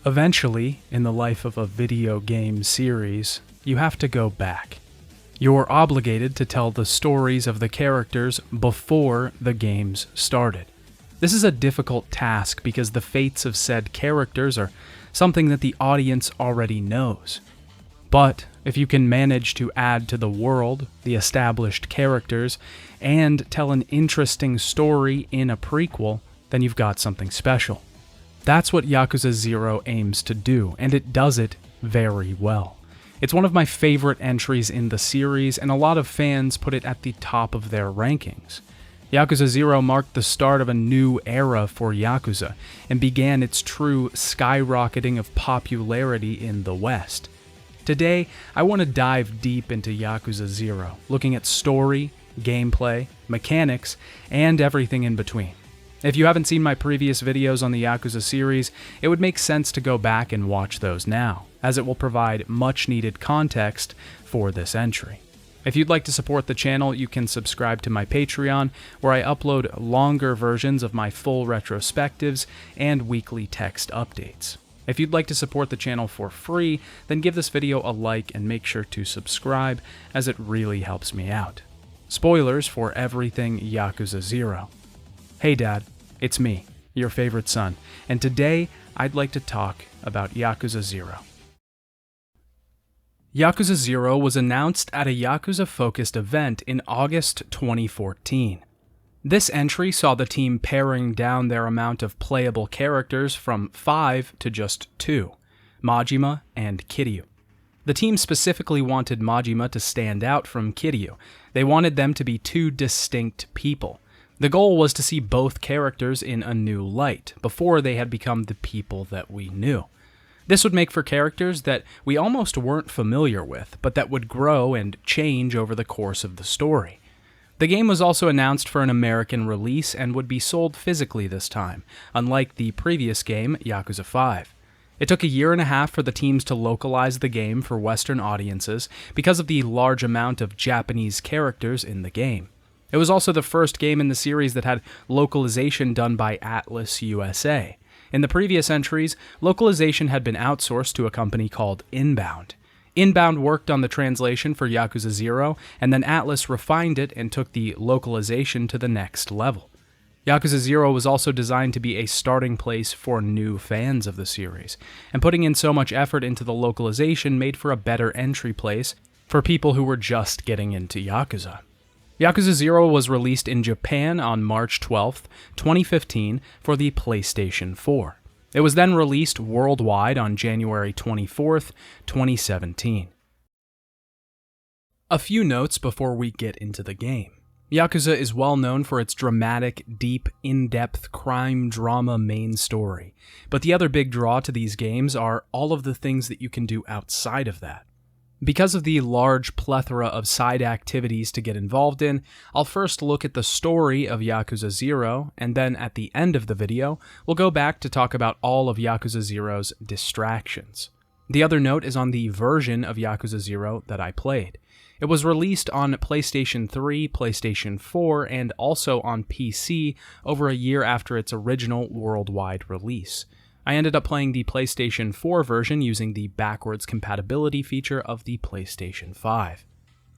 Eventually, in the life of a video game series, you have to go back. You're obligated to tell the stories of the characters before the games started. This is a difficult task because the fates of said characters are something that the audience already knows. But if you can manage to add to the world, the established characters, and tell an interesting story in a prequel, then you've got something special. That's what Yakuza 0 aims to do, and it does it very well. It's one of my favorite entries in the series, and a lot of fans put it at the top of their rankings. Yakuza 0 marked the start of a new era for Yakuza, and began its true skyrocketing of popularity in the West. Today, I want to dive deep into Yakuza 0, looking at story, gameplay, mechanics, and everything in between. If you haven't seen my previous videos on the Yakuza series, it would make sense to go back and watch those now, as it will provide much needed context for this entry. If you'd like to support the channel, you can subscribe to my Patreon, where I upload longer versions of my full retrospectives and weekly text updates. If you'd like to support the channel for free, then give this video a like and make sure to subscribe, as it really helps me out. Spoilers for everything Yakuza 0. Hey Dad, it's me, your favorite son, and today I'd like to talk about Yakuza 0. Yakuza 0 was announced at a Yakuza-focused event in August 2014. This entry saw the team paring down their amount of playable characters from 5 to just 2, Majima and Kiryu. The team specifically wanted Majima to stand out from Kiryu. They wanted them to be two distinct people. The goal was to see both characters in a new light, before they had become the people that we knew. This would make for characters that we almost weren't familiar with, but that would grow and change over the course of the story. The game was also announced for an American release and would be sold physically this time, unlike the previous game, Yakuza 5. It took a year and a half for the teams to localize the game for Western audiences because of the large amount of Japanese characters in the game. It was also the first game in the series that had localization done by Atlus USA. In the previous entries, localization had been outsourced to a company called Inbound. Inbound worked on the translation for Yakuza 0, and then Atlus refined it and took the localization to the next level. Yakuza 0 was also designed to be a starting place for new fans of the series, and putting in so much effort into the localization made for a better entry place for people who were just getting into Yakuza. Yakuza 0 was released in Japan on March 12, 2015 for the PlayStation 4. It was then released worldwide on January 24, 2017. A few notes before we get into the game. Yakuza is well known for its dramatic, deep, in-depth crime drama main story, but the other big draw to these games are all of the things that you can do outside of that. Because of the large plethora of side activities to get involved in, I'll first look at the story of Yakuza 0, and then at the end of the video, we'll go back to talk about all of Yakuza 0's distractions. The other note is on the version of Yakuza 0 that I played. It was released on PlayStation 3, PlayStation 4, and also on PC over a year after its original worldwide release. I ended up playing the PlayStation 4 version using the backwards compatibility feature of the PlayStation 5.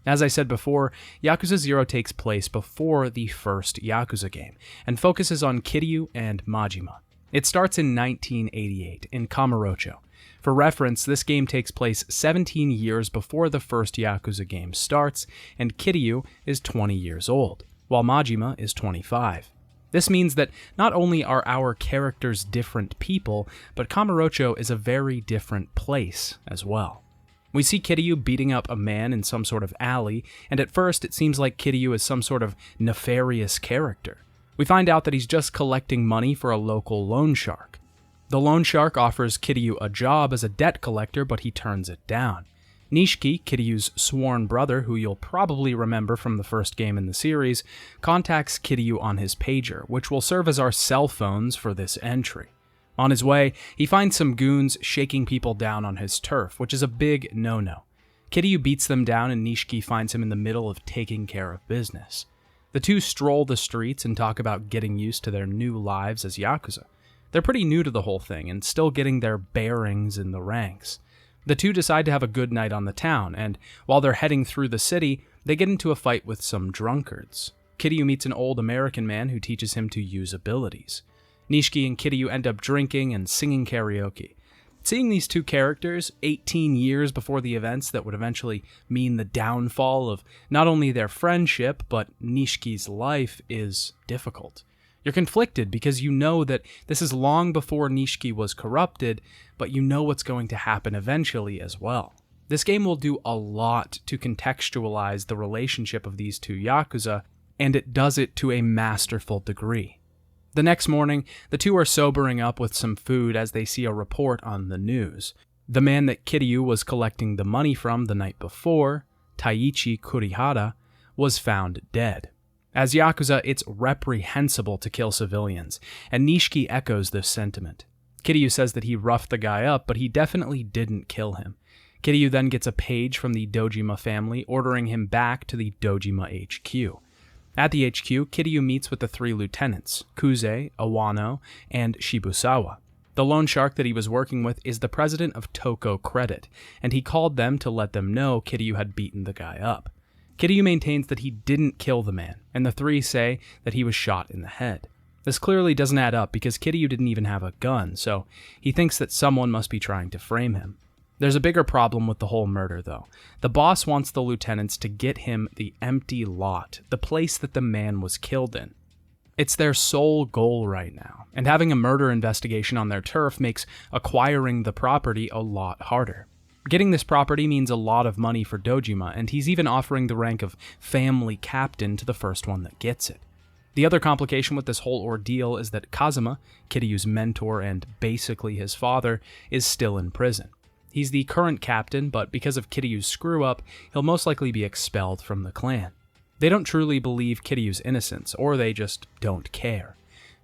As I said before, Yakuza 0 takes place before the first Yakuza game, and focuses on Kiryu and Majima. It starts in 1988, in Kamurocho. For reference, this game takes place 17 years before the first Yakuza game starts, and Kiryu is 20 years old, while Majima is 25. This means that not only are our characters different people, but Kamurocho is a very different place as well. We see Kiryu beating up a man in some sort of alley, and at first it seems like Kiryu is some sort of nefarious character. We find out that he's just collecting money for a local loan shark. The loan shark offers Kiryu a job as a debt collector, but he turns it down. Nishiki, Kiryu's sworn brother, who you'll probably remember from the first game in the series, contacts Kiryu on his pager, which will serve as our cell phones for this entry. On his way, he finds some goons shaking people down on his turf, which is a big no-no. Kiryu beats them down and Nishiki finds him in the middle of taking care of business. The two stroll the streets and talk about getting used to their new lives as Yakuza. They're pretty new to the whole thing and still getting their bearings in the ranks. The two decide to have a good night on the town, and while they're heading through the city, they get into a fight with some drunkards. Kiryu meets an old American man who teaches him to use abilities. Nishiki and Kiryu end up drinking and singing karaoke. Seeing these two characters 18 years before the events that would eventually mean the downfall of not only their friendship, but Nishiki's life is difficult. You're conflicted because you know that this is long before Nishiki was corrupted, but you know what's going to happen eventually as well. This game will do a lot to contextualize the relationship of these two Yakuza, and it does it to a masterful degree. The next morning, the two are sobering up with some food as they see a report on the news. The man that Kiryu was collecting the money from the night before, Taiichi Kurihara, was found dead. As Yakuza, it's reprehensible to kill civilians, and Nishiki echoes this sentiment. Kiryu says that he roughed the guy up, but he definitely didn't kill him. Kiryu then gets a page from the Dojima family ordering him back to the Dojima HQ. At the HQ, Kiryu meets with the three lieutenants, Kuze, Awano, and Shibusawa. The loan shark that he was working with is the president of Toko Credit, and he called them to let them know Kiryu had beaten the guy up. Kiryu maintains that he didn't kill the man, and the three say that he was shot in the head. This clearly doesn't add up because Kiryu didn't even have a gun, so he thinks that someone must be trying to frame him. There's a bigger problem with the whole murder, though. The boss wants the lieutenants to get him the empty lot, the place that the man was killed in. It's their sole goal right now, and having a murder investigation on their turf makes acquiring the property a lot harder. Getting this property means a lot of money for Dojima, and he's even offering the rank of family captain to the first one that gets it. The other complication with this whole ordeal is that Kazuma, Kiryu's mentor and basically his father, is still in prison. He's the current captain, but because of Kiryu's screw-up, he'll most likely be expelled from the clan. They don't truly believe Kiryu's innocence, or they just don't care.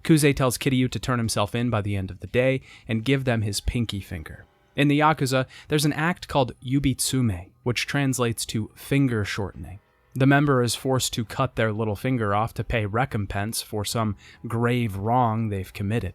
Kuze tells Kiryu to turn himself in by the end of the day and give them his pinky finger. In the Yakuza, there's an act called yubitsume, which translates to finger shortening. The member is forced to cut their little finger off to pay recompense for some grave wrong they've committed.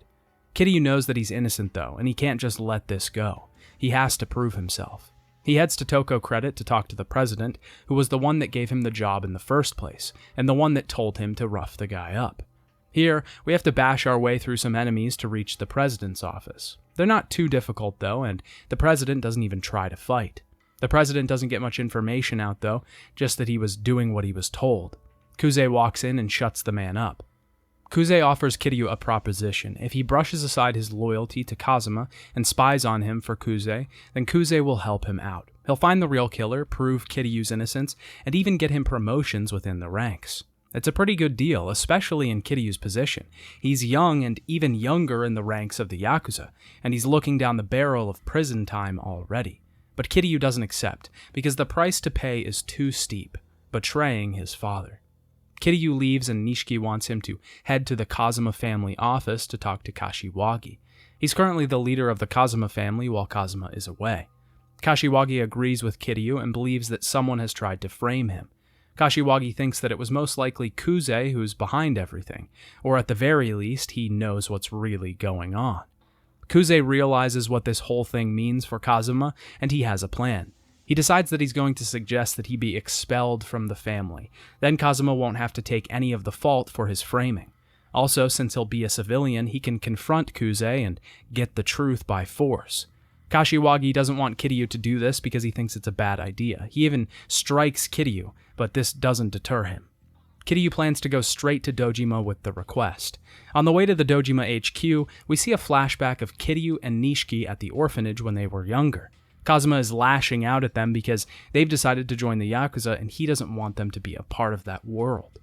Kiryu knows that he's innocent though, and he can't just let this go. He has to prove himself. He heads to Toko Credit to talk to the president, who was the one that gave him the job in the first place, and the one that told him to rough the guy up. Here, we have to bash our way through some enemies to reach the president's office. They're not too difficult though, and the president doesn't even try to fight. The president doesn't get much information out though, just that he was doing what he was told. Kuze walks in and shuts the man up. Kuze offers Kiryu a proposition. If he brushes aside his loyalty to Kazuma and spies on him for Kuze, then Kuze will help him out. He'll find the real killer, prove Kiryu's innocence, and even get him promotions within the ranks. It's a pretty good deal, especially in Kiryu's position. He's young and even younger in the ranks of the Yakuza, and he's looking down the barrel of prison time already. But Kiryu doesn't accept, because the price to pay is too steep, betraying his father. Kiryu leaves and Nishiki wants him to head to the Kazuma family office to talk to Kashiwagi. He's currently the leader of the Kazuma family while Kazuma is away. Kashiwagi agrees with Kiryu and believes that someone has tried to frame him. Kashiwagi thinks that it was most likely Kuze who's behind everything, or at the very least, he knows what's really going on. Kuze realizes what this whole thing means for Kazuma, and he has a plan. He decides that he's going to suggest that he be expelled from the family. Then Kazuma won't have to take any of the fault for his framing. Also, since he'll be a civilian, he can confront Kuze and get the truth by force. Kashiwagi doesn't want Kiryu to do this because he thinks it's a bad idea. He even strikes Kiryu, but this doesn't deter him. Kiryu plans to go straight to Dojima with the request. On the way to the Dojima HQ, we see a flashback of Kiryu and Nishiki at the orphanage when they were younger. Kazuma is lashing out at them because they've decided to join the Yakuza and he doesn't want them to be a part of that world.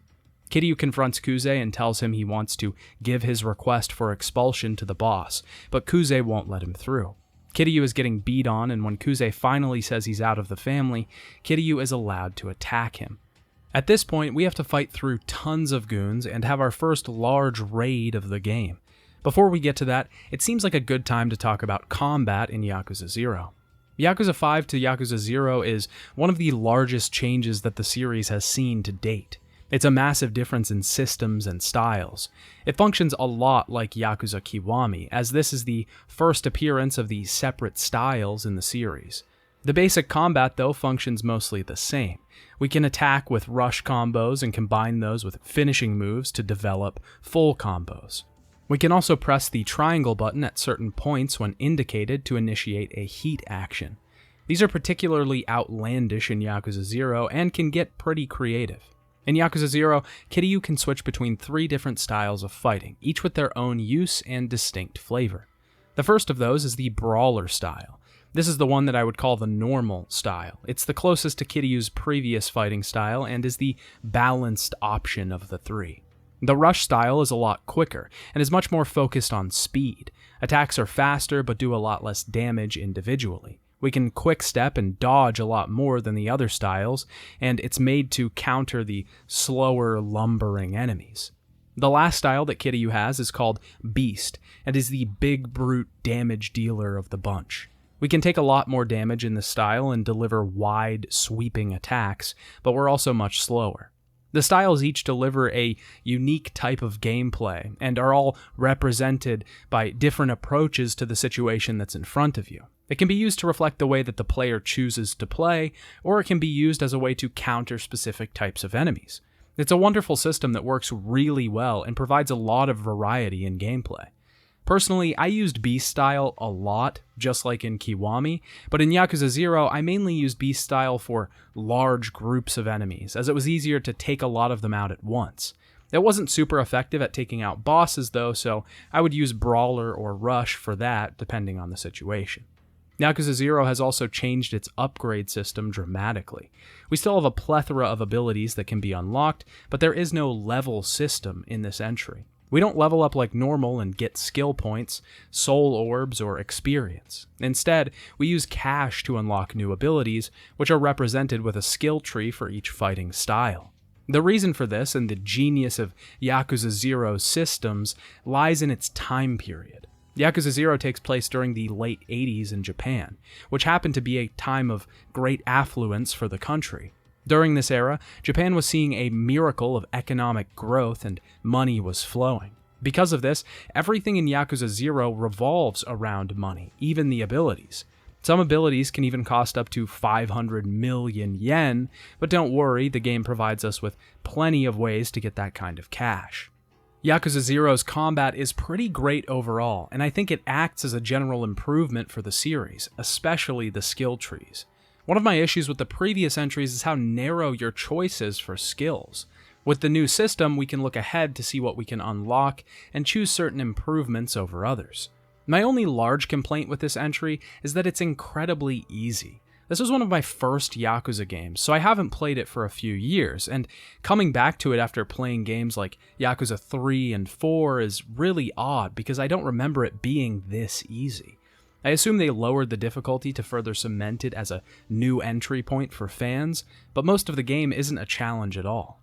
Kiryu confronts Kuze and tells him he wants to give his request for expulsion to the boss, but Kuze won't let him through. Kiryu is getting beat on, and when Kuze finally says he's out of the family, Kiryu is allowed to attack him. At this point, we have to fight through tons of goons and have our first large raid of the game. Before we get to that, it seems like a good time to talk about combat in Yakuza 0. Yakuza 5 to Yakuza 0 is one of the largest changes that the series has seen to date. It's a massive difference in systems and styles. It functions a lot like Yakuza Kiwami, as this is the first appearance of the separate styles in the series. The basic combat, though, functions mostly the same. We can attack with rush combos and combine those with finishing moves to develop full combos. We can also press the triangle button at certain points when indicated to initiate a heat action. These are particularly outlandish in Yakuza 0 and can get pretty creative. In Yakuza 0, Kiryu can switch between 3 different styles of fighting, each with their own use and distinct flavor. The first of those is the brawler style. This is the one that I would call the normal style. It's the closest to Kiryu's previous fighting style and is the balanced option of the 3. The rush style is a lot quicker and is much more focused on speed. Attacks are faster but do a lot less damage individually. We can quick step and dodge a lot more than the other styles, and it's made to counter the slower, lumbering enemies. The last style that Kiryu has is called Beast, and is the big brute damage dealer of the bunch. We can take a lot more damage in this style and deliver wide, sweeping attacks, but we're also much slower. The styles each deliver a unique type of gameplay, and are all represented by different approaches to the situation that's in front of you. It can be used to reflect the way that the player chooses to play, or it can be used as a way to counter specific types of enemies. It's a wonderful system that works really well and provides a lot of variety in gameplay. Personally, I used Beast style a lot, just like in Kiwami, but in Yakuza 0, I mainly used Beast style for large groups of enemies, as it was easier to take a lot of them out at once. It wasn't super effective at taking out bosses though, so I would use Brawler or Rush for that, depending on the situation. Yakuza 0 has also changed its upgrade system dramatically. We still have a plethora of abilities that can be unlocked, but there is no level system in this entry. We don't level up like normal and get skill points, soul orbs, or experience. Instead, we use cash to unlock new abilities, which are represented with a skill tree for each fighting style. The reason for this, and the genius of Yakuza 0's systems, lies in its time period. Yakuza 0 takes place during the late 80s in Japan, which happened to be a time of great affluence for the country. During this era, Japan was seeing a miracle of economic growth and money was flowing. Because of this, everything in Yakuza 0 revolves around money, even the abilities. Some abilities can even cost up to 500 million yen, but don't worry, the game provides us with plenty of ways to get that kind of cash. Yakuza 0's combat is pretty great overall, and I think it acts as a general improvement for the series, especially the skill trees. One of my issues with the previous entries is how narrow your choice is for skills. With the new system, we can look ahead to see what we can unlock and choose certain improvements over others. My only large complaint with this entry is that it's incredibly easy. This was one of my first Yakuza games, so I haven't played it for a few years, and coming back to it after playing games like Yakuza 3 and 4 is really odd because I don't remember it being this easy. I assume they lowered the difficulty to further cement it as a new entry point for fans, but most of the game isn't a challenge at all.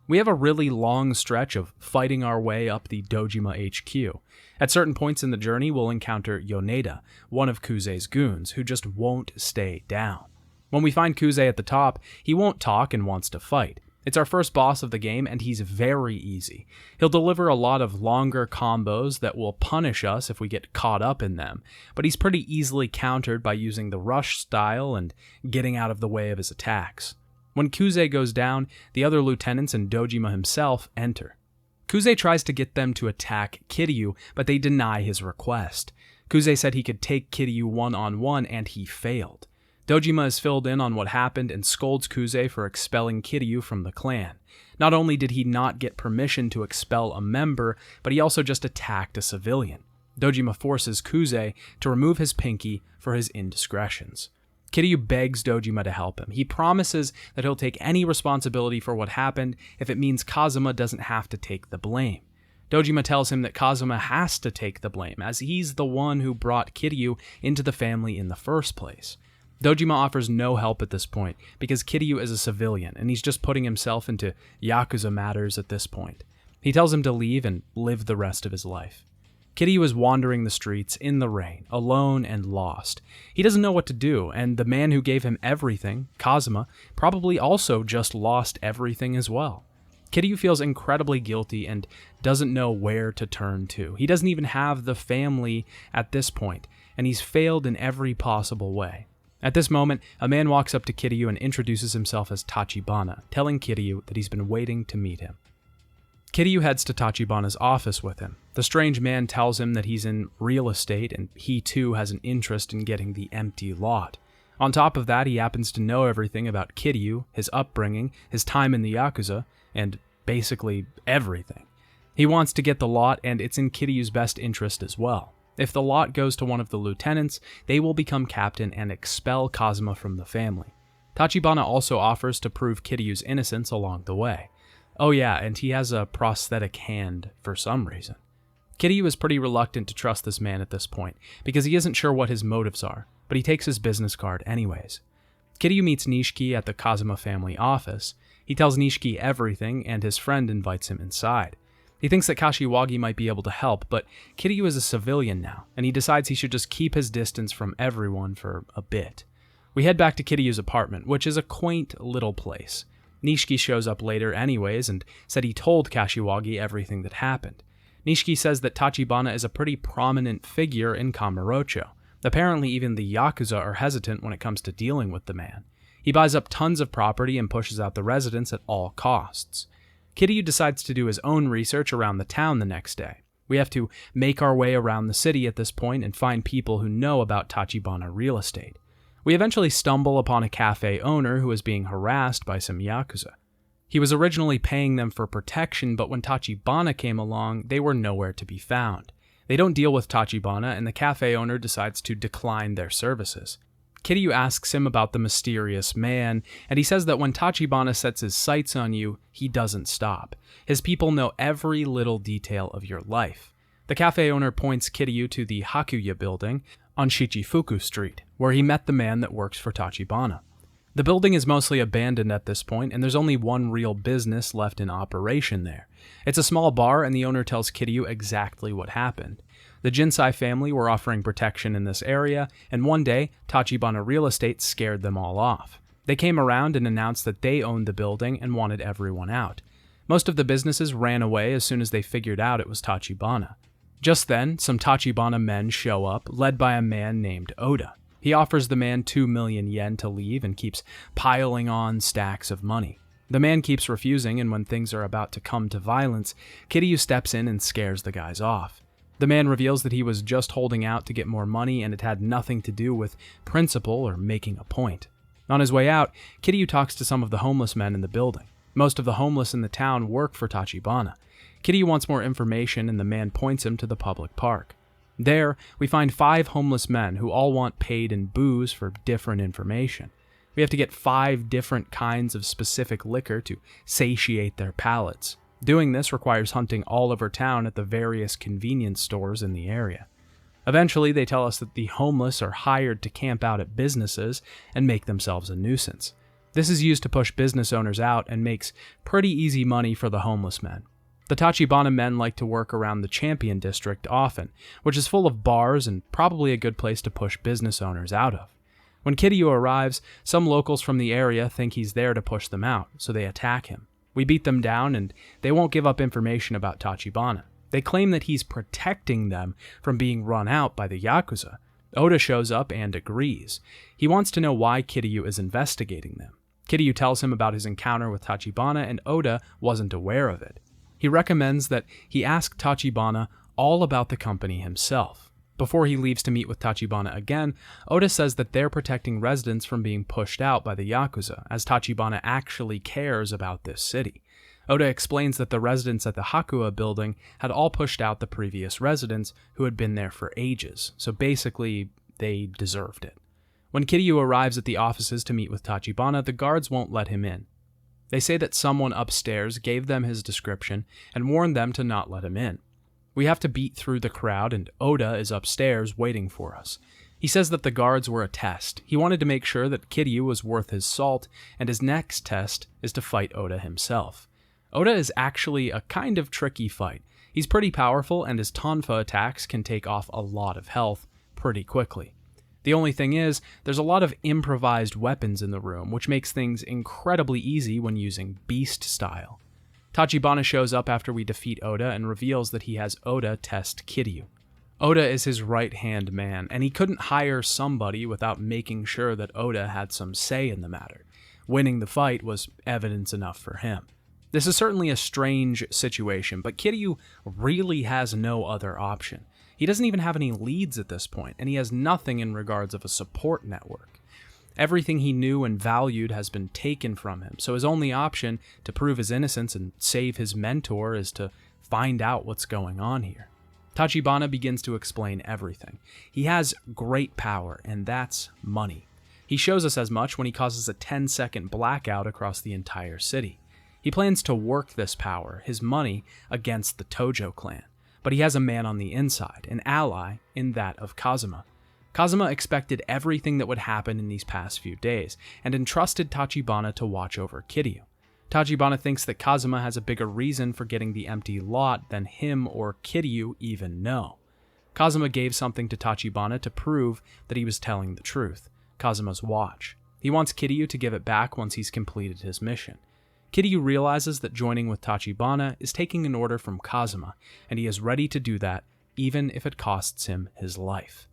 We have a really long stretch of fighting our way up the Dojima HQ. At certain points in the journey, we'll encounter Yoneda, one of Kuze's goons, who just won't stay down. When we find Kuze at the top, he won't talk and wants to fight. It's our first boss of the game, and he's very easy. He'll deliver a lot of longer combos that will punish us if we get caught up in them, but he's pretty easily countered by using the rush style and getting out of the way of his attacks. When Kuze goes down, the other lieutenants and Dojima himself enter. Kuze tries to get them to attack Kiryu, but they deny his request. Kuze said he could take Kiryu one-on-one, and he failed. Dojima is filled in on what happened and scolds Kuze for expelling Kiryu from the clan. Not only did he not get permission to expel a member, but he also just attacked a civilian. Dojima forces Kuze to remove his pinky for his indiscretions. Kiryu begs Dojima to help him. He promises that he'll take any responsibility for what happened if it means Kazuma doesn't have to take the blame. Dojima tells him that Kazuma has to take the blame, as he's the one who brought Kiryu into the family in the first place. Dojima offers no help at this point, because Kiryu is a civilian, and he's just putting himself into Yakuza matters at this point. He tells him to leave and live the rest of his life. Kiryu is wandering the streets in the rain, alone and lost. He doesn't know what to do, and the man who gave him everything, Kazuma, probably also just lost everything as well. Kiryu feels incredibly guilty and doesn't know where to turn to. He doesn't even have the family at this point, and he's failed in every possible way. At this moment, a man walks up to Kiryu and introduces himself as Tachibana, telling Kiryu that he's been waiting to meet him. Kiryu heads to Tachibana's office with him. The strange man tells him that he's in real estate and he too has an interest in getting the empty lot. On top of that, he happens to know everything about Kiryu, his upbringing, his time in the Yakuza, and basically everything. He wants to get the lot, and it's in Kiryu's best interest as well. If the lot goes to one of the lieutenants, they will become captain and expel Kazuma from the family. Tachibana also offers to prove Kiryu's innocence along the way. Oh yeah, and he has a prosthetic hand for some reason. Kiryu is pretty reluctant to trust this man at this point, because he isn't sure what his motives are, but he takes his business card anyways. Kiryu meets Nishiki at the Kazuma family office. He tells Nishiki everything, and his friend invites him inside. He thinks that Kashiwagi might be able to help, but Kiryu is a civilian now, and he decides he should just keep his distance from everyone for a bit. We head back to Kiryu's apartment, which is a quaint little place. Nishiki shows up later anyways and said he told Kashiwagi everything that happened. Nishiki says that Tachibana is a pretty prominent figure in Kamurocho. Apparently even the Yakuza are hesitant when it comes to dealing with the man. He buys up tons of property and pushes out the residents at all costs. Kiryu decides to do his own research around the town the next day. We have to make our way around the city at this point and find people who know about Tachibana real estate. We eventually stumble upon a cafe owner who is being harassed by some Yakuza. He was originally paying them for protection, but when Tachibana came along, they were nowhere to be found. They don't deal with Tachibana, and the cafe owner decides to decline their services. Kiryu asks him about the mysterious man, and he says that when Tachibana sets his sights on you, he doesn't stop. His people know every little detail of your life. The cafe owner points Kiryu to the Hakuya building on Shichifuku Street, where he met the man that works for Tachibana. The building is mostly abandoned at this point, and there's only one real business left in operation there. It's a small bar, and the owner tells Kiryu exactly what happened. The Jinsai family were offering protection in this area, and one day, Tachibana Real Estate scared them all off. They came around and announced that they owned the building and wanted everyone out. Most of the businesses ran away as soon as they figured out it was Tachibana. Just then, some Tachibana men show up, led by a man named Oda. He offers the man 2 million yen to leave and keeps piling on stacks of money. The man keeps refusing, and when things are about to come to violence, Kiryu steps in and scares the guys off. The man reveals that he was just holding out to get more money and it had nothing to do with principle or making a point. On his way out, Kiryu talks to some of the homeless men in the building. Most of the homeless in the town work for Tachibana. Kiryu wants more information and the man points him to the public park. There, we find 5 homeless men who all want paid in booze for different information. We have to get 5 different kinds of specific liquor to satiate their palates. Doing this requires hunting all over town at the various convenience stores in the area. Eventually, they tell us that the homeless are hired to camp out at businesses and make themselves a nuisance. This is used to push business owners out and makes pretty easy money for the homeless men. The Tachibana men like to work around the Champion District often, which is full of bars and probably a good place to push business owners out of. When Kiryu arrives, some locals from the area think he's there to push them out, so they attack him. We beat them down, and they won't give up information about Tachibana. They claim that he's protecting them from being run out by the Yakuza. Oda shows up and agrees. He wants to know why Kiryu is investigating them. Kiryu tells him about his encounter with Tachibana, and Oda wasn't aware of it. He recommends that he ask Tachibana all about the company himself. Before he leaves to meet with Tachibana again, Oda says that they're protecting residents from being pushed out by the Yakuza, as Tachibana actually cares about this city. Oda explains that the residents at the Hakuya building had all pushed out the previous residents who had been there for ages, so basically, they deserved it. When Kiryu arrives at the offices to meet with Tachibana, the guards won't let him in. They say that someone upstairs gave them his description and warned them to not let him in. We have to beat through the crowd, and Oda is upstairs waiting for us. He says that the guards were a test. He wanted to make sure that Kiryu was worth his salt, and his next test is to fight Oda himself. Oda is actually a kind of tricky fight. He's pretty powerful, and his tonfa attacks can take off a lot of health pretty quickly. The only thing is, there's a lot of improvised weapons in the room, which makes things incredibly easy when using beast style. Tachibana shows up after we defeat Oda and reveals that he has Oda test Kiryu. Oda is his right-hand man, and he couldn't hire somebody without making sure that Oda had some say in the matter. Winning the fight was evidence enough for him. This is certainly a strange situation, but Kiryu really has no other option. He doesn't even have any leads at this point, and he has nothing in regards of a support network. Everything he knew and valued has been taken from him, so his only option to prove his innocence and save his mentor is to find out what's going on here. Tachibana begins to explain everything. He has great power, and that's money. He shows us as much when he causes a 10-second blackout across the entire city. He plans to work this power, his money, against the Tojo clan, but he has a man on the inside, an ally in that of Kazuma. Kazuma expected everything that would happen in these past few days, and entrusted Tachibana to watch over Kiryu. Tachibana thinks that Kazuma has a bigger reason for getting the empty lot than him or Kiryu even know. Kazuma gave something to Tachibana to prove that he was telling the truth, Kazuma's watch. He wants Kiryu to give it back once he's completed his mission. Kiryu realizes that joining with Tachibana is taking an order from Kazuma, and he is ready to do that even if it costs him his life.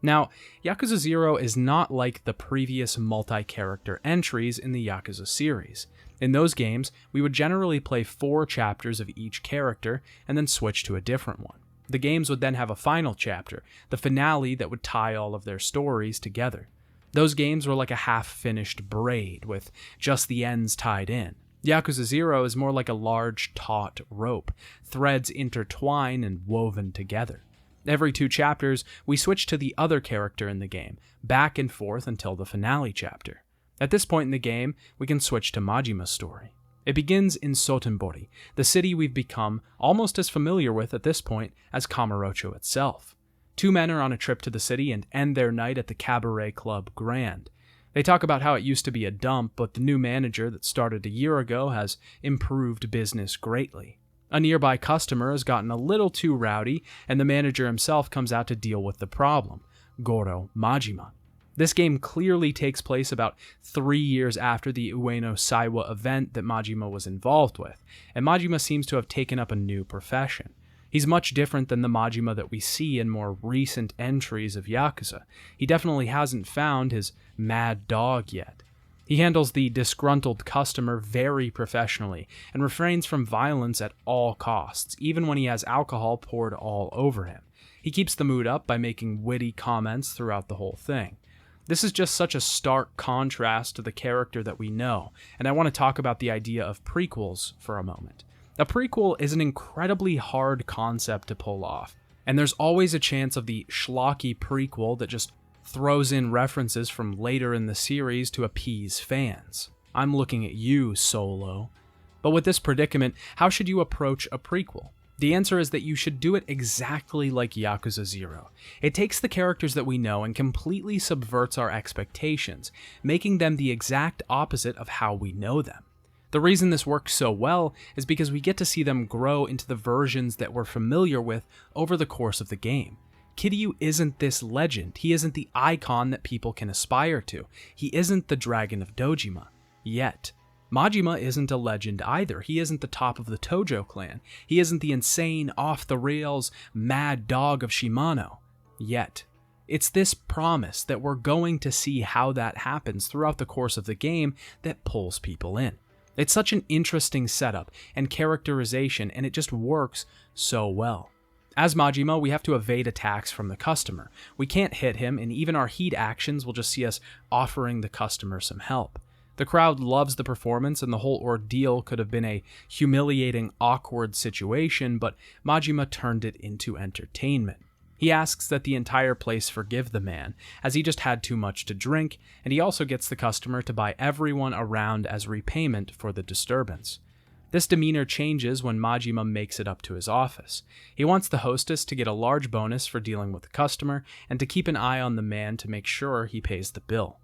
Now, Yakuza 0 is not like the previous multi-character entries in the Yakuza series. In those games, we would generally play 4 chapters of each character and then switch to a different one. The games would then have a final chapter, the finale that would tie all of their stories together. Those games were like a half-finished braid with just the ends tied in. Yakuza 0 is more like a large, taut rope. Threads intertwine and woven together. Every 2 chapters, we switch to the other character in the game, back and forth until the finale chapter. At this point in the game, we can switch to Majima's story. It begins in Sotenbori, the city we've become almost as familiar with at this point as Kamurocho itself. 2 men are on a trip to the city and end their night at the cabaret club Grand. They talk about how it used to be a dump, but the new manager that started a year ago has improved business greatly. A nearby customer has gotten a little too rowdy, and the manager himself comes out to deal with the problem, Goro Majima. This game clearly takes place about 3 years after the Ueno Saiwa event that Majima was involved with, and Majima seems to have taken up a new profession. He's much different than the Majima that we see in more recent entries of Yakuza. He definitely hasn't found his mad dog yet. He handles the disgruntled customer very professionally and refrains from violence at all costs, even when he has alcohol poured all over him. He keeps the mood up by making witty comments throughout the whole thing. This is just such a stark contrast to the character that we know, and I want to talk about the idea of prequels for a moment. A prequel is an incredibly hard concept to pull off, and there's always a chance of the schlocky prequel that just throws in references from later in the series to appease fans. I'm looking at you, Solo. But with this predicament, how should you approach a prequel? The answer is that you should do it exactly like Yakuza 0. It takes the characters that we know and completely subverts our expectations, making them the exact opposite of how we know them. The reason this works so well is because we get to see them grow into the versions that we're familiar with over the course of the game. Kiryu isn't this legend. He isn't the icon that people can aspire to. He isn't the Dragon of Dojima. Yet. Majima isn't a legend either. He isn't the top of the Tojo clan. He isn't the insane, off-the-rails, mad dog of Shimano. Yet. It's this promise that we're going to see how that happens throughout the course of the game that pulls people in. It's such an interesting setup and characterization, and it just works so well. As Majima, we have to evade attacks from the customer. We can't hit him, and even our heat actions will just see us offering the customer some help. The crowd loves the performance, and the whole ordeal could have been a humiliating, awkward situation, but Majima turned it into entertainment. He asks that the entire place forgive the man, as he just had too much to drink, and he also gets the customer to buy everyone around as repayment for the disturbance. This demeanor changes when Majima makes it up to his office. He wants the hostess to get a large bonus for dealing with the customer, and to keep an eye on the man to make sure he pays the bill.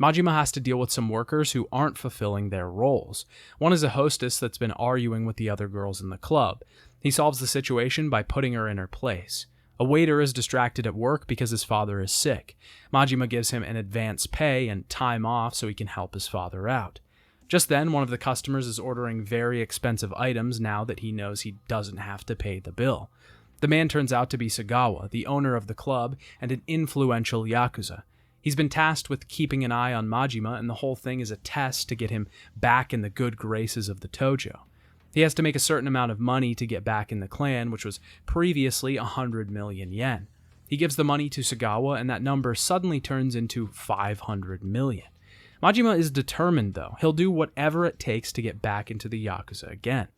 Majima has to deal with some workers who aren't fulfilling their roles. One is a hostess that's been arguing with the other girls in the club. He solves the situation by putting her in her place. A waiter is distracted at work because his father is sick. Majima gives him an advance pay and time off so he can help his father out. Just then, one of the customers is ordering very expensive items now that he knows he doesn't have to pay the bill. The man turns out to be Sagawa, the owner of the club and an influential Yakuza. He's been tasked with keeping an eye on Majima, and the whole thing is a test to get him back in the good graces of the Tojo. He has to make a certain amount of money to get back in the clan, which was previously 100 million yen. He gives the money to Sagawa, and that number suddenly turns into 500 million. Majima is determined, though. He'll do whatever it takes to get back into the Yakuza again.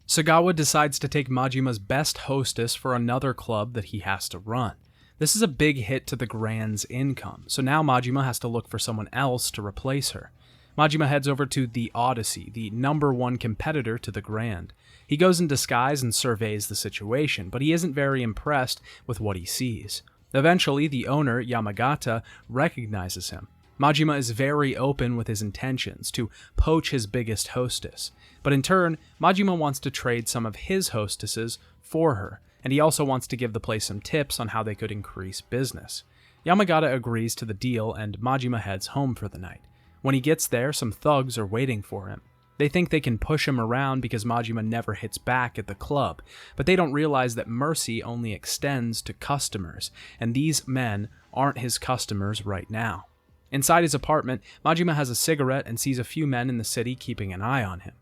Sagawa decides to take Majima's best hostess for another club that he has to run. This is a big hit to the Grand's income, so now Majima has to look for someone else to replace her. Majima heads over to the Odyssey, the #1 competitor to the Grand. He goes in disguise and surveys the situation, but he isn't very impressed with what he sees. Eventually, the owner, Yamagata, recognizes him. Majima is very open with his intentions to poach his biggest hostess, but in turn, Majima wants to trade some of his hostesses for her, and he also wants to give the place some tips on how they could increase business. Yamagata agrees to the deal, and Majima heads home for the night. When he gets there, some thugs are waiting for him. They think they can push him around because Majima never hits back at the club, but they don't realize that mercy only extends to customers, and these men aren't his customers right now. Inside his apartment, Majima has a cigarette and sees a few men in the city keeping an eye on him.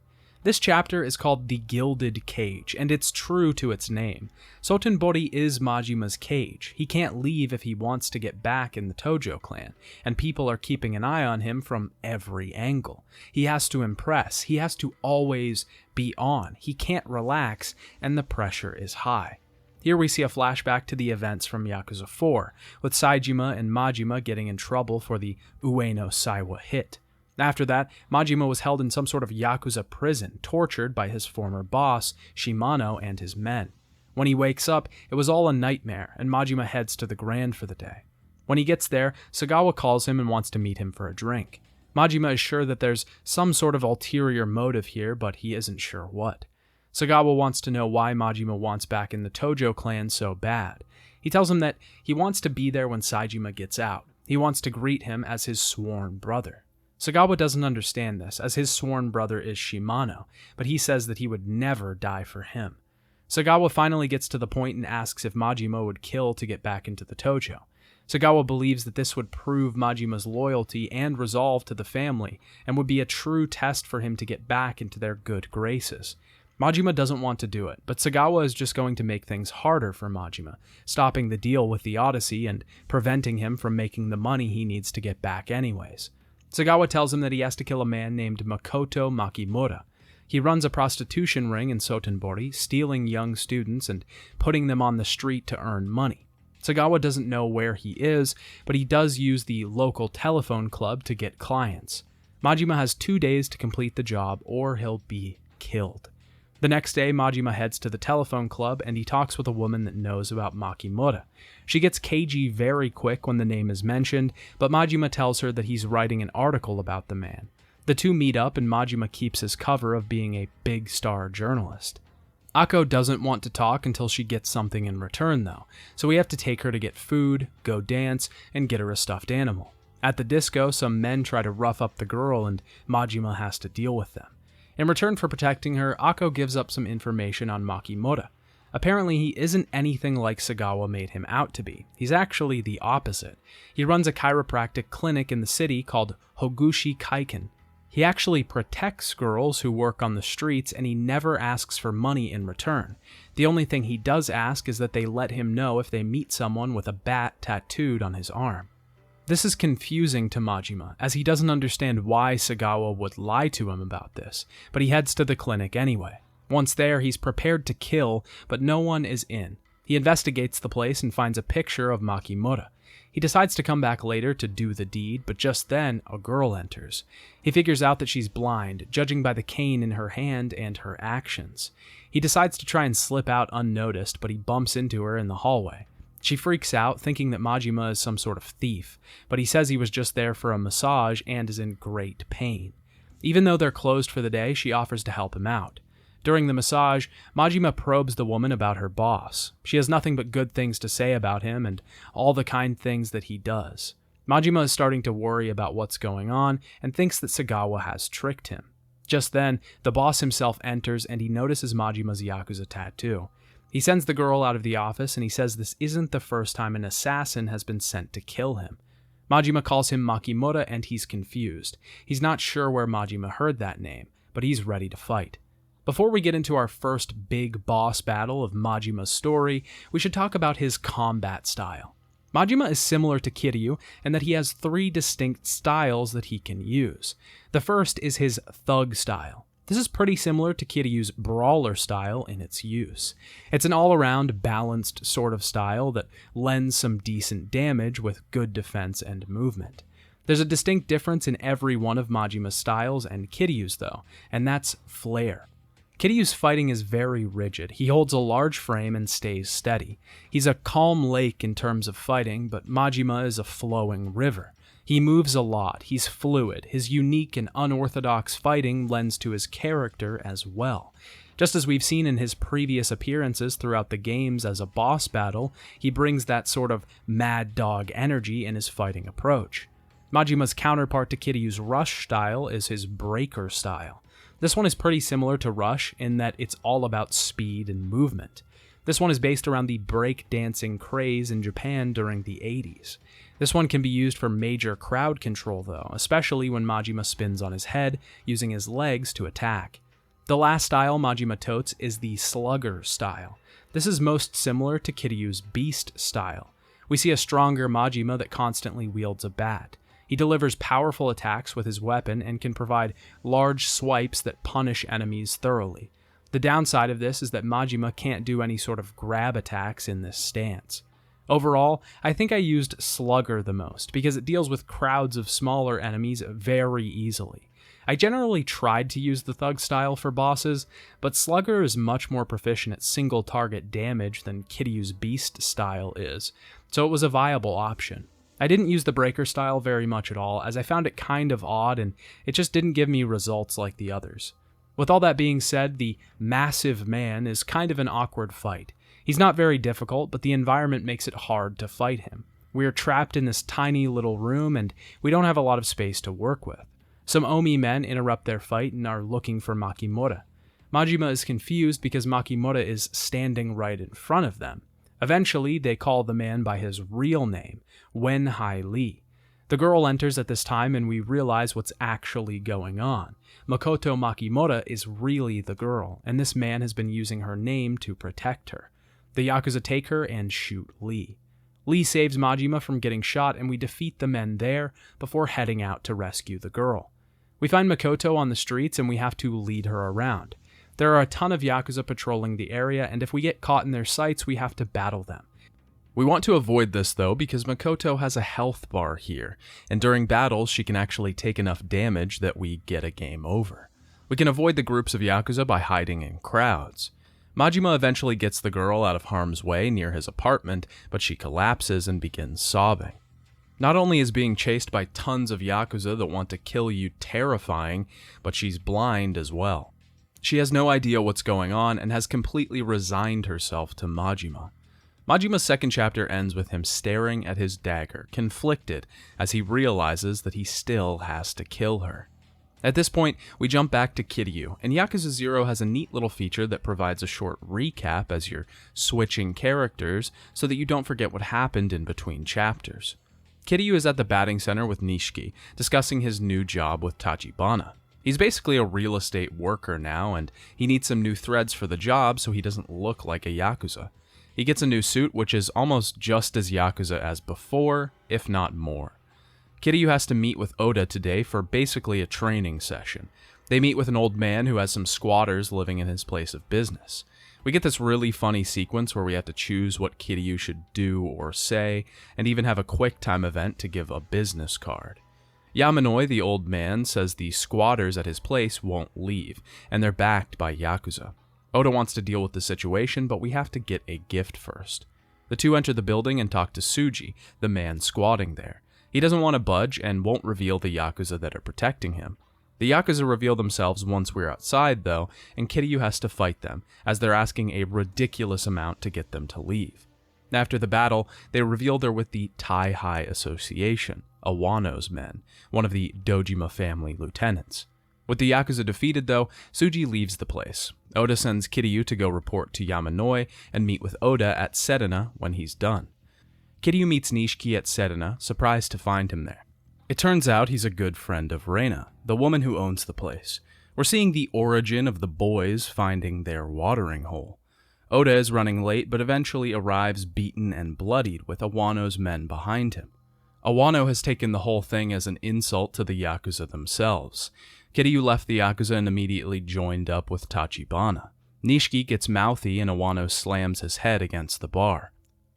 This chapter is called The Gilded Cage, and it's true to its name. Sotenbori is Majima's cage. He can't leave if he wants to get back in the Tojo clan, and people are keeping an eye on him from every angle. He has to impress. He has to always be on. He can't relax, and the pressure is high. Here we see a flashback to the events from Yakuza 4, with Saejima and Majima getting in trouble for the Ueno Saiwa hit. After that, Majima was held in some sort of Yakuza prison, tortured by his former boss, Shimano, and his men. When he wakes up, it was all a nightmare, and Majima heads to the Grand for the day. When he gets there, Sagawa calls him and wants to meet him for a drink. Majima is sure that there's some sort of ulterior motive here, but he isn't sure what. Sagawa wants to know why Majima wants back in the Tojo clan so bad. He tells him that he wants to be there when Saejima gets out. He wants to greet him as his sworn brother. Sagawa doesn't understand this, as his sworn brother is Shimano, but he says that he would never die for him. Sagawa finally gets to the point and asks if Majima would kill to get back into the Tojo. Sagawa believes that this would prove Majima's loyalty and resolve to the family, and would be a true test for him to get back into their good graces. Majima doesn't want to do it, but Sagawa is just going to make things harder for Majima, stopping the deal with the Odyssey and preventing him from making the money he needs to get back anyways. Sagawa tells him that he has to kill a man named Makoto Makimura. He runs a prostitution ring in Sotenbori, stealing young students and putting them on the street to earn money. Sagawa doesn't know where he is, but he does use the local telephone club to get clients. Majima has 2 days to complete the job, or he'll be killed. The next day, Majima heads to the telephone club, and he talks with a woman that knows about Makimura. She gets cagey very quick when the name is mentioned, but Majima tells her that he's writing an article about the man. The two meet up, and Majima keeps his cover of being a big star journalist. Ako doesn't want to talk until she gets something in return, though, so we have to take her to get food, go dance, and get her a stuffed animal. At the disco, some men try to rough up the girl, and Majima has to deal with them. In return for protecting her, Ako gives up some information on Makimura. Apparently, he isn't anything like Sagawa made him out to be. He's actually the opposite. He runs a chiropractic clinic in the city called Hogushi Kaiken. He actually protects girls who work on the streets, and he never asks for money in return. The only thing he does ask is that they let him know if they meet someone with a bat tattooed on his arm. This is confusing to Majima, as he doesn't understand why Sagawa would lie to him about this, but he heads to the clinic anyway. Once there, he's prepared to kill, but no one is in. He investigates the place and finds a picture of Makimura. He decides to come back later to do the deed, but just then, a girl enters. He figures out that she's blind, judging by the cane in her hand and her actions. He decides to try and slip out unnoticed, but he bumps into her in the hallway. She freaks out, thinking that Majima is some sort of thief, but he says he was just there for a massage and is in great pain. Even though they're closed for the day, she offers to help him out. During the massage, Majima probes the woman about her boss. She has nothing but good things to say about him and all the kind things that he does. Majima is starting to worry about what's going on and thinks that Sagawa has tricked him. Just then, the boss himself enters and he notices Majima's Yakuza tattoo. He sends the girl out of the office and he says this isn't the first time an assassin has been sent to kill him. Majima calls him Makimura and he's confused. He's not sure where Majima heard that name, but he's ready to fight. Before we get into our first big boss battle of Majima's story, we should talk about his combat style. Majima is similar to Kiryu in that he has 3 distinct styles that he can use. The first is his thug style. This is pretty similar to Kiryu's brawler style in its use. It's an all-around balanced sort of style that lends some decent damage with good defense and movement. There's a distinct difference in every one of Majima's styles and Kiryu's though, and that's flair. Kiryu's fighting is very rigid. He holds a large frame and stays steady. He's a calm lake in terms of fighting, but Majima is a flowing river. He moves a lot, he's fluid, his unique and unorthodox fighting lends to his character as well. Just as we've seen in his previous appearances throughout the games as a boss battle, he brings that sort of mad dog energy in his fighting approach. Majima's counterpart to Kiryu's rush style is his breaker style. This one is pretty similar to Rush in that it's all about speed and movement. This one is based around the break-dancing craze in Japan during the 80s. This one can be used for major crowd control though, especially when Majima spins on his head, using his legs to attack. The last style Majima totes is the Slugger style. This is most similar to Kiryu's Beast style. We see a stronger Majima that constantly wields a bat. He delivers powerful attacks with his weapon and can provide large swipes that punish enemies thoroughly. The downside of this is that Majima can't do any sort of grab attacks in this stance. Overall, I think I used Slugger the most because it deals with crowds of smaller enemies very easily. I generally tried to use the Thug style for bosses, but Slugger is much more proficient at single target damage than Kiryu's Beast style is, so it was a viable option. I didn't use the Breaker style very much at all, as I found it kind of odd and it just didn't give me results like the others. With all that being said, the Massive Man is kind of an awkward fight. He's not very difficult, but the environment makes it hard to fight him. We are trapped in this tiny little room and we don't have a lot of space to work with. Some Omi men interrupt their fight and are looking for Makimura. Majima is confused because Makimura is standing right in front of them. Eventually, they call the man by his real name, Wenhai Lee. The girl enters at this time and we realize what's actually going on. Makoto Makimura is really the girl, and this man has been using her name to protect her. The Yakuza take her and shoot Lee. Lee saves Majima from getting shot and we defeat the men there before heading out to rescue the girl. We find Makoto on the streets and we have to lead her around. There are a ton of Yakuza patrolling the area, and if we get caught in their sights, we have to battle them. We want to avoid this though because Makoto has a health bar here, and during battles she can actually take enough damage that we get a game over. We can avoid the groups of Yakuza by hiding in crowds. Majima eventually gets the girl out of harm's way near his apartment, but she collapses and begins sobbing. Not only is being chased by tons of Yakuza that want to kill you terrifying, but she's blind as well. She has no idea what's going on and has completely resigned herself to Majima. Majima's second chapter ends with him staring at his dagger, conflicted as he realizes that he still has to kill her. At this point, we jump back to Kiryu, and Yakuza 0 has a neat little feature that provides a short recap as you're switching characters so that you don't forget what happened in between chapters. Kiryu is at the batting center with Nishiki, discussing his new job with Tachibana. He's basically a real estate worker now, and he needs some new threads for the job so he doesn't look like a Yakuza. He gets a new suit, which is almost just as Yakuza as before, if not more. Kiryu has to meet with Oda today for basically a training session. They meet with an old man who has some squatters living in his place of business. We get this really funny sequence where we have to choose what Kiryu should do or say, and even have a quick time event to give a business card. Yamanoi, the old man, says the squatters at his place won't leave, and they're backed by Yakuza. Oda wants to deal with the situation, but we have to get a gift first. The two enter the building and talk to Tsuji, the man squatting there. He doesn't want to budge and won't reveal the Yakuza that are protecting him. The Yakuza reveal themselves once we're outside, though, and Kiryu has to fight them, as they're asking a ridiculous amount to get them to leave. After the battle, they reveal they're with the Tai-Hai Association, Awano's men, one of the Dojima family lieutenants. With the Yakuza defeated though, Tsuji leaves the place. Oda sends Kiryu to go report to Yamanoi and meet with Oda at Sedana when he's done. Kiryu meets Nishiki at Sedana, surprised to find him there. It turns out he's a good friend of Reina, the woman who owns the place. We're seeing the origin of the boys finding their watering hole. Oda is running late, but eventually arrives beaten and bloodied with Awano's men behind him. Awano has taken the whole thing as an insult to the Yakuza themselves. Kiryu left the Yakuza and immediately joined up with Tachibana. Nishiki gets mouthy and Awano slams his head against the bar.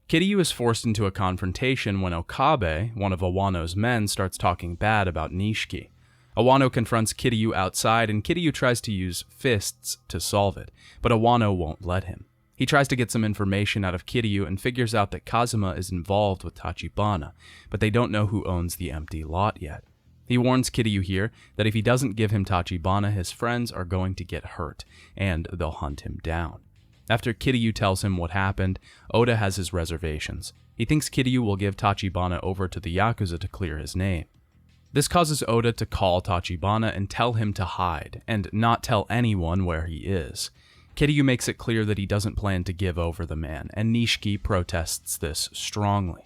Kiryu is forced into a confrontation when Okabe, one of Awano's men, starts talking bad about Nishiki. Awano confronts Kiryu outside and Kiryu tries to use fists to solve it, but Awano won't let him. He tries to get some information out of Kiryu and figures out that Kazuma is involved with Tachibana, but they don't know who owns the empty lot yet. He warns Kiryu here that if he doesn't give him Tachibana, his friends are going to get hurt, and they'll hunt him down. After Kiryu tells him what happened, Oda has his reservations. He thinks Kiryu will give Tachibana over to the Yakuza to clear his name. This causes Oda to call Tachibana and tell him to hide, and not tell anyone where he is. Kiryu makes it clear that he doesn't plan to give over the man, and Nishiki protests this strongly.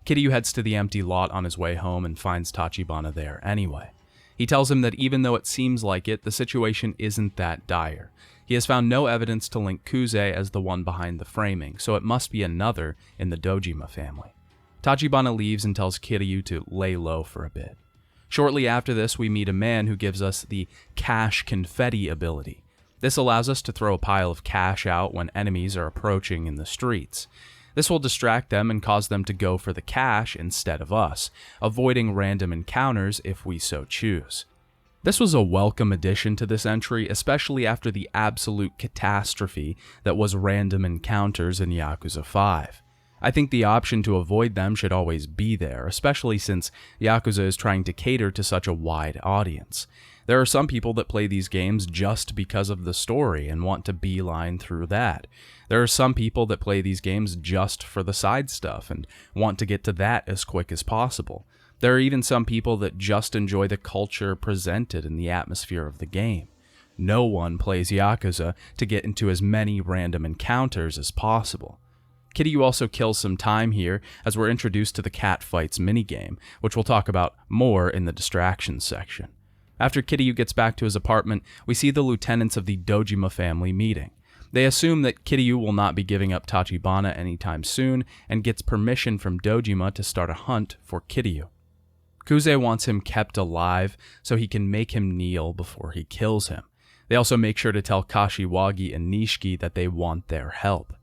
Kiryu heads to the empty lot on his way home and finds Tachibana there anyway. He tells him that even though it seems like it, the situation isn't that dire. He has found no evidence to link Kuze as the one behind the framing, so it must be another in the Dojima family. Tachibana leaves and tells Kiryu to lay low for a bit. Shortly after this, we meet a man who gives us the cash confetti ability. This allows us to throw a pile of cash out when enemies are approaching in the streets. This will distract them and cause them to go for the cash instead of us, avoiding random encounters if we so choose. This was a welcome addition to this entry, especially after the absolute catastrophe that was random encounters in Yakuza 5. I think the option to avoid them should always be there, especially since Yakuza is trying to cater to such a wide audience. There are some people that play these games just because of the story and want to beeline through that. There are some people that play these games just for the side stuff and want to get to that as quick as possible. There are even some people that just enjoy the culture presented in the atmosphere of the game. No one plays Yakuza to get into as many random encounters as possible. Kiryu also kills some time here as we're introduced to the cat fights minigame, which we'll talk about more in the distractions section. After Kiryu gets back to his apartment, we see the lieutenants of the Dojima family meeting. They assume that Kiryu will not be giving up Tachibana anytime soon and gets permission from Dojima to start a hunt for Kiryu. Kuze wants him kept alive so he can make him kneel before he kills him. They also make sure to tell Kashiwagi and Nishiki that they want their help.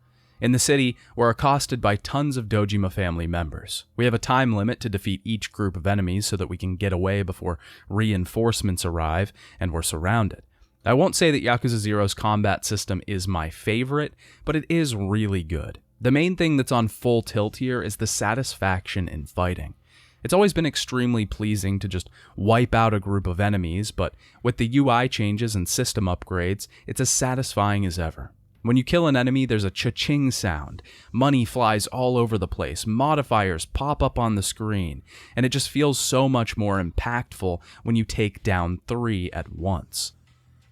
In the city, we're accosted by tons of Dojima family members. We have a time limit to defeat each group of enemies so that we can get away before reinforcements arrive, and we're surrounded. I won't say that Yakuza 0's combat system is my favorite, but it is really good. The main thing that's on full tilt here is the satisfaction in fighting. It's always been extremely pleasing to just wipe out a group of enemies, but with the UI changes and system upgrades, it's as satisfying as ever. When you kill an enemy, there's a cha-ching sound, money flies all over the place, modifiers pop up on the screen, and it just feels so much more impactful when you take down 3 at once.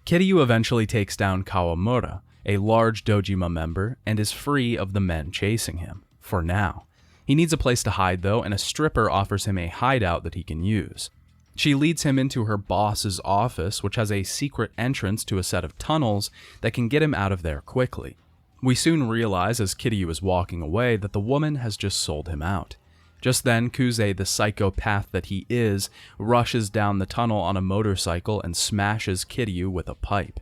Kiryu eventually takes down Kawamura, a large Dojima member, and is free of the men chasing him, for now. He needs a place to hide though, and a stripper offers him a hideout that he can use. She leads him into her boss's office, which has a secret entrance to a set of tunnels that can get him out of there quickly. We soon realize as Kiryu is walking away that the woman has just sold him out. Just then, Kuze, the psychopath that he is, rushes down the tunnel on a motorcycle and smashes Kiryu with a pipe.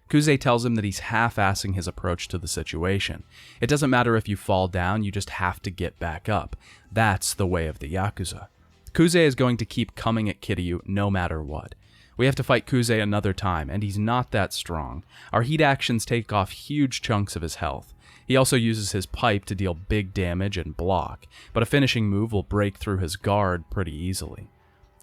Kuze tells him that he's half-assing his approach to the situation. It doesn't matter if you fall down, you just have to get back up. That's the way of the Yakuza. Kuze is going to keep coming at Kiryu no matter what. We have to fight Kuze another time, and he's not that strong. Our heat actions take off huge chunks of his health. He also uses his pipe to deal big damage and block, but a finishing move will break through his guard pretty easily.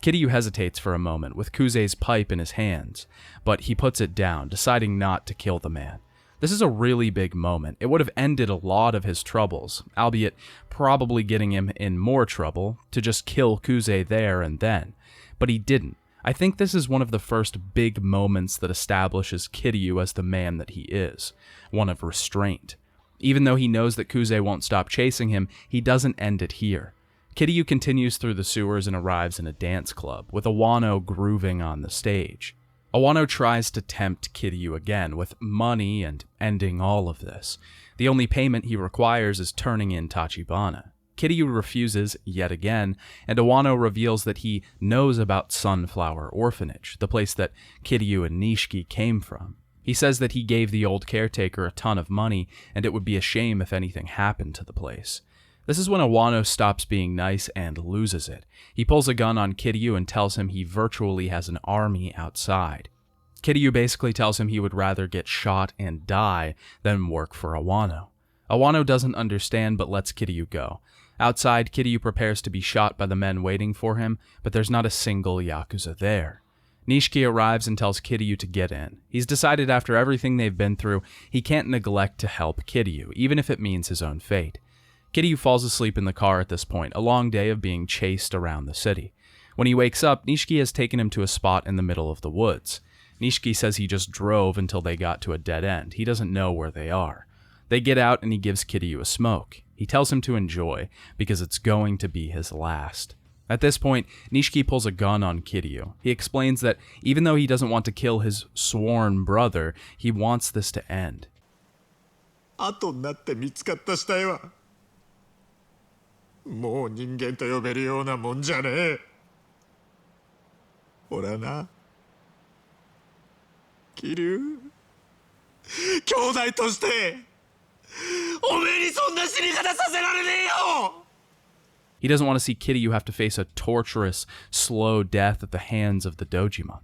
Kiryu hesitates for a moment with Kuze's pipe in his hands, but he puts it down, deciding not to kill the man. This is a really big moment. It would have ended a lot of his troubles, albeit probably getting him in more trouble, to just kill Kuze there and then. But he didn't. I think this is one of the first big moments that establishes Kiryu as the man that he is, one of restraint. Even though he knows that Kuze won't stop chasing him, he doesn't end it here. Kiryu continues through the sewers and arrives in a dance club, with Awano grooving on the stage. Awano tries to tempt Kiryu again with money and ending all of this. The only payment he requires is turning in Tachibana. Kiryu refuses yet again, and Awano reveals that he knows about Sunflower Orphanage, the place that Kiryu and Nishiki came from. He says that he gave the old caretaker a ton of money, and it would be a shame if anything happened to the place. This is when Awano stops being nice and loses it. He pulls a gun on Kiryu and tells him he virtually has an army outside. Kiryu basically tells him he would rather get shot and die than work for Awano. Awano doesn't understand but lets Kiryu go. Outside, Kiryu prepares to be shot by the men waiting for him, but there's not a single Yakuza there. Nishiki arrives and tells Kiryu to get in. He's decided after everything they've been through, he can't neglect to help Kiryu, even if it means his own fate. Kiryu falls asleep in the car at this point, a long day of being chased around the city. When he wakes up, Nishiki has taken him to a spot in the middle of the woods. Nishiki says he just drove until they got to a dead end. He doesn't know where they are. They get out and he gives Kiryu a smoke. He tells him to enjoy, because it's going to be his last. At this point, Nishiki pulls a gun on Kiryu. He explains that even though he doesn't want to kill his sworn brother, he wants this to end. 後になって見つかった死体はもう人間と呼べるようなもんじゃねえ。俺はな、桐生兄弟としておめえにそんな死に方させられねえよ。 He doesn't want to see Kiryu have to face a torturous, slow death at the hands of the Dojima.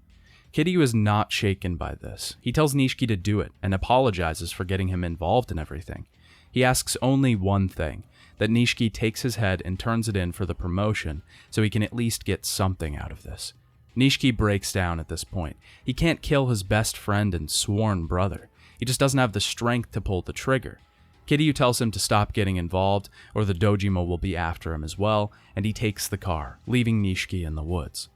Kiryu is not shaken by this. He tells Nishiki to do it and apologizes for getting him involved in everything. He asks only one thing, that Nishiki takes his head and turns it in for the promotion so he can at least get something out of this. Nishiki breaks down at this point. He can't kill his best friend and sworn brother. He just doesn't have the strength to pull the trigger. Kiryu tells him to stop getting involved, or the Dojima will be after him as well, and he takes the car, leaving Nishiki in the woods.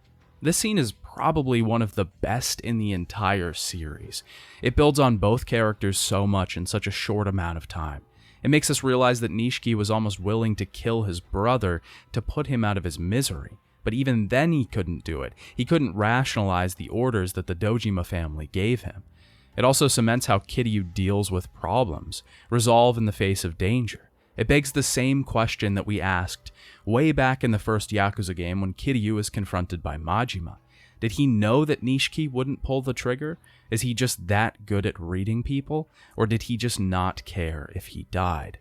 This scene is probably one of the best in the entire series. It builds on both characters so much in such a short amount of time. It makes us realize that Nishiki was almost willing to kill his brother to put him out of his misery, but even then he couldn't do it. He couldn't rationalize the orders that the Dojima family gave him. It also cements how Kiryu deals with problems, resolve in the face of danger. It begs the same question that we asked way back in the first Yakuza game when Kiryu is confronted by Majima. Did he know that Nishiki wouldn't pull the trigger? Is he just that good at reading people? Or did he just not care if he died?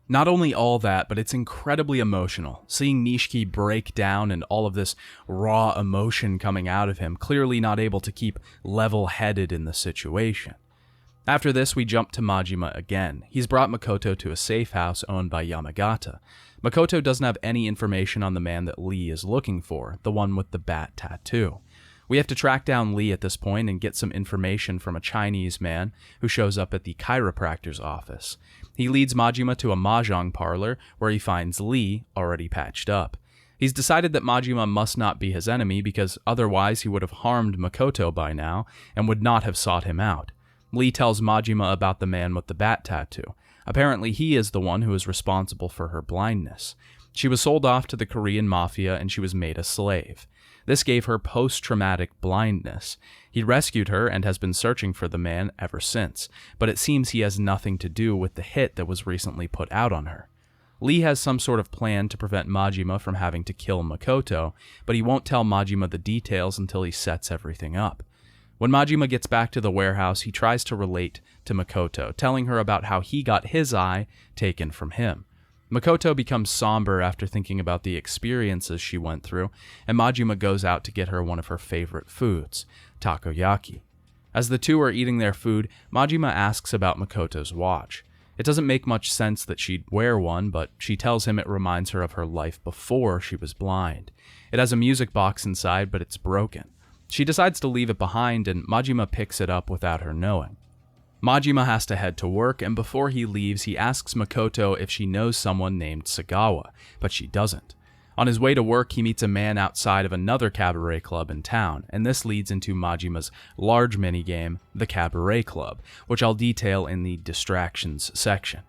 Not only all that, but it's incredibly emotional, seeing Nishiki break down and all of this raw emotion coming out of him, clearly not able to keep level-headed in the situation. After this, we jump to Majima again. He's brought Makoto to a safe house owned by Yamagata. Makoto doesn't have any information on the man that Lee is looking for, the one with the bat tattoo. We have to track down Lee at this point and get some information from a Chinese man who shows up at the chiropractor's office. He leads Majima to a mahjong parlor where he finds Lee already patched up. He's decided that Majima must not be his enemy because otherwise he would have harmed Makoto by now and would not have sought him out. Lee tells Majima about the man with the bat tattoo. Apparently he is the one who is responsible for her blindness. She was sold off to the Korean mafia and she was made a slave. This gave her post-traumatic blindness. He rescued her and has been searching for the man ever since, but it seems he has nothing to do with the hit that was recently put out on her. Lee has some sort of plan to prevent Majima from having to kill Makoto, but he won't tell Majima the details until he sets everything up. When Majima gets back to the warehouse, he tries to relate to Makoto, telling her about how he got his eye taken from him. Makoto becomes somber after thinking about the experiences she went through, and Majima goes out to get her one of her favorite foods, takoyaki. As the two are eating their food, Majima asks about Makoto's watch. It doesn't make much sense that she'd wear one, but she tells him it reminds her of her life before she was blind. It has a music box inside, but it's broken. She decides to leave it behind, and Majima picks it up without her knowing. Majima has to head to work, and before he leaves, he asks Makoto if she knows someone named Sagawa, but she doesn't. On his way to work, he meets a man outside of another cabaret club in town, and this leads into Majima's large minigame, the Cabaret Club, which I'll detail in the distractions section.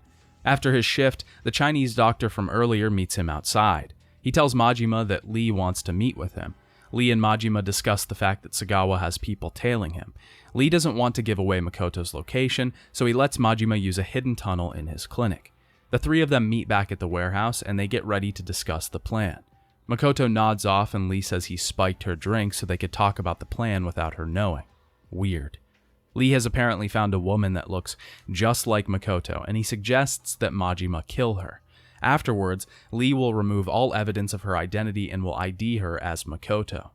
After his shift, the Chinese doctor from earlier meets him outside. He tells Majima that Lee wants to meet with him. Lee and Majima discuss the fact that Sagawa has people tailing him. Lee doesn't want to give away Makoto's location, so he lets Majima use a hidden tunnel in his clinic. The three of them meet back at the warehouse, and they get ready to discuss the plan. Makoto nods off, and Lee says he spiked her drink so they could talk about the plan without her knowing. Weird. Lee has apparently found a woman that looks just like Makoto, and he suggests that Majima kill her. Afterwards, Lee will remove all evidence of her identity and will ID her as Makoto.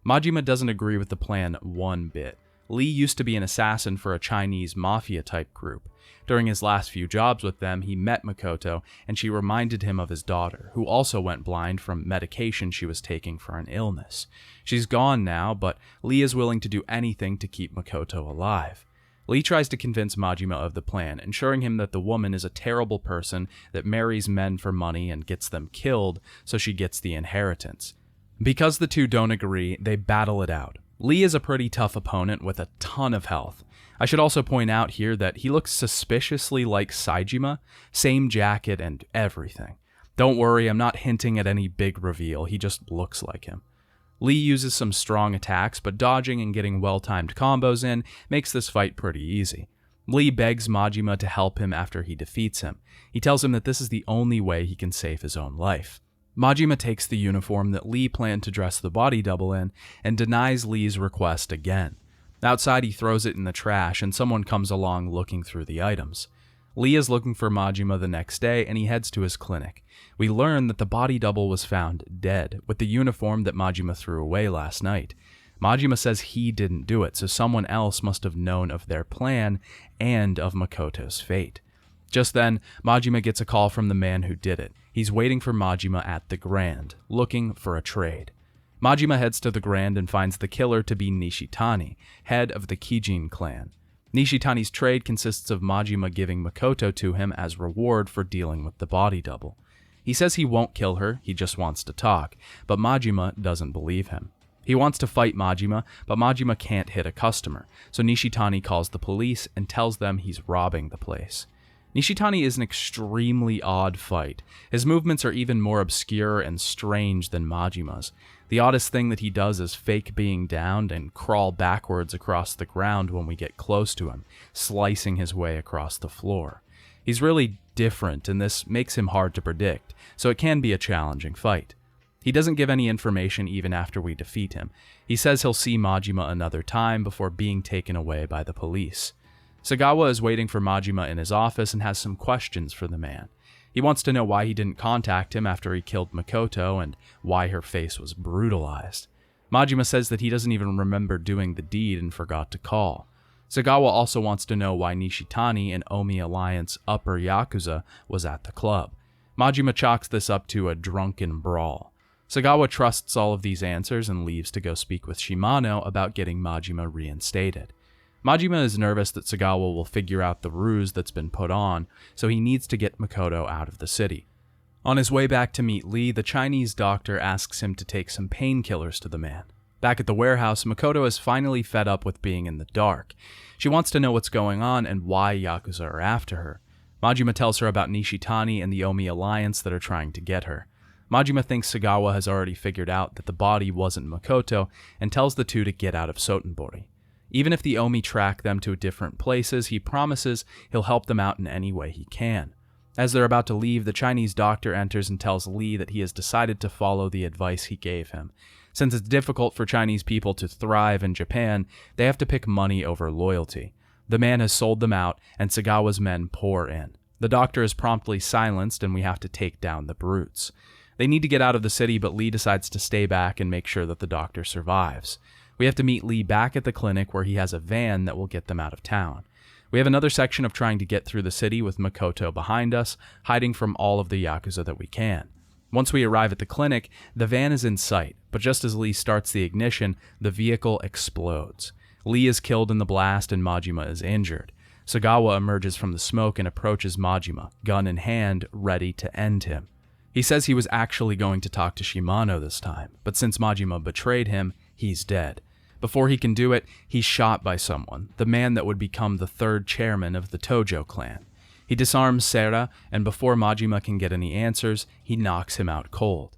Majima doesn't agree with the plan one bit. Lee used to be an assassin for a Chinese mafia-type group. During his last few jobs with them, he met Makoto, and she reminded him of his daughter, who also went blind from medication she was taking for an illness. She's gone now, but Lee is willing to do anything to keep Makoto alive. Lee tries to convince Majima of the plan, ensuring him that the woman is a terrible person that marries men for money and gets them killed so she gets the inheritance. Because the two don't agree, they battle it out. Lee is a pretty tough opponent with a ton of health. I should also point out here that he looks suspiciously like Saejima, same jacket and everything. Don't worry, I'm not hinting at any big reveal, he just looks like him. Lee uses some strong attacks, but dodging and getting well-timed combos in makes this fight pretty easy. Lee begs Majima to help him after he defeats him. He tells him that this is the only way he can save his own life. Majima takes the uniform that Lee planned to dress the body double in and denies Lee's request again. Outside, he throws it in the trash, and someone comes along looking through the items. Lee is looking for Majima the next day, and he heads to his clinic. We learn that the body double was found dead, with the uniform that Majima threw away last night. Majima says he didn't do it, so someone else must have known of their plan and of Makoto's fate. Just then, Majima gets a call from the man who did it. He's waiting for Majima at the Grand, looking for a trade. Majima heads to the Grand and finds the killer to be Nishitani, head of the Kijin clan. Nishitani's trade consists of Majima giving Makoto to him as reward for dealing with the body double. He says he won't kill her, he just wants to talk, but Majima doesn't believe him. He wants to fight Majima, but Majima can't hit a customer, so Nishitani calls the police and tells them he's robbing the place. Nishitani is an extremely odd fight. His movements are even more obscure and strange than Majima's. The oddest thing that he does is fake being downed and crawl backwards across the ground when we get close to him, slicing his way across the floor. He's really different, and this makes him hard to predict, so it can be a challenging fight. He doesn't give any information even after we defeat him. He says he'll see Majima another time before being taken away by the police. Sagawa is waiting for Majima in his office and has some questions for the man. He wants to know why he didn't contact him after he killed Makoto and why her face was brutalized. Majima says that he doesn't even remember doing the deed and forgot to call. Sagawa also wants to know why Nishitani and Omi Alliance Upper Yakuza was at the club. Majima chalks this up to a drunken brawl. Sagawa trusts all of these answers and leaves to go speak with Shimano about getting Majima reinstated. Majima is nervous that Sagawa will figure out the ruse that's been put on, so he needs to get Makoto out of the city. On his way back to meet Lee, the Chinese doctor asks him to take some painkillers to the man. Back at the warehouse, Makoto is finally fed up with being in the dark. She wants to know what's going on and why Yakuza are after her. Majima tells her about Nishitani and the Omi Alliance that are trying to get her. Majima thinks Sagawa has already figured out that the body wasn't Makoto and tells the two to get out of Sotenbori. Even if the Omi track them to different places, he promises he'll help them out in any way he can. As they're about to leave, the Chinese doctor enters and tells Lee that he has decided to follow the advice he gave him. Since it's difficult for Chinese people to thrive in Japan, they have to pick money over loyalty. The man has sold them out, and Sagawa's men pour in. The doctor is promptly silenced, and we have to take down the brutes. They need to get out of the city, but Lee decides to stay back and make sure that the doctor survives. We have to meet Lee back at the clinic where he has a van that will get them out of town. We have another section of trying to get through the city with Makoto behind us, hiding from all of the Yakuza that we can. Once we arrive at the clinic, the van is in sight, but just as Lee starts the ignition, the vehicle explodes. Lee is killed in the blast and Majima is injured. Sagawa emerges from the smoke and approaches Majima, gun in hand, ready to end him. He says he was actually going to talk to Shimano this time, but since Majima betrayed him, he's dead. Before he can do it, he's shot by someone, the man that would become the third chairman of the Tojo clan. He disarms Sera, and before Majima can get any answers, he knocks him out cold.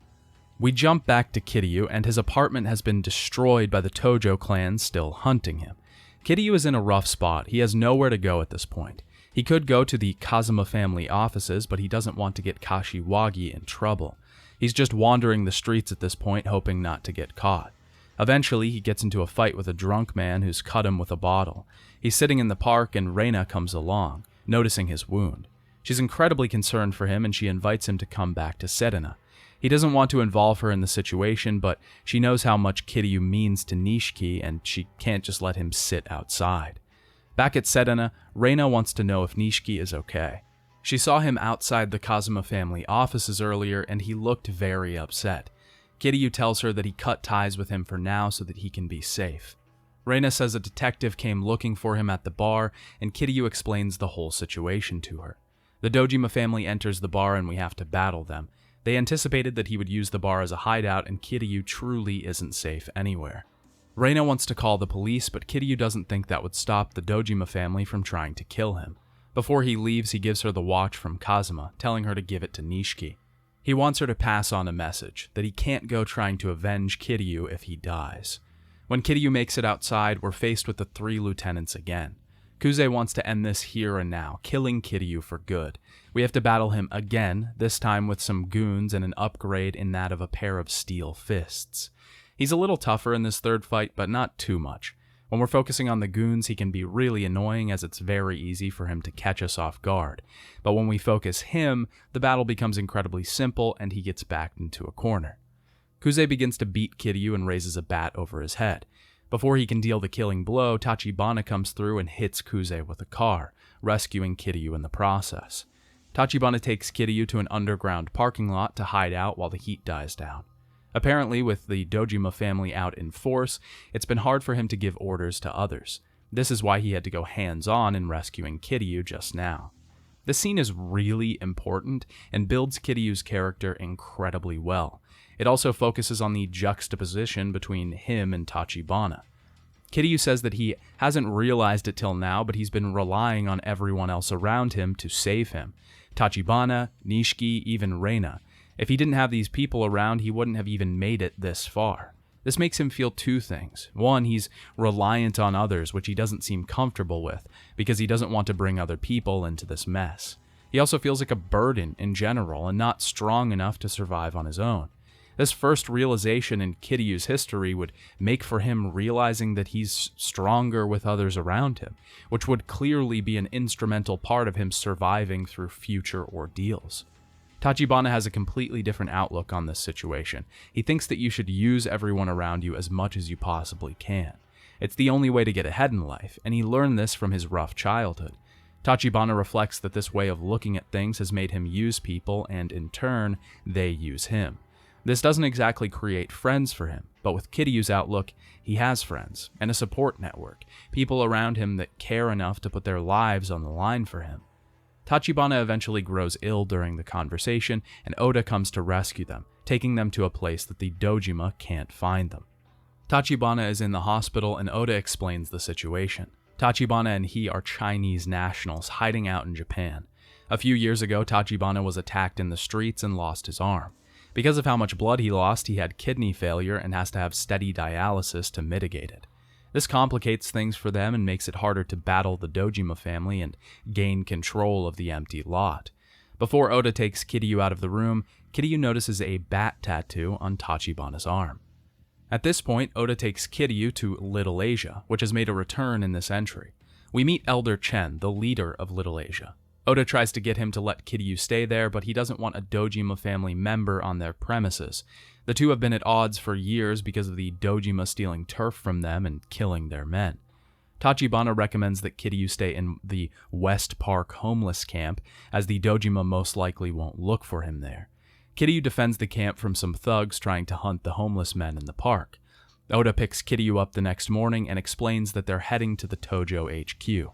We jump back to Kiryu, and his apartment has been destroyed by the Tojo clan still hunting him. Kiryu is in a rough spot. He has nowhere to go at this point. He could go to the Kazuma family offices, but he doesn't want to get Kashiwagi in trouble. He's just wandering the streets at this point, hoping not to get caught. Eventually, he gets into a fight with a drunk man who's cut him with a bottle. He's sitting in the park, and Reina comes along, noticing his wound. She's incredibly concerned for him, and she invites him to come back to Serena. He doesn't want to involve her in the situation, but she knows how much Kiryu means to Nishiki, and she can't just let him sit outside. Back at Serena, Reina wants to know if Nishiki is okay. She saw him outside the Kazuma family offices earlier, and he looked very upset. Kiryu tells her that he cut ties with him for now so that he can be safe. Reina says a detective came looking for him at the bar, and Kiryu explains the whole situation to her. The Dojima family enters the bar, and we have to battle them. They anticipated that he would use the bar as a hideout, and Kiryu truly isn't safe anywhere. Reina wants to call the police, but Kiryu doesn't think that would stop the Dojima family from trying to kill him. Before he leaves, he gives her the watch from Kazuma, telling her to give it to Nishiki. He wants her to pass on a message, that he can't go trying to avenge Kiryu if he dies. When Kiryu makes it outside, we're faced with the three lieutenants again. Kuze wants to end this here and now, killing Kiryu for good. We have to battle him again, this time with some goons and an upgrade in that of a pair of steel fists. He's a little tougher in this third fight, but not too much. When we're focusing on the goons, he can be really annoying as it's very easy for him to catch us off guard. But when we focus him, the battle becomes incredibly simple and he gets backed into a corner. Kuze begins to beat Kiryu and raises a bat over his head. Before he can deal the killing blow, Tachibana comes through and hits Kuze with a car, rescuing Kiryu in the process. Tachibana takes Kiryu to an underground parking lot to hide out while the heat dies down. Apparently, with the Dojima family out in force, it's been hard for him to give orders to others. This is why he had to go hands-on in rescuing Kiryu just now. This scene is really important and builds Kiryu's character incredibly well. It also focuses on the juxtaposition between him and Tachibana. Kiryu says that he hasn't realized it till now, but he's been relying on everyone else around him to save him. Tachibana, Nishiki, even Reina. If he didn't have these people around, he wouldn't have even made it this far. This makes him feel two things. One, he's reliant on others, which he doesn't seem comfortable with, because he doesn't want to bring other people into this mess. He also feels like a burden in general, and not strong enough to survive on his own. This first realization in Kiryu's history would make for him realizing that he's stronger with others around him, which would clearly be an instrumental part of him surviving through future ordeals. Tachibana has a completely different outlook on this situation. He thinks that you should use everyone around you as much as you possibly can. It's the only way to get ahead in life, and he learned this from his rough childhood. Tachibana reflects that this way of looking at things has made him use people, and in turn, they use him. This doesn't exactly create friends for him, but with Kiryu's outlook, he has friends, and a support network, people around him that care enough to put their lives on the line for him. Tachibana eventually grows ill during the conversation, and Oda comes to rescue them, taking them to a place that the Dojima can't find them. Tachibana is in the hospital, and Oda explains the situation. Tachibana and he are Chinese nationals hiding out in Japan. A few years ago, Tachibana was attacked in the streets and lost his arm. Because of how much blood he lost, he had kidney failure and has to have steady dialysis to mitigate it. This complicates things for them and makes it harder to battle the Dojima family and gain control of the empty lot. Before Oda takes Kiryu out of the room, Kiryu notices a bat tattoo on Tachibana's arm. At this point, Oda takes Kiryu to Little Asia, which has made a return in this entry. We meet Elder Chen, the leader of Little Asia. Oda tries to get him to let Kiryu stay there, but he doesn't want a Dojima family member on their premises. The two have been at odds for years because of the Dojima stealing turf from them and killing their men. Tachibana recommends that Kiryu stay in the West Park homeless camp, as the Dojima most likely won't look for him there. Kiryu defends the camp from some thugs trying to hunt the homeless men in the park. Oda picks Kiryu up the next morning and explains that they're heading to the Tojo HQ.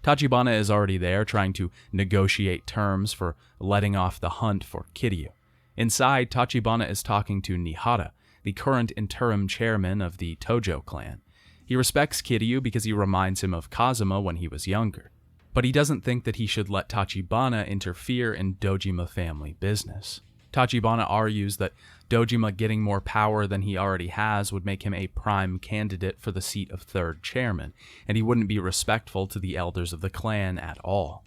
Tachibana is already there, trying to negotiate terms for letting off the hunt for Kiryu. Inside, Tachibana is talking to Nihara, the current interim chairman of the Tojo clan. He respects Kiryu because he reminds him of Kazuma when he was younger, but he doesn't think that he should let Tachibana interfere in Dojima family business. Tachibana argues that Dojima getting more power than he already has would make him a prime candidate for the seat of third chairman, and he wouldn't be respectful to the elders of the clan at all.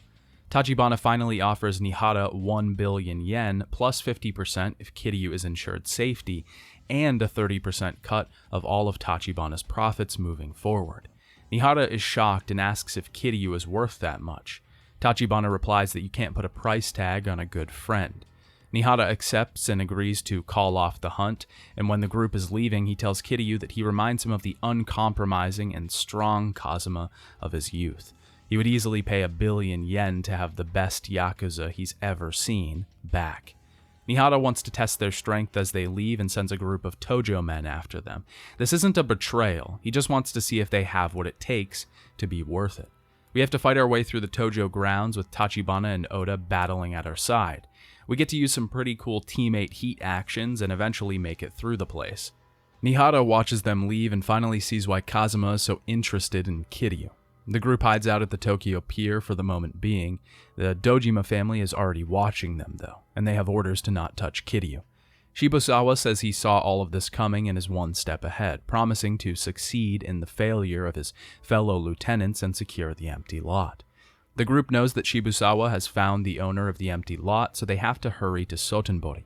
Tachibana finally offers Nihara 1 billion yen plus 50% if Kiryu is ensured safety, and a 30% cut of all of Tachibana's profits moving forward. Nihara is shocked and asks if Kiryu is worth that much. Tachibana replies that you can't put a price tag on a good friend. Nihara accepts and agrees to call off the hunt, and when the group is leaving, he tells Kiryu that he reminds him of the uncompromising and strong Kazuma of his youth. He would easily pay 1 billion yen to have the best Yakuza he's ever seen back. Nihara wants to test their strength as they leave and sends a group of Tojo men after them. This isn't a betrayal, he just wants to see if they have what it takes to be worth it. We have to fight our way through the Tojo grounds with Tachibana and Oda battling at our side. We get to use some pretty cool teammate heat actions and eventually make it through the place. Nihara watches them leave and finally sees why Kazuma is so interested in Kiryu. The group hides out at the Tokyo Pier for the moment being. The Dojima family is already watching them, though, and they have orders to not touch Kiryu. Shibusawa says he saw all of this coming and is one step ahead, promising to succeed in the failure of his fellow lieutenants and secure the empty lot. The group knows that Shibusawa has found the owner of the empty lot, so they have to hurry to Sotenbori.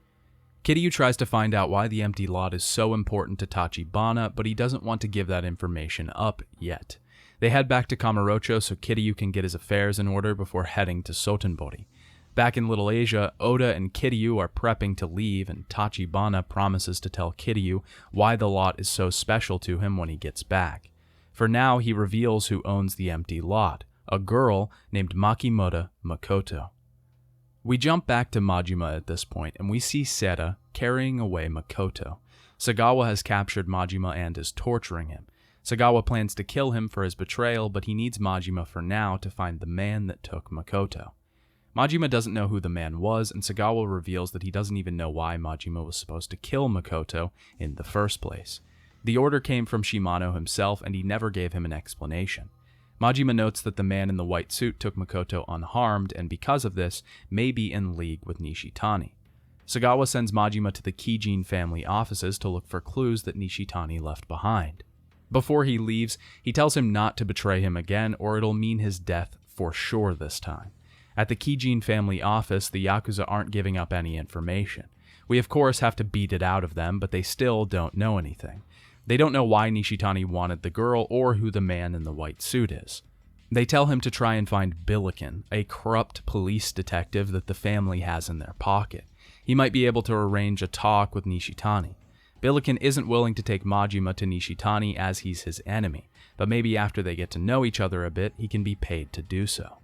Kiryu tries to find out why the empty lot is so important to Tachibana, but he doesn't want to give that information up yet. They head back to Kamurocho so Kiryu can get his affairs in order before heading to Sotenbori. Back in Little Asia, Oda and Kiryu are prepping to leave, and Tachibana promises to tell Kiryu why the lot is so special to him when he gets back. For now, he reveals who owns the empty lot, a girl named Makimoto Makoto. We jump back to Majima at this point, and we see Seta carrying away Makoto. Sagawa has captured Majima and is torturing him. Sagawa plans to kill him for his betrayal, but he needs Majima for now to find the man that took Makoto. Majima doesn't know who the man was, and Sagawa reveals that he doesn't even know why Majima was supposed to kill Makoto in the first place. The order came from Shimano himself, and he never gave him an explanation. Majima notes that the man in the white suit took Makoto unharmed, and because of this, may be in league with Nishitani. Sagawa sends Majima to the Kijin family offices to look for clues that Nishitani left behind. Before he leaves, he tells him not to betray him again, or it'll mean his death for sure this time. At the Kijin family office, the Yakuza aren't giving up any information. We of course have to beat it out of them, but they still don't know anything. They don't know why Nishitani wanted the girl or who the man in the white suit is. They tell him to try and find Billiken, a corrupt police detective that the family has in their pocket. He might be able to arrange a talk with Nishitani. Billiken isn't willing to take Majima to Nishitani as he's his enemy, but maybe after they get to know each other a bit, he can be paid to do so.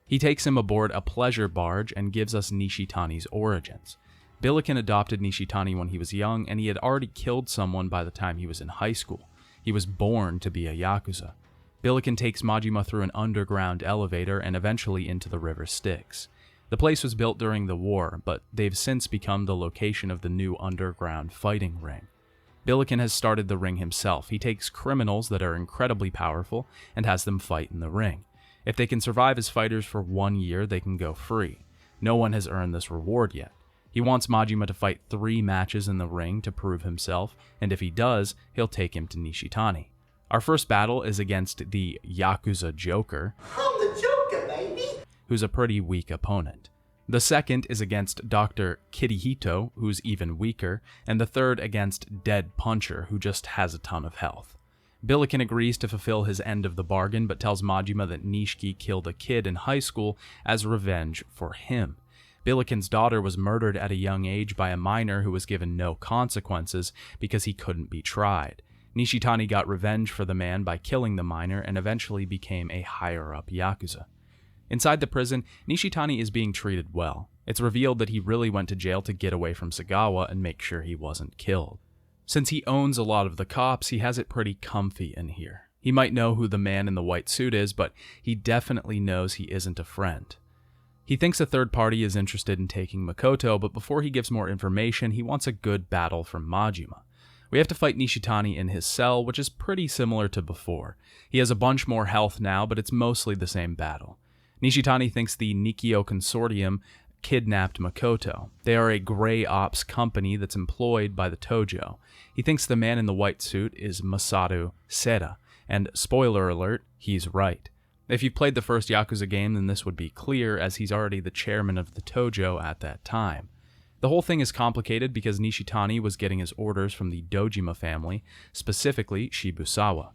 He takes him aboard a pleasure barge and gives us Nishitani's origins. Billiken adopted Nishitani when he was young, and he had already killed someone by the time he was in high school. He was born to be a Yakuza. Billiken takes Majima through an underground elevator and eventually into the river Styx. The place was built during the war, but they've since become the location of the new underground fighting ring. Billiken has started the ring himself. He takes criminals that are incredibly powerful and has them fight in the ring. If they can survive as fighters for 1 year, they can go free. No one has earned this reward yet. He wants Majima to fight 3 matches in the ring to prove himself, and if he does, he'll take him to Nishitani. Our first battle is against the Yakuza Joker. I'm the Joker, baby! Who's a pretty weak opponent. The second is against Dr. Kirihito, who's even weaker, and the third against Dead Puncher, who just has a ton of health. Billiken agrees to fulfill his end of the bargain, but tells Majima that Nishiki killed a kid in high school as revenge for him. Billiken's daughter was murdered at a young age by a minor who was given no consequences because he couldn't be tried. Nishitani got revenge for the man by killing the minor and eventually became a higher-up Yakuza. Inside the prison, Nishitani is being treated well. It's revealed that he really went to jail to get away from Sagawa and make sure he wasn't killed. Since he owns a lot of the cops, he has it pretty comfy in here. He might know who the man in the white suit is, but he definitely knows he isn't a friend. He thinks a third party is interested in taking Makoto, but before he gives more information, he wants a good battle from Majima. We have to fight Nishitani in his cell, which is pretty similar to before. He has a bunch more health now, but it's mostly the same battle. Nishitani thinks the Nikio Consortium kidnapped Makoto. They are a gray ops company that's employed by the Tojo. He thinks the man in the white suit is Masaru Seda, and spoiler alert, he's right. If you've played the first Yakuza game, then this would be clear, as he's already the chairman of the Tojo at that time. The whole thing is complicated because Nishitani was getting his orders from the Dojima family, specifically Shibusawa.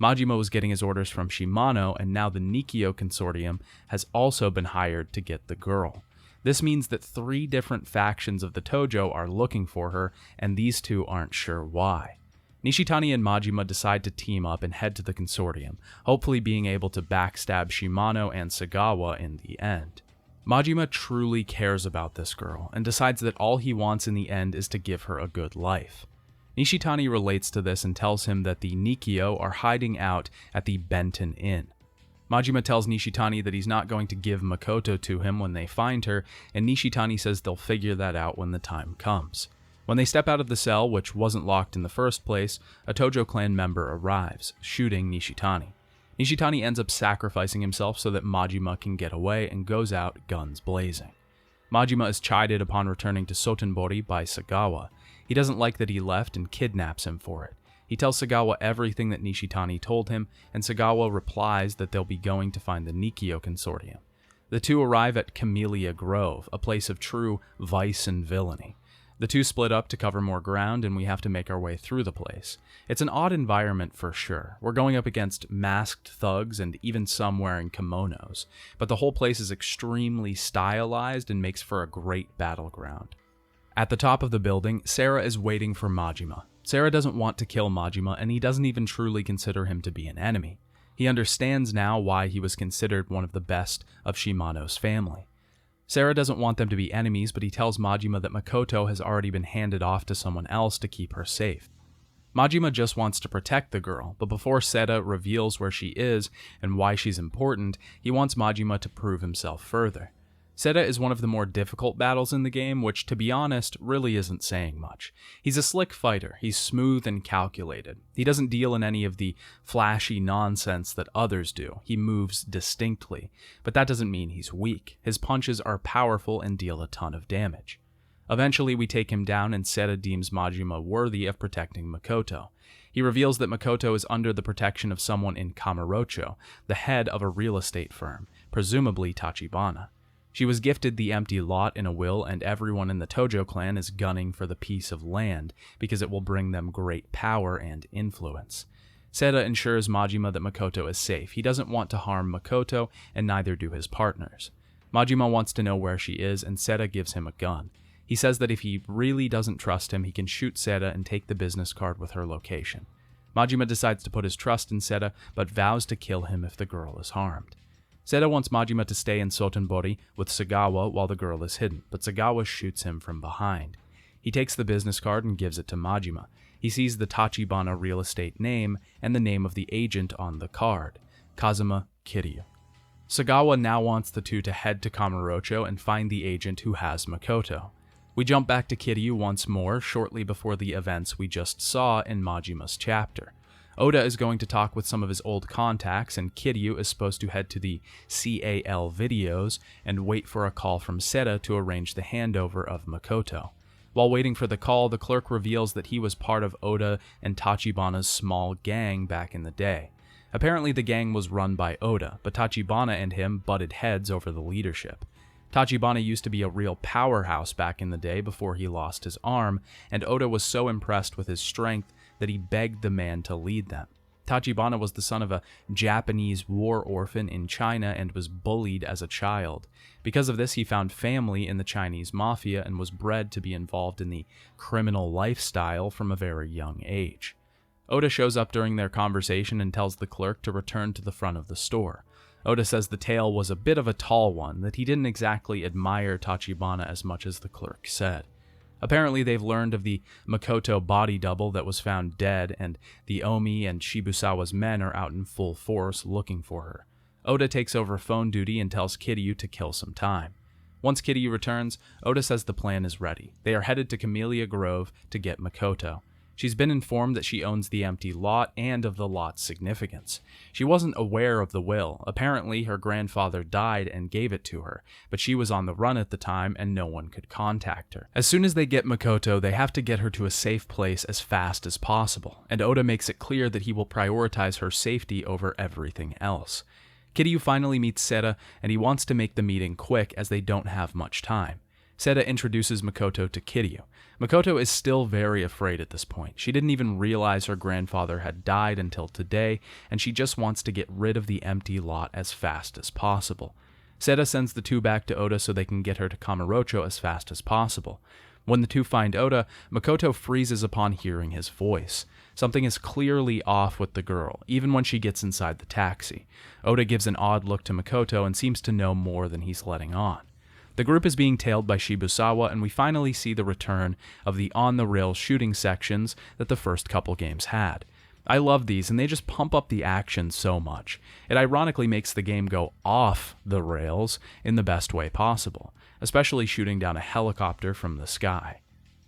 Majima was getting his orders from Shimano, and now the Nikio Consortium has also been hired to get the girl. This means that 3 different factions of the Tojo are looking for her, and these 2 aren't sure why. Nishitani and Majima decide to team up and head to the consortium, hopefully being able to backstab Shimano and Sagawa in the end. Majima truly cares about this girl, and decides that all he wants in the end is to give her a good life. Nishitani relates to this and tells him that the Nikio are hiding out at the Benton Inn. Majima tells Nishitani that he's not going to give Makoto to him when they find her, and Nishitani says they'll figure that out when the time comes. When they step out of the cell, which wasn't locked in the first place, a Tojo clan member arrives, shooting Nishitani. Nishitani ends up sacrificing himself so that Majima can get away and goes out guns blazing. Majima is chided upon returning to Sotenbori by Sagawa. He doesn't like that he left and kidnaps him for it. He tells Sagawa everything that Nishitani told him, and Sagawa replies that they'll be going to find the Nikio Consortium. The 2 arrive at Camellia Grove, a place of true vice and villainy. The 2 split up to cover more ground, and we have to make our way through the place. It's an odd environment for sure. We're going up against masked thugs and even some wearing kimonos, but the whole place is extremely stylized and makes for a great battleground. At the top of the building, Sera is waiting for Majima. Sera doesn't want to kill Majima, and he doesn't even truly consider him to be an enemy. He understands now why he was considered one of the best of Shimano's family. Sera doesn't want them to be enemies, but he tells Majima that Makoto has already been handed off to someone else to keep her safe. Majima just wants to protect the girl, but before Seda reveals where she is and why she's important, he wants Majima to prove himself further. Seda is one of the more difficult battles in the game, which, to be honest, really isn't saying much. He's a slick fighter, he's smooth and calculated. He doesn't deal in any of the flashy nonsense that others do. He moves distinctly, but that doesn't mean he's weak. His punches are powerful and deal a ton of damage. Eventually, we take him down, and Seda deems Majima worthy of protecting Makoto. He reveals that Makoto is under the protection of someone in Kamurocho, the head of a real estate firm, presumably Tachibana. She was gifted the empty lot in a will, and everyone in the Tojo clan is gunning for the piece of land because it will bring them great power and influence. Seda ensures Majima that Makoto is safe. He doesn't want to harm Makoto, and neither do his partners. Majima wants to know where she is, and Seda gives him a gun. He says that if he really doesn't trust him, he can shoot Seda and take the business card with her location. Majima decides to put his trust in Seda, but vows to kill him if the girl is harmed. Seda wants Majima to stay in Sotenbori with Sagawa while the girl is hidden, but Sagawa shoots him from behind. He takes the business card and gives it to Majima. He sees the Tachibana real estate name and the name of the agent on the card, Kazuma Kiryu. Sagawa now wants the 2 to head to Kamurocho and find the agent who has Makoto. We jump back to Kiryu once more, shortly before the events we just saw in Majima's chapter. Oda is going to talk with some of his old contacts, and Kiryu is supposed to head to the CAL videos and wait for a call from Seda to arrange the handover of Makoto. While waiting for the call, the clerk reveals that he was part of Oda and Tachibana's small gang back in the day. Apparently the gang was run by Oda, but Tachibana and him butted heads over the leadership. Tachibana used to be a real powerhouse back in the day before he lost his arm, and Oda was so impressed with his strength that he begged the man to lead them. Tachibana was the son of a Japanese war orphan in China and was bullied as a child. Because of this, he found family in the Chinese mafia and was bred to be involved in the criminal lifestyle from a very young age. Oda shows up during their conversation and tells the clerk to return to the front of the store. Oda says the tale was a bit of a tall one, that he didn't exactly admire Tachibana as much as the clerk said. Apparently they've learned of the Makoto body double that was found dead, and the Omi and Shibusawa's men are out in full force looking for her. Oda takes over phone duty and tells Kiryu to kill some time. Once Kiryu returns, Oda says the plan is ready. They are headed to Camellia Grove to get Makoto. She's been informed that she owns the empty lot and of the lot's significance. She wasn't aware of the will. Apparently, her grandfather died and gave it to her, but she was on the run at the time and no one could contact her. As soon as they get Makoto, they have to get her to a safe place as fast as possible, and Oda makes it clear that he will prioritize her safety over everything else. Kiryu finally meets Seta, and he wants to make the meeting quick as they don't have much time. Seta introduces Makoto to Kiryu. Makoto is still very afraid at this point. She didn't even realize her grandfather had died until today, and she just wants to get rid of the empty lot as fast as possible. Seta sends the two back to Oda so they can get her to Kamurocho as fast as possible. When the two find Oda, Makoto freezes upon hearing his voice. Something is clearly off with the girl, even when she gets inside the taxi. Oda gives an odd look to Makoto and seems to know more than he's letting on. The group is being tailed by Shibusawa, and we finally see the return of the on-the-rails shooting sections that the first couple games had. I love these, and they just pump up the action so much. It ironically makes the game go off the rails in the best way possible, especially shooting down a helicopter from the sky.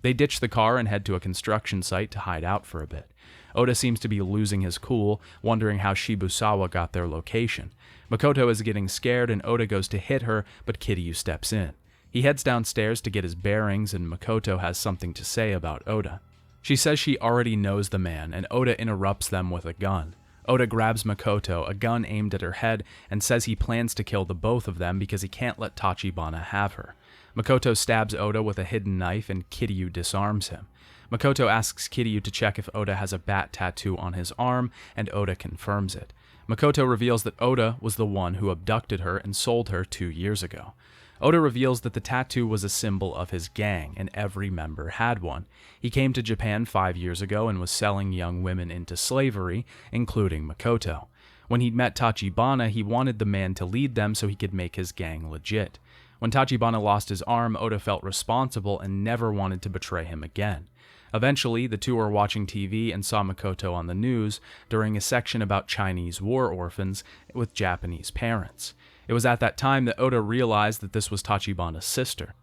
They ditch the car and head to a construction site to hide out for a bit. Oda seems to be losing his cool, wondering how Shibusawa got their location. Makoto is getting scared and Oda goes to hit her, but Kiryu steps in. He heads downstairs to get his bearings and Makoto has something to say about Oda. She says she already knows the man and Oda interrupts them with a gun. Oda grabs Makoto, a gun aimed at her head, and says he plans to kill the both of them because he can't let Tachibana have her. Makoto stabs Oda with a hidden knife and Kiryu disarms him. Makoto asks Kiryu to check if Oda has a bat tattoo on his arm, and Oda confirms it. Makoto reveals that Oda was the one who abducted her and sold her 2 years ago. Oda reveals that the tattoo was a symbol of his gang, and every member had one. He came to Japan 5 years ago and was selling young women into slavery, including Makoto. When he'd met Tachibana, he wanted the man to lead them so he could make his gang legit. When Tachibana lost his arm, Oda felt responsible and never wanted to betray him again. Eventually, the two were watching TV and saw Makoto on the news during a section about Chinese war orphans with Japanese parents. It was at that time that Oda realized that this was Tachibana's sister.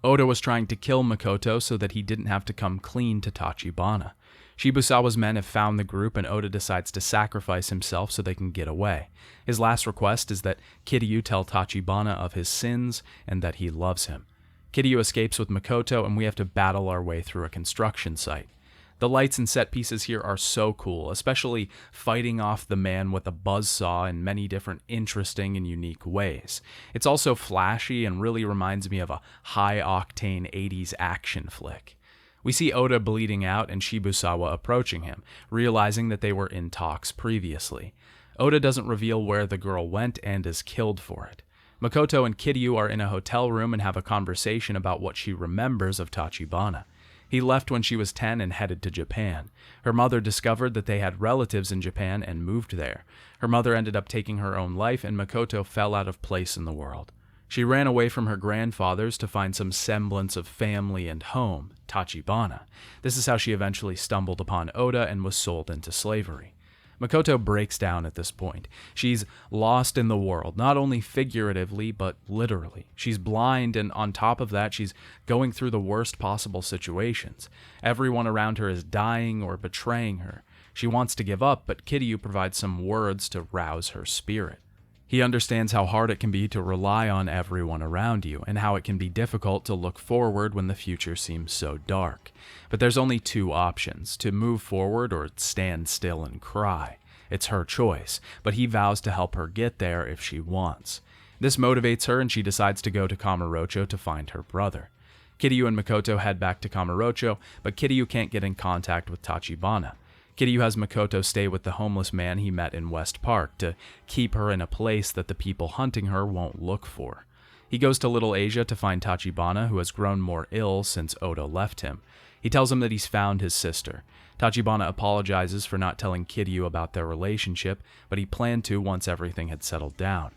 Oda was trying to kill Makoto so that he didn't have to come clean to Tachibana. Shibusawa's men have found the group and Oda decides to sacrifice himself so they can get away. His last request is that Kiryu tell Tachibana of his sins and that he loves him. Kiryu escapes with Makoto and we have to battle our way through a construction site. The lights and set pieces here are so cool, especially fighting off the man with a buzzsaw in many different interesting and unique ways. It's also flashy and really reminds me of a high-octane 80s action flick. We see Oda bleeding out and Shibusawa approaching him, realizing that they were in talks previously. Oda doesn't reveal where the girl went and is killed for it. Makoto and Kiryu are in a hotel room and have a conversation about what she remembers of Tachibana. He left when she was 10 and headed to Japan. Her mother discovered that they had relatives in Japan and moved there. Her mother ended up taking her own life and Makoto fell out of place in the world. She ran away from her grandfather's to find some semblance of family and home, Tachibana. This is how she eventually stumbled upon Oda and was sold into slavery. Makoto breaks down at this point. She's lost in the world, not only figuratively, but literally. She's blind, and on top of that, she's going through the worst possible situations. Everyone around her is dying or betraying her. She wants to give up, but Kiryu provides some words to rouse her spirit. He understands how hard it can be to rely on everyone around you, and how it can be difficult to look forward when the future seems so dark. But there's only two options, to move forward or stand still and cry. It's her choice, but he vows to help her get there if she wants. This motivates her and she decides to go to Kamurocho to find her brother. Kiryu and Makoto head back to Kamurocho, but Kiryu can't get in contact with Tachibana. Kiryu has Makoto stay with the homeless man he met in West Park to keep her in a place that the people hunting her won't look for. He goes to Little Asia to find Tachibana, who has grown more ill since Oda left him. He tells him that he's found his sister. Tachibana apologizes for not telling Kiryu about their relationship, but he planned to once everything had settled down.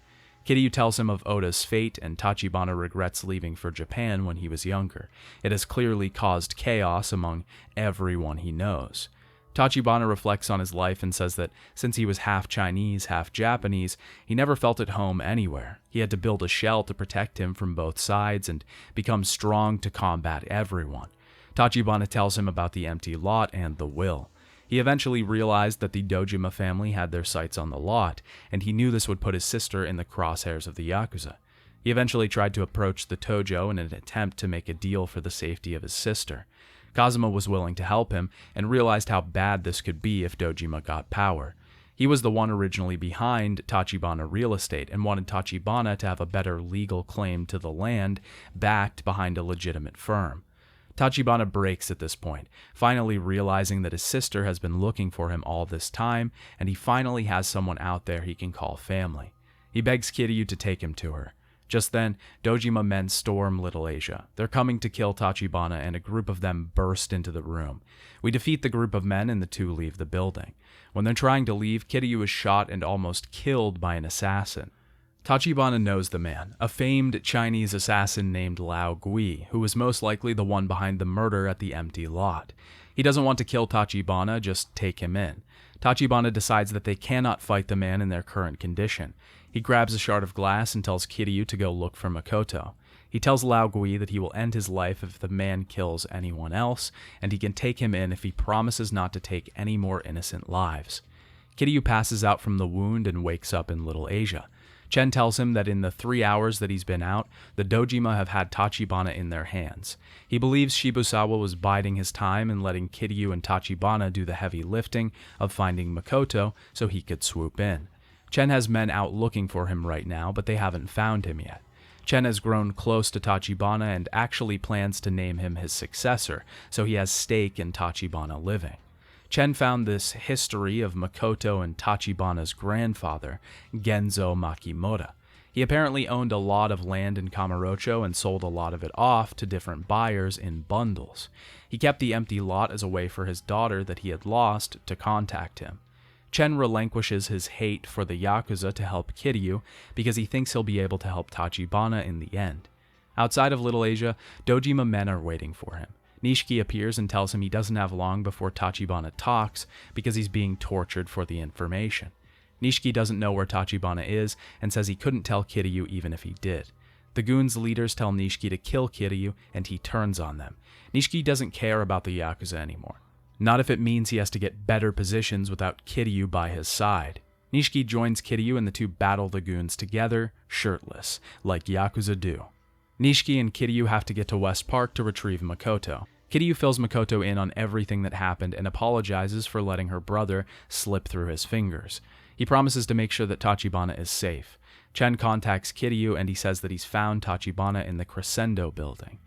Kiryu tells him of Oda's fate, and Tachibana regrets leaving for Japan when he was younger. It has clearly caused chaos among everyone he knows. Tachibana reflects on his life and says that since he was half Chinese, half Japanese, he never felt at home anywhere. He had to build a shell to protect him from both sides and become strong to combat everyone. Tachibana tells him about the empty lot and the will. He eventually realized that the Dojima family had their sights on the lot, and he knew this would put his sister in the crosshairs of the Yakuza. He eventually tried to approach the Tojo in an attempt to make a deal for the safety of his sister. Kazuma was willing to help him and realized how bad this could be if Dojima got power. He was the one originally behind Tachibana Real Estate and wanted Tachibana to have a better legal claim to the land backed behind a legitimate firm. Tachibana breaks at this point, finally realizing that his sister has been looking for him all this time, and he finally has someone out there he can call family. He begs Kiryu to take him to her. Just then, Dojima men storm Little Asia. They're coming to kill Tachibana, and a group of them burst into the room. We defeat the group of men, and the two leave the building. When they're trying to leave, Kiryu is shot and almost killed by an assassin. Tachibana knows the man, a famed Chinese assassin named Lao Gui, who was most likely the one behind the murder at the empty lot. He doesn't want to kill Tachibana, just take him in. Tachibana decides that they cannot fight the man in their current condition. He grabs a shard of glass and tells Kiryu to go look for Makoto. He tells Lao Gui that he will end his life if the man kills anyone else, and he can take him in if he promises not to take any more innocent lives. Kiryu passes out from the wound and wakes up in Little Asia. Chen tells him that in the 3 hours that he's been out, the Dojima have had Tachibana in their hands. He believes Shibusawa was biding his time and letting Kiryu and Tachibana do the heavy lifting of finding Makoto so he could swoop in. Chen has men out looking for him right now, but they haven't found him yet. Chen has grown close to Tachibana and actually plans to name him his successor, so he has stake in Tachibana living. Chen found this history of Makoto and Tachibana's grandfather, Genzo Makimura. He apparently owned a lot of land in Kamurocho and sold a lot of it off to different buyers in bundles. He kept the empty lot as a way for his daughter that he had lost to contact him. Chen relinquishes his hate for the Yakuza to help Kiryu because he thinks he'll be able to help Tachibana in the end. Outside of Little Asia, Dojima men are waiting for him. Nishiki appears and tells him he doesn't have long before Tachibana talks because he's being tortured for the information. Nishiki doesn't know where Tachibana is and says he couldn't tell Kiryu even if he did. The goons' leaders tell Nishiki to kill Kiryu and he turns on them. Nishiki doesn't care about the Yakuza anymore. Not if it means he has to get better positions without Kiryu by his side. Nishiki joins Kiryu and the two battle the goons together, shirtless, like Yakuza do. Nishiki and Kiryu have to get to West Park to retrieve Makoto. Kiryu fills Makoto in on everything that happened and apologizes for letting her brother slip through his fingers. He promises to make sure that Tachibana is safe. Chen contacts Kiryu and he says that he's found Tachibana in the Crescendo building.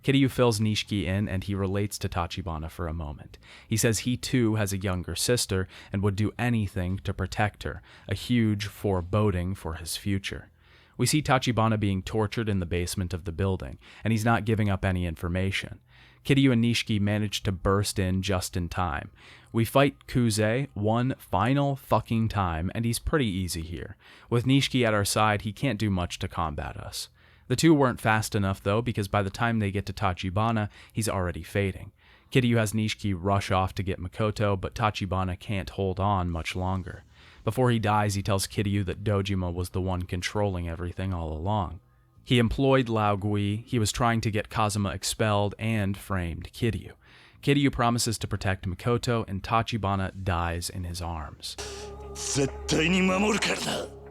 Kiryu fills Nishiki in and he relates to Tachibana for a moment. He says he too has a younger sister and would do anything to protect her, a huge foreboding for his future. We see Tachibana being tortured in the basement of the building, and he's not giving up any information. Kiryu and Nishiki manage to burst in just in time. We fight Kuze one final fucking time, and he's pretty easy here. With Nishiki at our side, he can't do much to combat us. The two weren't fast enough though, because by the time they get to Tachibana, he's already fading. Kiryu has Nishiki rush off to get Makoto, but Tachibana can't hold on much longer. Before he dies, he tells Kiryu that Dojima was the one controlling everything all along. He employed Lao Gui, he was trying to get Kazuma expelled, and framed Kiryu. Kiryu promises to protect Makoto, and Tachibana dies in his arms. 絶対に守るからな。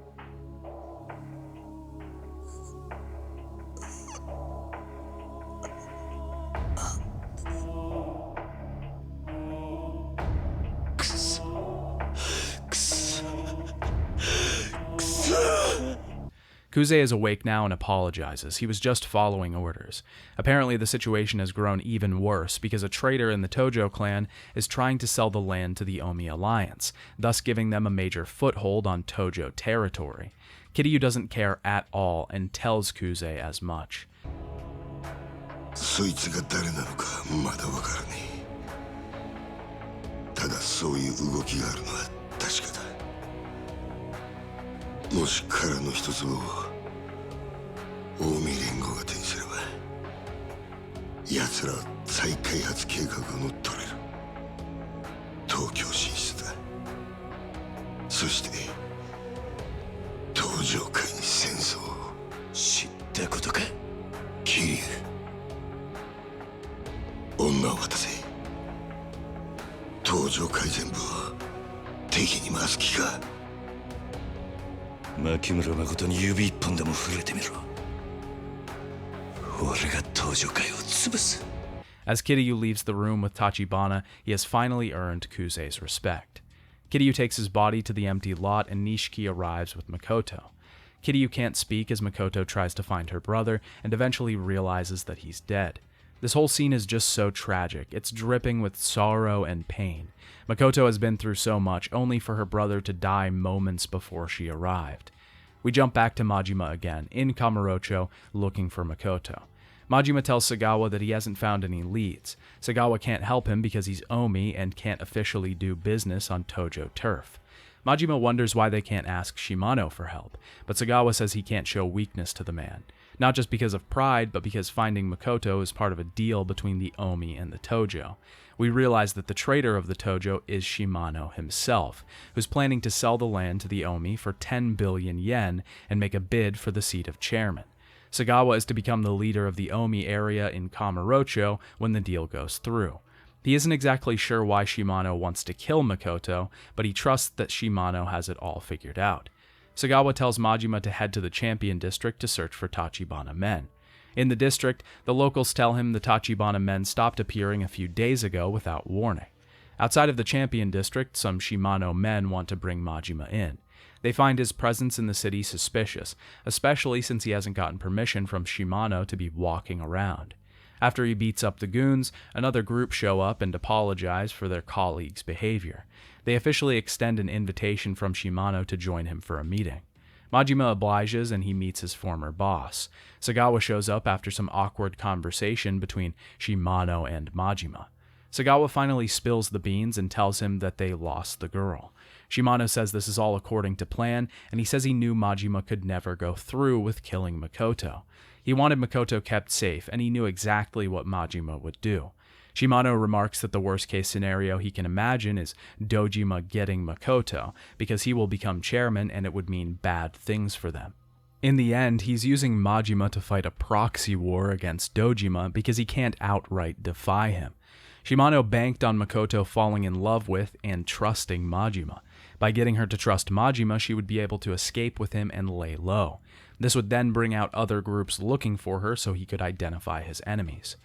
Kuze is awake now and apologizes. He was just following orders. Apparently the situation has grown even worse because a traitor in the Tojo clan is trying to sell the land to the Omi Alliance, thus giving them a major foothold on Tojo territory. Kiryu doesn't care at all and tells Kuze as much. そいつが誰なのかまだわからねえ。ただそういう動きがあるのは確かだ。もし彼の一つを近江連合が手にすれば奴らは再開発計画が乗っ取れる。東そして登場界に戦争を。知ったことか。桐生、女を渡せ。登場界全部を敵に回す気か。牧村誠に指一本でも触れてみろ。俺が登場界を潰す。As Kiryu leaves the room with Tachibana, he has finally earned Kusei's respect. Kiryu takes his body to the empty lot and Nishiki arrives with Makoto. Kiryu can't speak as Makoto tries to find her brother and eventually realizes that he's dead. This whole scene is just so tragic. It's dripping with sorrow and pain. Makoto has been through so much, only for her brother to die moments before she arrived. We jump back to Majima again, in Kamurocho, looking for Makoto. Majima tells Sagawa that he hasn't found any leads. Sagawa can't help him because he's Omi and can't officially do business on Tojo turf. Majima wonders why they can't ask Shimano for help, but Sagawa says he can't show weakness to the man. Not just because of pride, but because finding Makoto is part of a deal between the Omi and the Tojo. We realize that the traitor of the Tojo is Shimano himself, who's planning to sell the land to the Omi for 10 billion yen and make a bid for the seat of chairman. Sagawa is to become the leader of the Omi area in Kamurocho when the deal goes through. He isn't exactly sure why Shimano wants to kill Makoto, but he trusts that Shimano has it all figured out. Sagawa tells Majima to head to the Champion District to search for Tachibana men. In the district, the locals tell him the Tachibana men stopped appearing a few days ago without warning. Outside of the Champion District, some Shimano men want to bring Majima in. They find his presence in the city suspicious, especially since he hasn't gotten permission from Shimano to be walking around. After he beats up the goons, another group show up and apologize for their colleagues' behavior. They officially extend an invitation from Shimano to join him for a meeting. Majima obliges and he meets his former boss. Sagawa shows up after some awkward conversation between Shimano and Majima. Sagawa finally spills the beans and tells him that they lost the girl. Shimano says this is all according to plan, and he says he knew Majima could never go through with killing Makoto. He wanted Makoto kept safe, and he knew exactly what Majima would do. Shimano remarks that the worst-case scenario he can imagine is Dojima getting Makoto, because he will become chairman and it would mean bad things for them. In the end, he's using Majima to fight a proxy war against Dojima because he can't outright defy him. Shimano banked on Makoto falling in love with and trusting Majima. By getting her to trust Majima, she would be able to escape with him and lay low. This would then bring out other groups looking for her so he could identify his enemies.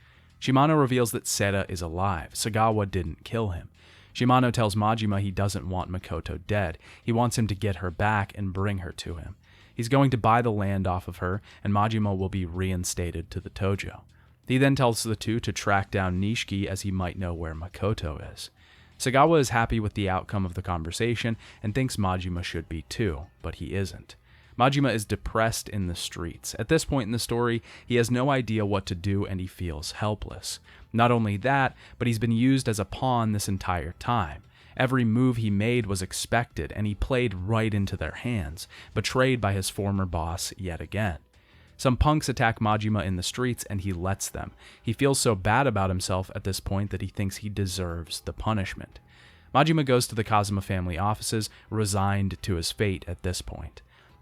Shimano reveals that Seta is alive. Sagawa didn't kill him. Shimano tells Majima he doesn't want Makoto dead. He wants him to get her back and bring her to him. He's going to buy the land off of her, and Majima will be reinstated to the Tojo. He then tells the two to track down Nishiki as he might know where Makoto is. Sagawa is happy with the outcome of the conversation and thinks Majima should be too, but he isn't. Majima is depressed in the streets. At this point in the story, he has no idea what to do and he feels helpless. Not only that, but he's been used as a pawn this entire time. Every move he made was expected and he played right into their hands, betrayed by his former boss yet again. Some punks attack Majima in the streets and he lets them. He feels so bad about himself at this point that he thinks he deserves the punishment. Majima goes to the Kazuma family offices, resigned to his fate at this point.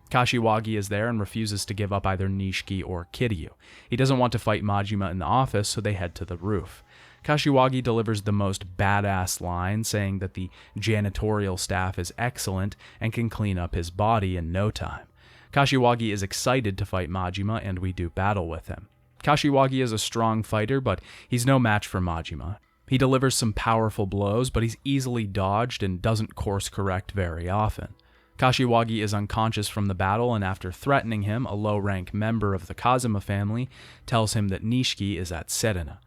Kashiwagi is there and refuses to give up either Nishiki or Kiryu. He doesn't want to fight Majima in the office, so they head to the roof. Kashiwagi delivers the most badass line, saying that the janitorial staff is excellent and can clean up his body in no time. Kashiwagi is excited to fight Majima, and we do battle with him. Kashiwagi is a strong fighter, but he's no match for Majima. He delivers some powerful blows, but he's easily dodged and doesn't course correct very often. Kashiwagi is unconscious from the battle, and after threatening him, a low-rank member of the Kazuma family tells him that Nishiki is at Serena.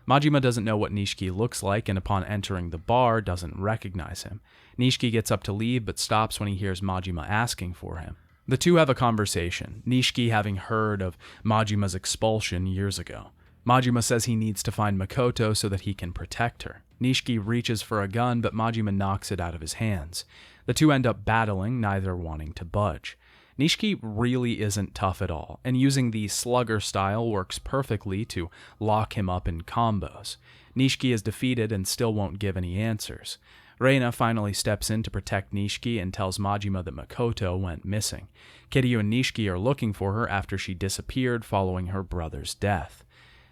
Majima doesn't know what Nishiki looks like, and upon entering the bar, doesn't recognize him. Nishiki gets up to leave, but stops when he hears Majima asking for him. The two have a conversation, Nishiki having heard of Majima's expulsion years ago. Majima says he needs to find Makoto so that he can protect her. Nishiki reaches for a gun, but Majima knocks it out of his hands. The two end up battling, neither wanting to budge. Nishiki really isn't tough at all, and using the slugger style works perfectly to lock him up in combos. Nishiki is defeated and still won't give any answers. Reina finally steps in to protect Nishiki and tells Majima that Makoto went missing. Kiryu and Nishiki are looking for her after she disappeared following her brother's death.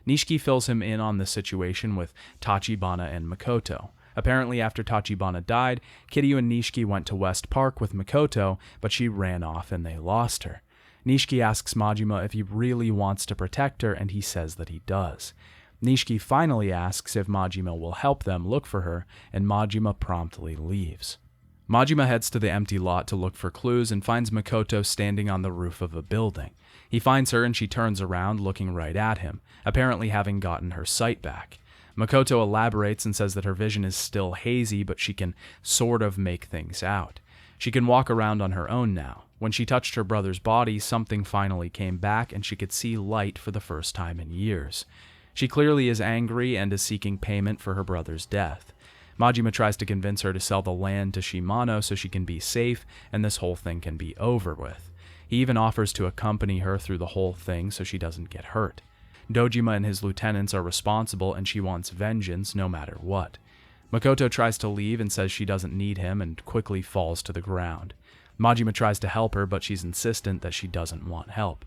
Nishiki fills him in on the situation with Tachibana and Makoto. Apparently, after Tachibana died, Kiryu and Nishiki went to West Park with Makoto, but she ran off and they lost her. Nishiki asks Majima if he really wants to protect her, and he says that he does. Nishiki finally asks if Majima will help them look for her, and Majima promptly leaves. Majima heads to the empty lot to look for clues and finds Makoto standing on the roof of a building. He finds her and she turns around, looking right at him, apparently having gotten her sight back. Makoto elaborates and says that her vision is still hazy, but she can sort of make things out. She can walk around on her own now. When she touched her brother's body, something finally came back and she could see light for the first time in years. She clearly is angry and is seeking payment for her brother's death. Majima tries to convince her to sell the land to Shimano so she can be safe and this whole thing can be over with. He even offers to accompany her through the whole thing so she doesn't get hurt. Dojima and his lieutenants are responsible and she wants vengeance no matter what. Makoto tries to leave and says she doesn't need him and quickly falls to the ground. Majima tries to help her, but she's insistent that she doesn't want help.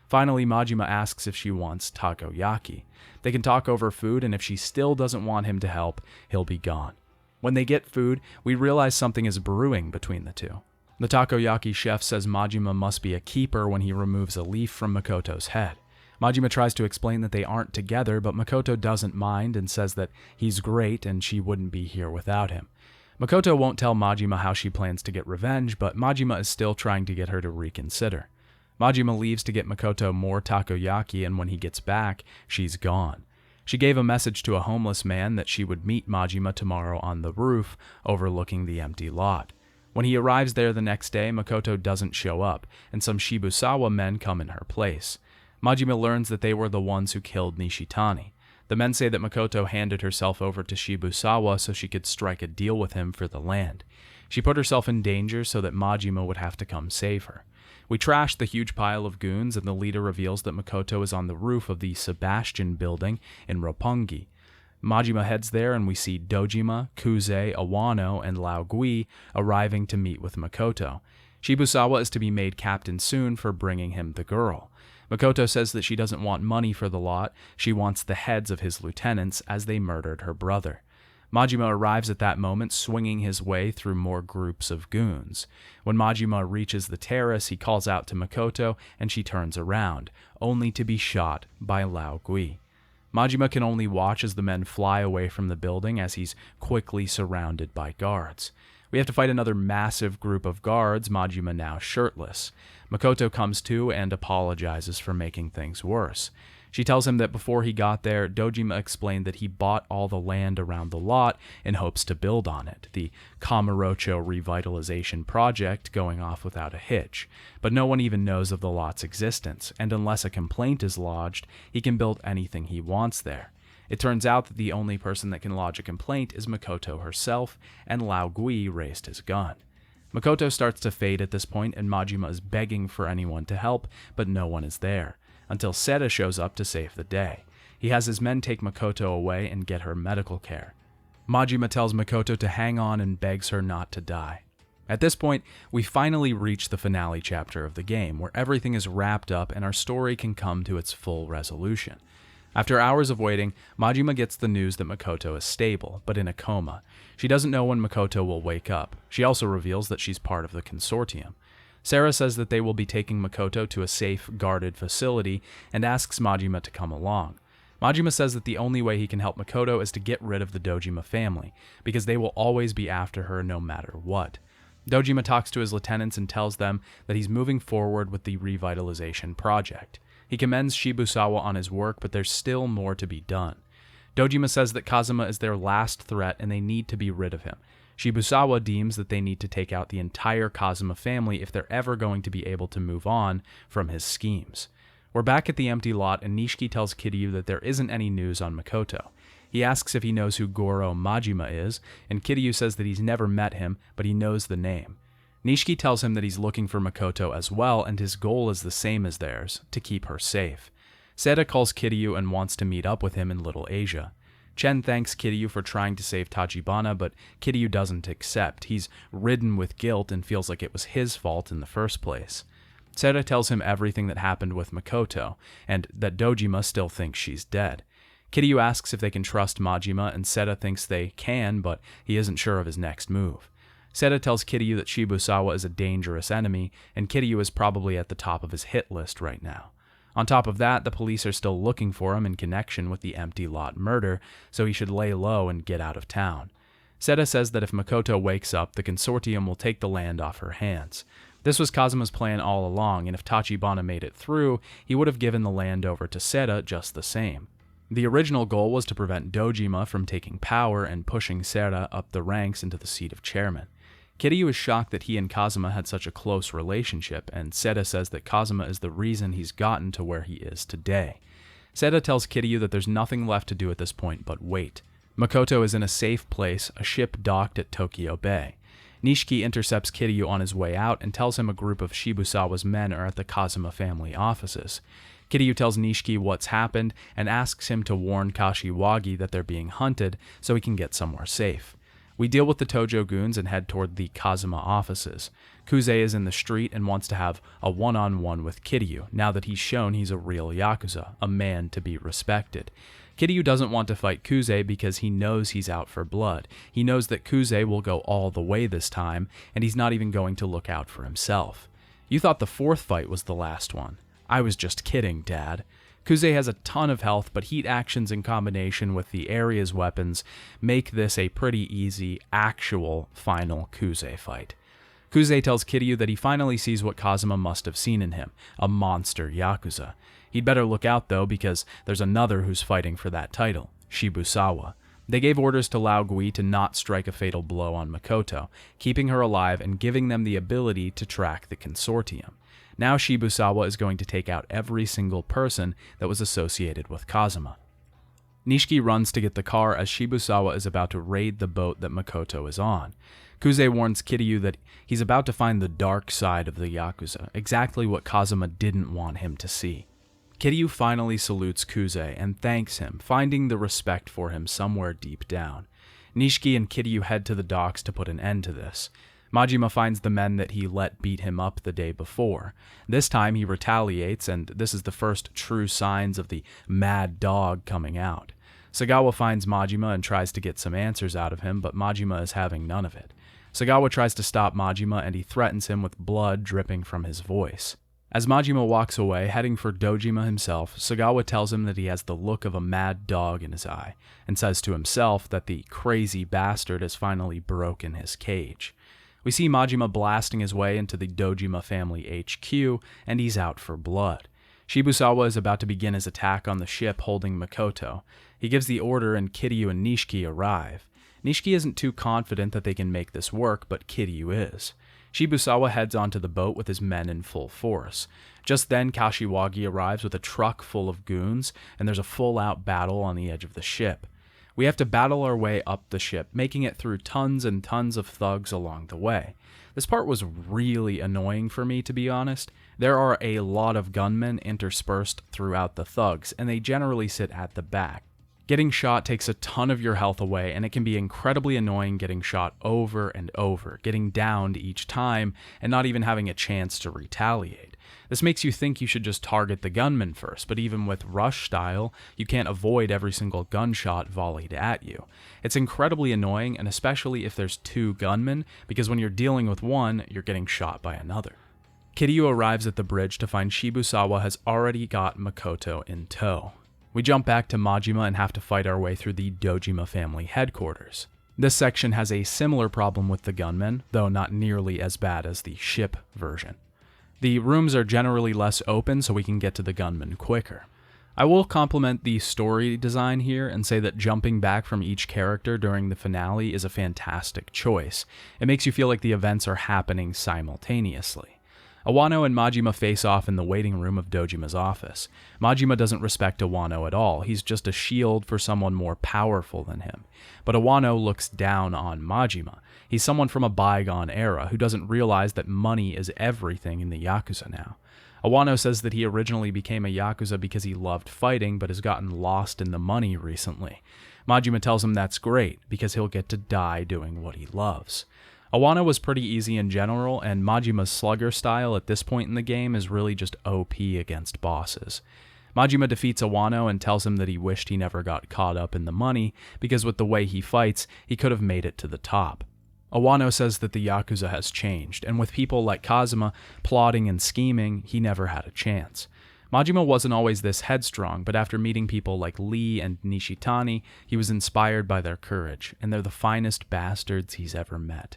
Finally, Majima asks if she wants takoyaki. They can talk over food, and if she still doesn't want him to help, he'll be gone. When they get food, we realize something is brewing between the two. The takoyaki chef says Majima must be a keeper when he removes a leaf from Makoto's head. Majima tries to explain that they aren't together, but Makoto doesn't mind and says that he's great and she wouldn't be here without him. Makoto won't tell Majima how she plans to get revenge, but Majima is still trying to get her to reconsider. Majima leaves to get Makoto more takoyaki, and when he gets back, she's gone. She gave a message to a homeless man that she would meet Majima tomorrow on the roof, overlooking the empty lot. When he arrives there the next day, Makoto doesn't show up, and some Shibusawa men come in her place. Majima learns that they were the ones who killed Nishitani. The men say that Makoto handed herself over to Shibusawa so she could strike a deal with him for the land. She put herself in danger so that Majima would have to come save her. We trash the huge pile of goons, and the leader reveals that Makoto is on the roof of the Sebastian building in Roppongi. Majima heads there, and we see Dojima, Kuze, Awano, and Lao Gui arriving to meet with Makoto. Shibusawa is to be made captain soon for bringing him the girl. Makoto says that she doesn't want money for the lot, she wants the heads of his lieutenants as they murdered her brother. Majima arrives at that moment, swinging his way through more groups of goons. When Majima reaches the terrace, he calls out to Makoto, and she turns around, only to be shot by Lao Gui. Majima can only watch as the men fly away from the building as he's quickly surrounded by guards. We have to fight another massive group of guards, Majima now shirtless. Makoto comes to and apologizes for making things worse. She tells him that before he got there, Dojima explained that he bought all the land around the lot in hopes to build on it, the Kamurocho revitalization project going off without a hitch. But no one even knows of the lot's existence, and unless a complaint is lodged, he can build anything he wants there. It turns out that the only person that can lodge a complaint is Makoto herself, and Lao Gui raised his gun. Makoto starts to fade at this point, and Majima is begging for anyone to help, but no one is there, until Seta shows up to save the day. He has his men take Makoto away and get her medical care. Majima tells Makoto to hang on and begs her not to die. At this point, we finally reach the finale chapter of the game, where everything is wrapped up and our story can come to its full resolution. After hours of waiting, Majima gets the news that Makoto is stable, but in a coma. She doesn't know when Makoto will wake up. She also reveals that she's part of the consortium. Sarah says that they will be taking Makoto to a safe, guarded facility and asks Majima to come along. Majima says that the only way he can help Makoto is to get rid of the Dojima family, because they will always be after her no matter what. Dojima talks to his lieutenants and tells them that he's moving forward with the revitalization project. He commends Shibusawa on his work, but there's still more to be done. Dojima says that Kazuma is their last threat and they need to be rid of him. Shibusawa deems that they need to take out the entire Kazuma family if they're ever going to be able to move on from his schemes. We're back at the empty lot, and Nishiki tells Kiryu that there isn't any news on Makoto. He asks if he knows who Goro Majima is, and Kiryu says that he's never met him, but he knows the name. Nishiki tells him that he's looking for Makoto as well, and his goal is the same as theirs, to keep her safe. Seta calls Kiryu and wants to meet up with him in Little Asia. Chen thanks Kiryu for trying to save Tachibana, but Kiryu doesn't accept. He's ridden with guilt and feels like it was his fault in the first place. Seta tells him everything that happened with Makoto, and that Dojima still thinks she's dead. Kiryu asks if they can trust Majima, and Seta thinks they can, but he isn't sure of his next move. Seta tells Kiryu that Shibusawa is a dangerous enemy, and Kiryu is probably at the top of his hit list right now. On top of that, the police are still looking for him in connection with the empty lot murder, so he should lay low and get out of town. Seta says that if Makoto wakes up, the consortium will take the land off her hands. This was Kazuma's plan all along, and if Tachibana made it through, he would have given the land over to Seta just the same. The original goal was to prevent Dojima from taking power and pushing Seta up the ranks into the seat of chairman. Kiryu is shocked that he and Kazuma had such a close relationship, and Seta says that Kazuma is the reason he's gotten to where he is today. Seta tells Kiryu that there's nothing left to do at this point but wait. Makoto is in a safe place, a ship docked at Tokyo Bay. Nishiki intercepts Kiryu on his way out and tells him a group of Shibusawa's men are at the Kazuma family offices. Kiryu tells Nishiki what's happened and asks him to warn Kashiwagi that they're being hunted so he can get somewhere safe. We deal with the Tojo goons and head toward the Kazuma offices. Kuze is in the street and wants to have a one-on-one with Kiryu, now that he's shown he's a real Yakuza, a man to be respected. Kiryu doesn't want to fight Kuze because he knows he's out for blood. He knows that Kuze will go all the way this time, and he's not even going to look out for himself. You thought the fourth fight was the last one. I was just kidding, Dad. Kuze has a ton of health, but heat actions in combination with the area's weapons make this a pretty easy, actual, final Kuze fight. Kuze tells Kiryu that he finally sees what Kazuma must have seen in him, a monster Yakuza. He'd better look out though, because there's another who's fighting for that title, Shibusawa. They gave orders to Lao Gui to not strike a fatal blow on Makoto, keeping her alive and giving them the ability to track the consortium. Now Shibusawa is going to take out every single person that was associated with Kazuma. Nishiki runs to get the car as Shibusawa is about to raid the boat that Makoto is on. Kuze warns Kiryu that he's about to find the dark side of the Yakuza, exactly what Kazuma didn't want him to see. Kiryu finally salutes Kuze and thanks him, finding the respect for him somewhere deep down. Nishiki and Kiryu head to the docks to put an end to this. Majima finds the men that he let beat him up the day before. This time he retaliates, and this is the first true signs of the mad dog coming out. Sagawa finds Majima and tries to get some answers out of him, but Majima is having none of it. Sagawa tries to stop Majima, and he threatens him with blood dripping from his voice. As Majima walks away, heading for Dojima himself, Sagawa tells him that he has the look of a mad dog in his eye, and says to himself that the crazy bastard has finally broken his cage. We see Majima blasting his way into the Dojima family HQ, and he's out for blood. Shibusawa is about to begin his attack on the ship holding Makoto. He gives the order and Kiryu and Nishiki arrive. Nishiki isn't too confident that they can make this work, but Kiryu is. Shibusawa heads onto the boat with his men in full force. Just then, Kashiwagi arrives with a truck full of goons, and there's a full-out battle on the edge of the ship. We have to battle our way up the ship, making it through tons and tons of thugs along the way. This part was really annoying for me, to be honest. There are a lot of gunmen interspersed throughout the thugs, and they generally sit at the back. Getting shot takes a ton of your health away, and it can be incredibly annoying getting shot over and over, getting downed each time, and not even having a chance to retaliate. This makes you think you should just target the gunman first, but even with rush style, you can't avoid every single gunshot volleyed at you. It's incredibly annoying, and especially if there's two gunmen, because when you're dealing with one, you're getting shot by another. Kiryu arrives at the bridge to find Shibusawa has already got Makoto in tow. We jump back to Majima and have to fight our way through the Dojima family headquarters. This section has a similar problem with the gunmen, though not nearly as bad as the ship version. The rooms are generally less open, so we can get to the gunmen quicker. I will compliment the story design here and say that jumping back from each character during the finale is a fantastic choice. It makes you feel like the events are happening simultaneously. Awano and Majima face off in the waiting room of Dojima's office. Majima doesn't respect Awano at all, he's just a shield for someone more powerful than him. But Awano looks down on Majima. He's someone from a bygone era who doesn't realize that money is everything in the Yakuza now. Awano says that he originally became a Yakuza because he loved fighting but has gotten lost in the money recently. Majima tells him that's great, because he'll get to die doing what he loves. Awano was pretty easy in general, and Majima's slugger style at this point in the game is really just OP against bosses. Majima defeats Awano and tells him that he wished he never got caught up in the money, because with the way he fights, he could have made it to the top. Awano says that the Yakuza has changed, and with people like Kazuma plotting and scheming, he never had a chance. Majima wasn't always this headstrong, but after meeting people like Lee and Nishitani, he was inspired by their courage, and they're the finest bastards he's ever met.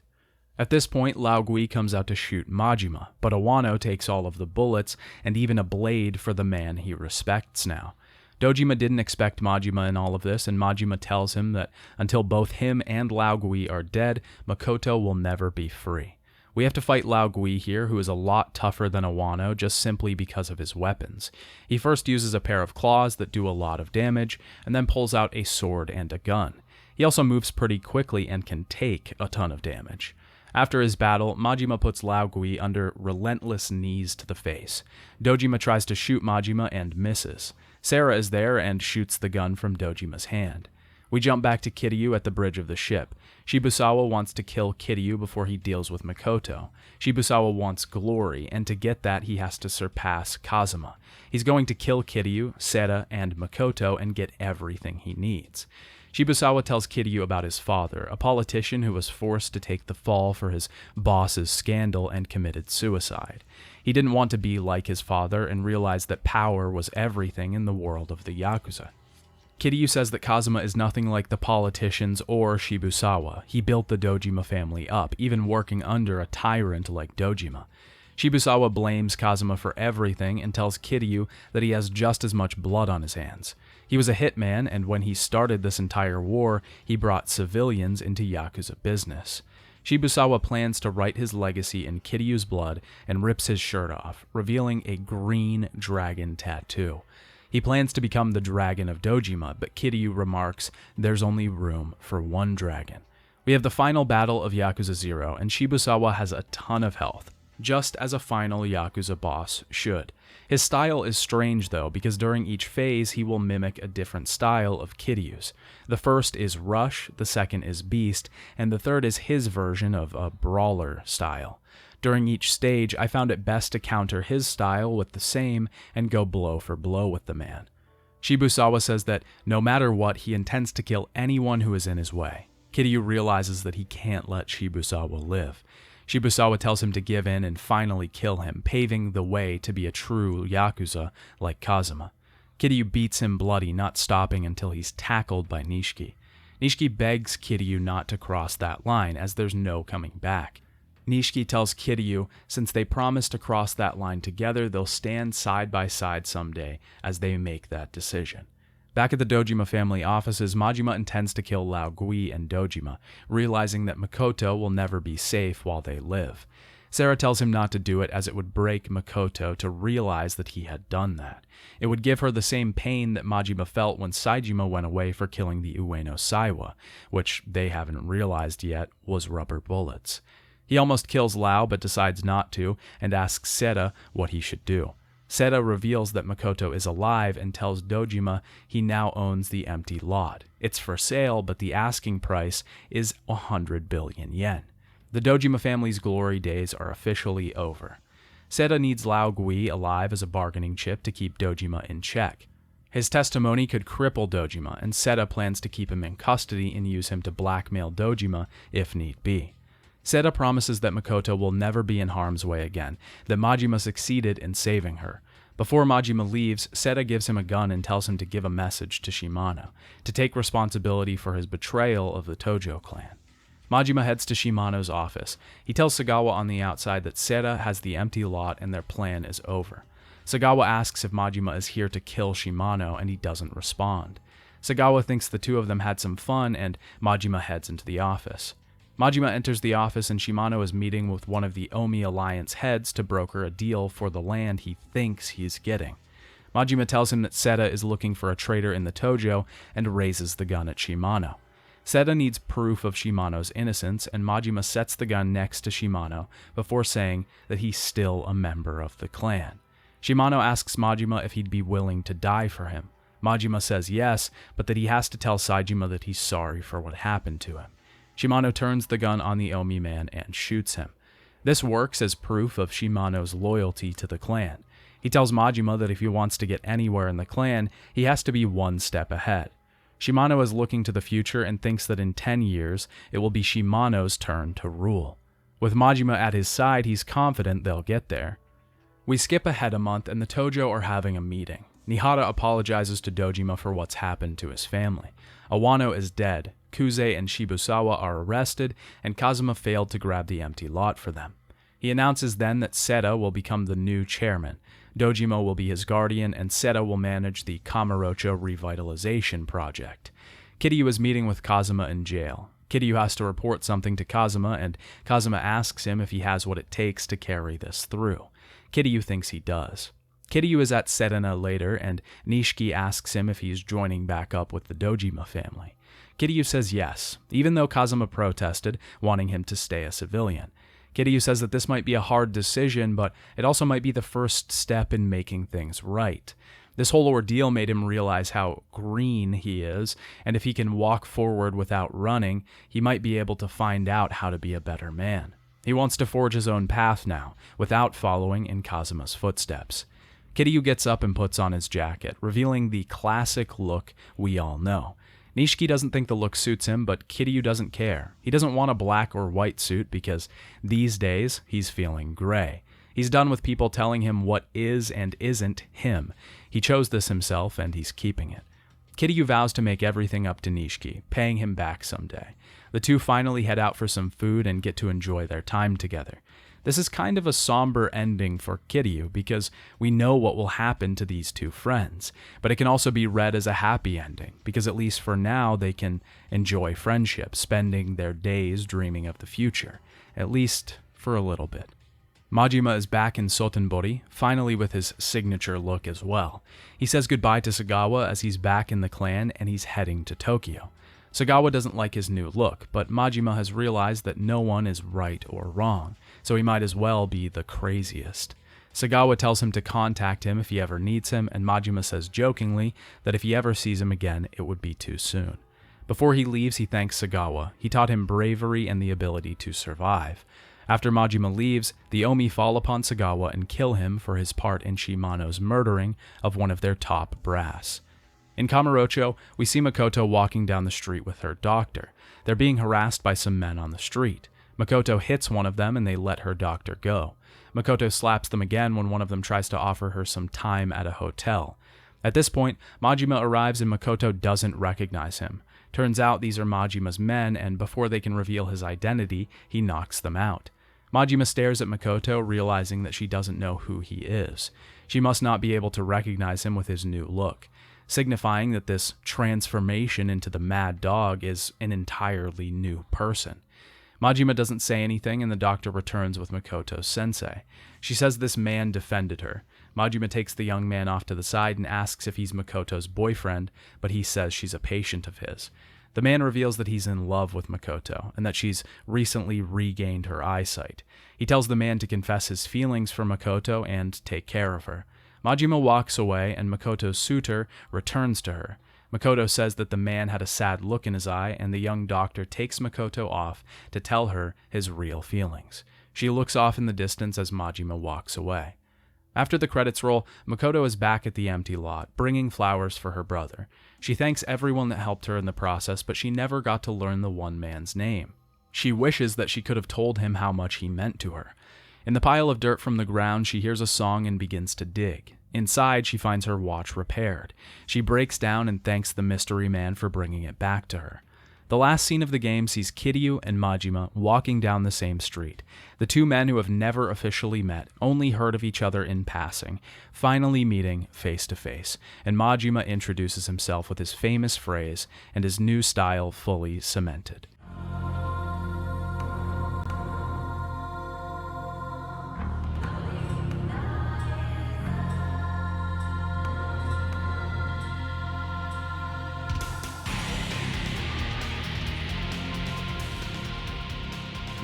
At this point, Lao Gui comes out to shoot Majima, but Awano takes all of the bullets and even a blade for the man he respects now. Dojima didn't expect Majima in all of this, and Majima tells him that until both him and Lao Gui are dead, Makoto will never be free. We have to fight Lao Gui here, who is a lot tougher than Awano just simply because of his weapons. He first uses a pair of claws that do a lot of damage, and then pulls out a sword and a gun. He also moves pretty quickly and can take a ton of damage. After his battle, Majima puts Lao Gui under relentless knees to the face. Dojima tries to shoot Majima and misses. Sarah is there and shoots the gun from Dojima's hand. We jump back to Kiryu at the bridge of the ship. Shibusawa wants to kill Kiryu before he deals with Makoto. Shibusawa wants glory, and to get that he has to surpass Kazuma. He's going to kill Kiryu, Seta, and Makoto and get everything he needs. Shibusawa tells Kiryu about his father, a politician who was forced to take the fall for his boss's scandal and committed suicide. He didn't want to be like his father and realized that power was everything in the world of the Yakuza. Kiryu says that Kazuma is nothing like the politicians or Shibusawa. He built the Dojima family up, even working under a tyrant like Dojima. Shibusawa blames Kazuma for everything and tells Kiryu that he has just as much blood on his hands. He was a hitman, and when he started this entire war, he brought civilians into Yakuza business. Shibusawa plans to write his legacy in Kiryu's blood and rips his shirt off, revealing a green dragon tattoo. He plans to become the dragon of Dojima, but Kiryu remarks there's only room for one dragon. We have the final battle of Yakuza 0, and Shibusawa has a ton of health, just as a final Yakuza boss should. His style is strange though, because during each phase he will mimic a different style of Kiryu's. The first is Rush, the second is Beast, and the third is his version of a brawler style. During each stage, I found it best to counter his style with the same and go blow for blow with the man. Shibusawa says that no matter what, he intends to kill anyone who is in his way. Kiryu realizes that he can't let Shibusawa live. Shibusawa tells him to give in and finally kill him, paving the way to be a true Yakuza like Kazuma. Kiryu beats him bloody, not stopping until he's tackled by Nishiki. Nishiki begs Kiryu not to cross that line, as there's no coming back. Nishiki tells Kiryu since they promise to cross that line together, they'll stand side by side someday as they make that decision. Back at the Dojima family offices, Majima intends to kill Lao Gui and Dojima, realizing that Makoto will never be safe while they live. Sarah tells him not to do it as it would break Makoto to realize that he had done that. It would give her the same pain that Majima felt when Saejima went away for killing the Ueno Saiwa, which they haven't realized yet was rubber bullets. He almost kills Lao but decides not to and asks Seta what he should do. Seta reveals that Makoto is alive and tells Dojima he now owns the empty lot. It's for sale, but the asking price is 100 billion yen. The Dojima family's glory days are officially over. Seta needs Lao Gui alive as a bargaining chip to keep Dojima in check. His testimony could cripple Dojima, and Seta plans to keep him in custody and use him to blackmail Dojima if need be. Seta promises that Makoto will never be in harm's way again, that Majima succeeded in saving her. Before Majima leaves, Seta gives him a gun and tells him to give a message to Shimano, to take responsibility for his betrayal of the Tojo clan. Majima heads to Shimano's office. He tells Sagawa on the outside that Seta has the empty lot and their plan is over. Sagawa asks if Majima is here to kill Shimano, and he doesn't respond. Sagawa thinks the two of them had some fun, and Majima heads into the office. Majima enters the office and Shimano is meeting with one of the Omi Alliance heads to broker a deal for the land he thinks he's getting. Majima tells him that Seta is looking for a traitor in the Tojo and raises the gun at Shimano. Seta needs proof of Shimano's innocence, and Majima sets the gun next to Shimano before saying that he's still a member of the clan. Shimano asks Majima if he'd be willing to die for him. Majima says yes, but that he has to tell Saejima that he's sorry for what happened to him. Shimano turns the gun on the Omi man and shoots him. This works as proof of Shimano's loyalty to the clan. He tells Majima that if he wants to get anywhere in the clan, he has to be one step ahead. Shimano is looking to the future and thinks that in 10 years, it will be Shimano's turn to rule. With Majima at his side, he's confident they'll get there. We skip ahead a month and the Tojo are having a meeting. Nihara apologizes to Dojima for what's happened to his family. Awano is dead, Kuze and Shibusawa are arrested, and Kazuma failed to grab the empty lot for them. He announces then that Seta will become the new chairman. Dojima will be his guardian, and Seta will manage the Kamurocho revitalization project. Kiryu is meeting with Kazuma in jail. Kiryu has to report something to Kazuma, and Kazuma asks him if he has what it takes to carry this through. Kiryu thinks he does. Kiryu is at Serena later, and Nishiki asks him if he's joining back up with the Dojima family. Kiryu says yes, even though Kazuma protested, wanting him to stay a civilian. Kiryu says that this might be a hard decision, but it also might be the first step in making things right. This whole ordeal made him realize how green he is, and if he can walk forward without running, he might be able to find out how to be a better man. He wants to forge his own path now, without following in Kazuma's footsteps. Kiryu gets up and puts on his jacket, revealing the classic look we all know. Nishiki doesn't think the look suits him, but Kiryu doesn't care. He doesn't want a black or white suit because these days he's feeling gray. He's done with people telling him what is and isn't him. He chose this himself and he's keeping it. Kiryu vows to make everything up to Nishiki, paying him back someday. The two finally head out for some food and get to enjoy their time together. This is kind of a somber ending for Kiryu because we know what will happen to these two friends, but it can also be read as a happy ending because at least for now they can enjoy friendship, spending their days dreaming of the future, at least for a little bit. Majima is back in Sotenbori, finally with his signature look as well. He says goodbye to Sagawa as he's back in the clan and he's heading to Tokyo. Sagawa doesn't like his new look, but Majima has realized that no one is right or wrong, so he might as well be the craziest. Sagawa tells him to contact him if he ever needs him, and Majima says jokingly that if he ever sees him again, it would be too soon. Before he leaves, he thanks Sagawa. He taught him bravery and the ability to survive. After Majima leaves, the Omi fall upon Sagawa and kill him for his part in Shimano's murdering of one of their top brass. In Kamurocho, we see Makoto walking down the street with her doctor. They're being harassed by some men on the street. Makoto hits one of them and they let her doctor go. Makoto slaps them again when one of them tries to offer her some time at a hotel. At this point, Majima arrives and Makoto doesn't recognize him. Turns out these are Majima's men, and before they can reveal his identity, he knocks them out. Majima stares at Makoto, realizing that she doesn't know who he is. She must not be able to recognize him with his new look, signifying that this transformation into the mad dog is an entirely new person. Majima doesn't say anything, and the doctor returns with Makoto's sensei. She says this man defended her. Majima takes the young man off to the side and asks if he's Makoto's boyfriend, but he says she's a patient of his. The man reveals that he's in love with Makoto, and that she's recently regained her eyesight. He tells the man to confess his feelings for Makoto and take care of her. Majima walks away, and Makoto's suitor returns to her. Makoto says that the man had a sad look in his eye, and the young doctor takes Makoto off to tell her his real feelings. She looks off in the distance as Majima walks away. After the credits roll, Makoto is back at the empty lot, bringing flowers for her brother. She thanks everyone that helped her in the process, but she never got to learn the one man's name. She wishes that she could have told him how much he meant to her. In the pile of dirt from the ground, she hears a song and begins to dig. Inside, she finds her watch repaired. She breaks down and thanks the mystery man for bringing it back to her. The last scene of the game sees Kiryu and Majima walking down the same street. The two men who have never officially met, only heard of each other in passing, finally meeting face to face, and Majima introduces himself with his famous phrase and his new style fully cemented.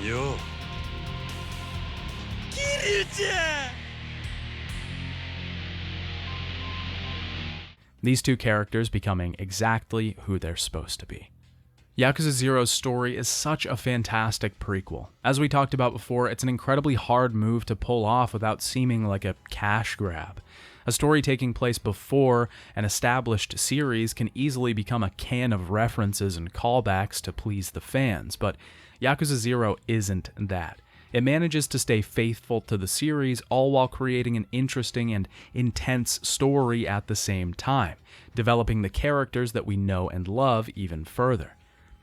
Yo. Kiryu-chan! these two characters becoming exactly who they're supposed to be. Yakuza 0's story is such a fantastic prequel. As we talked about before, it's an incredibly hard move to pull off without seeming like a cash grab. A story taking place before an established series can easily become a can of references and callbacks to please the fans, but Yakuza 0 isn't that. It manages to stay faithful to the series, all while creating an interesting and intense story at the same time, developing the characters that we know and love even further.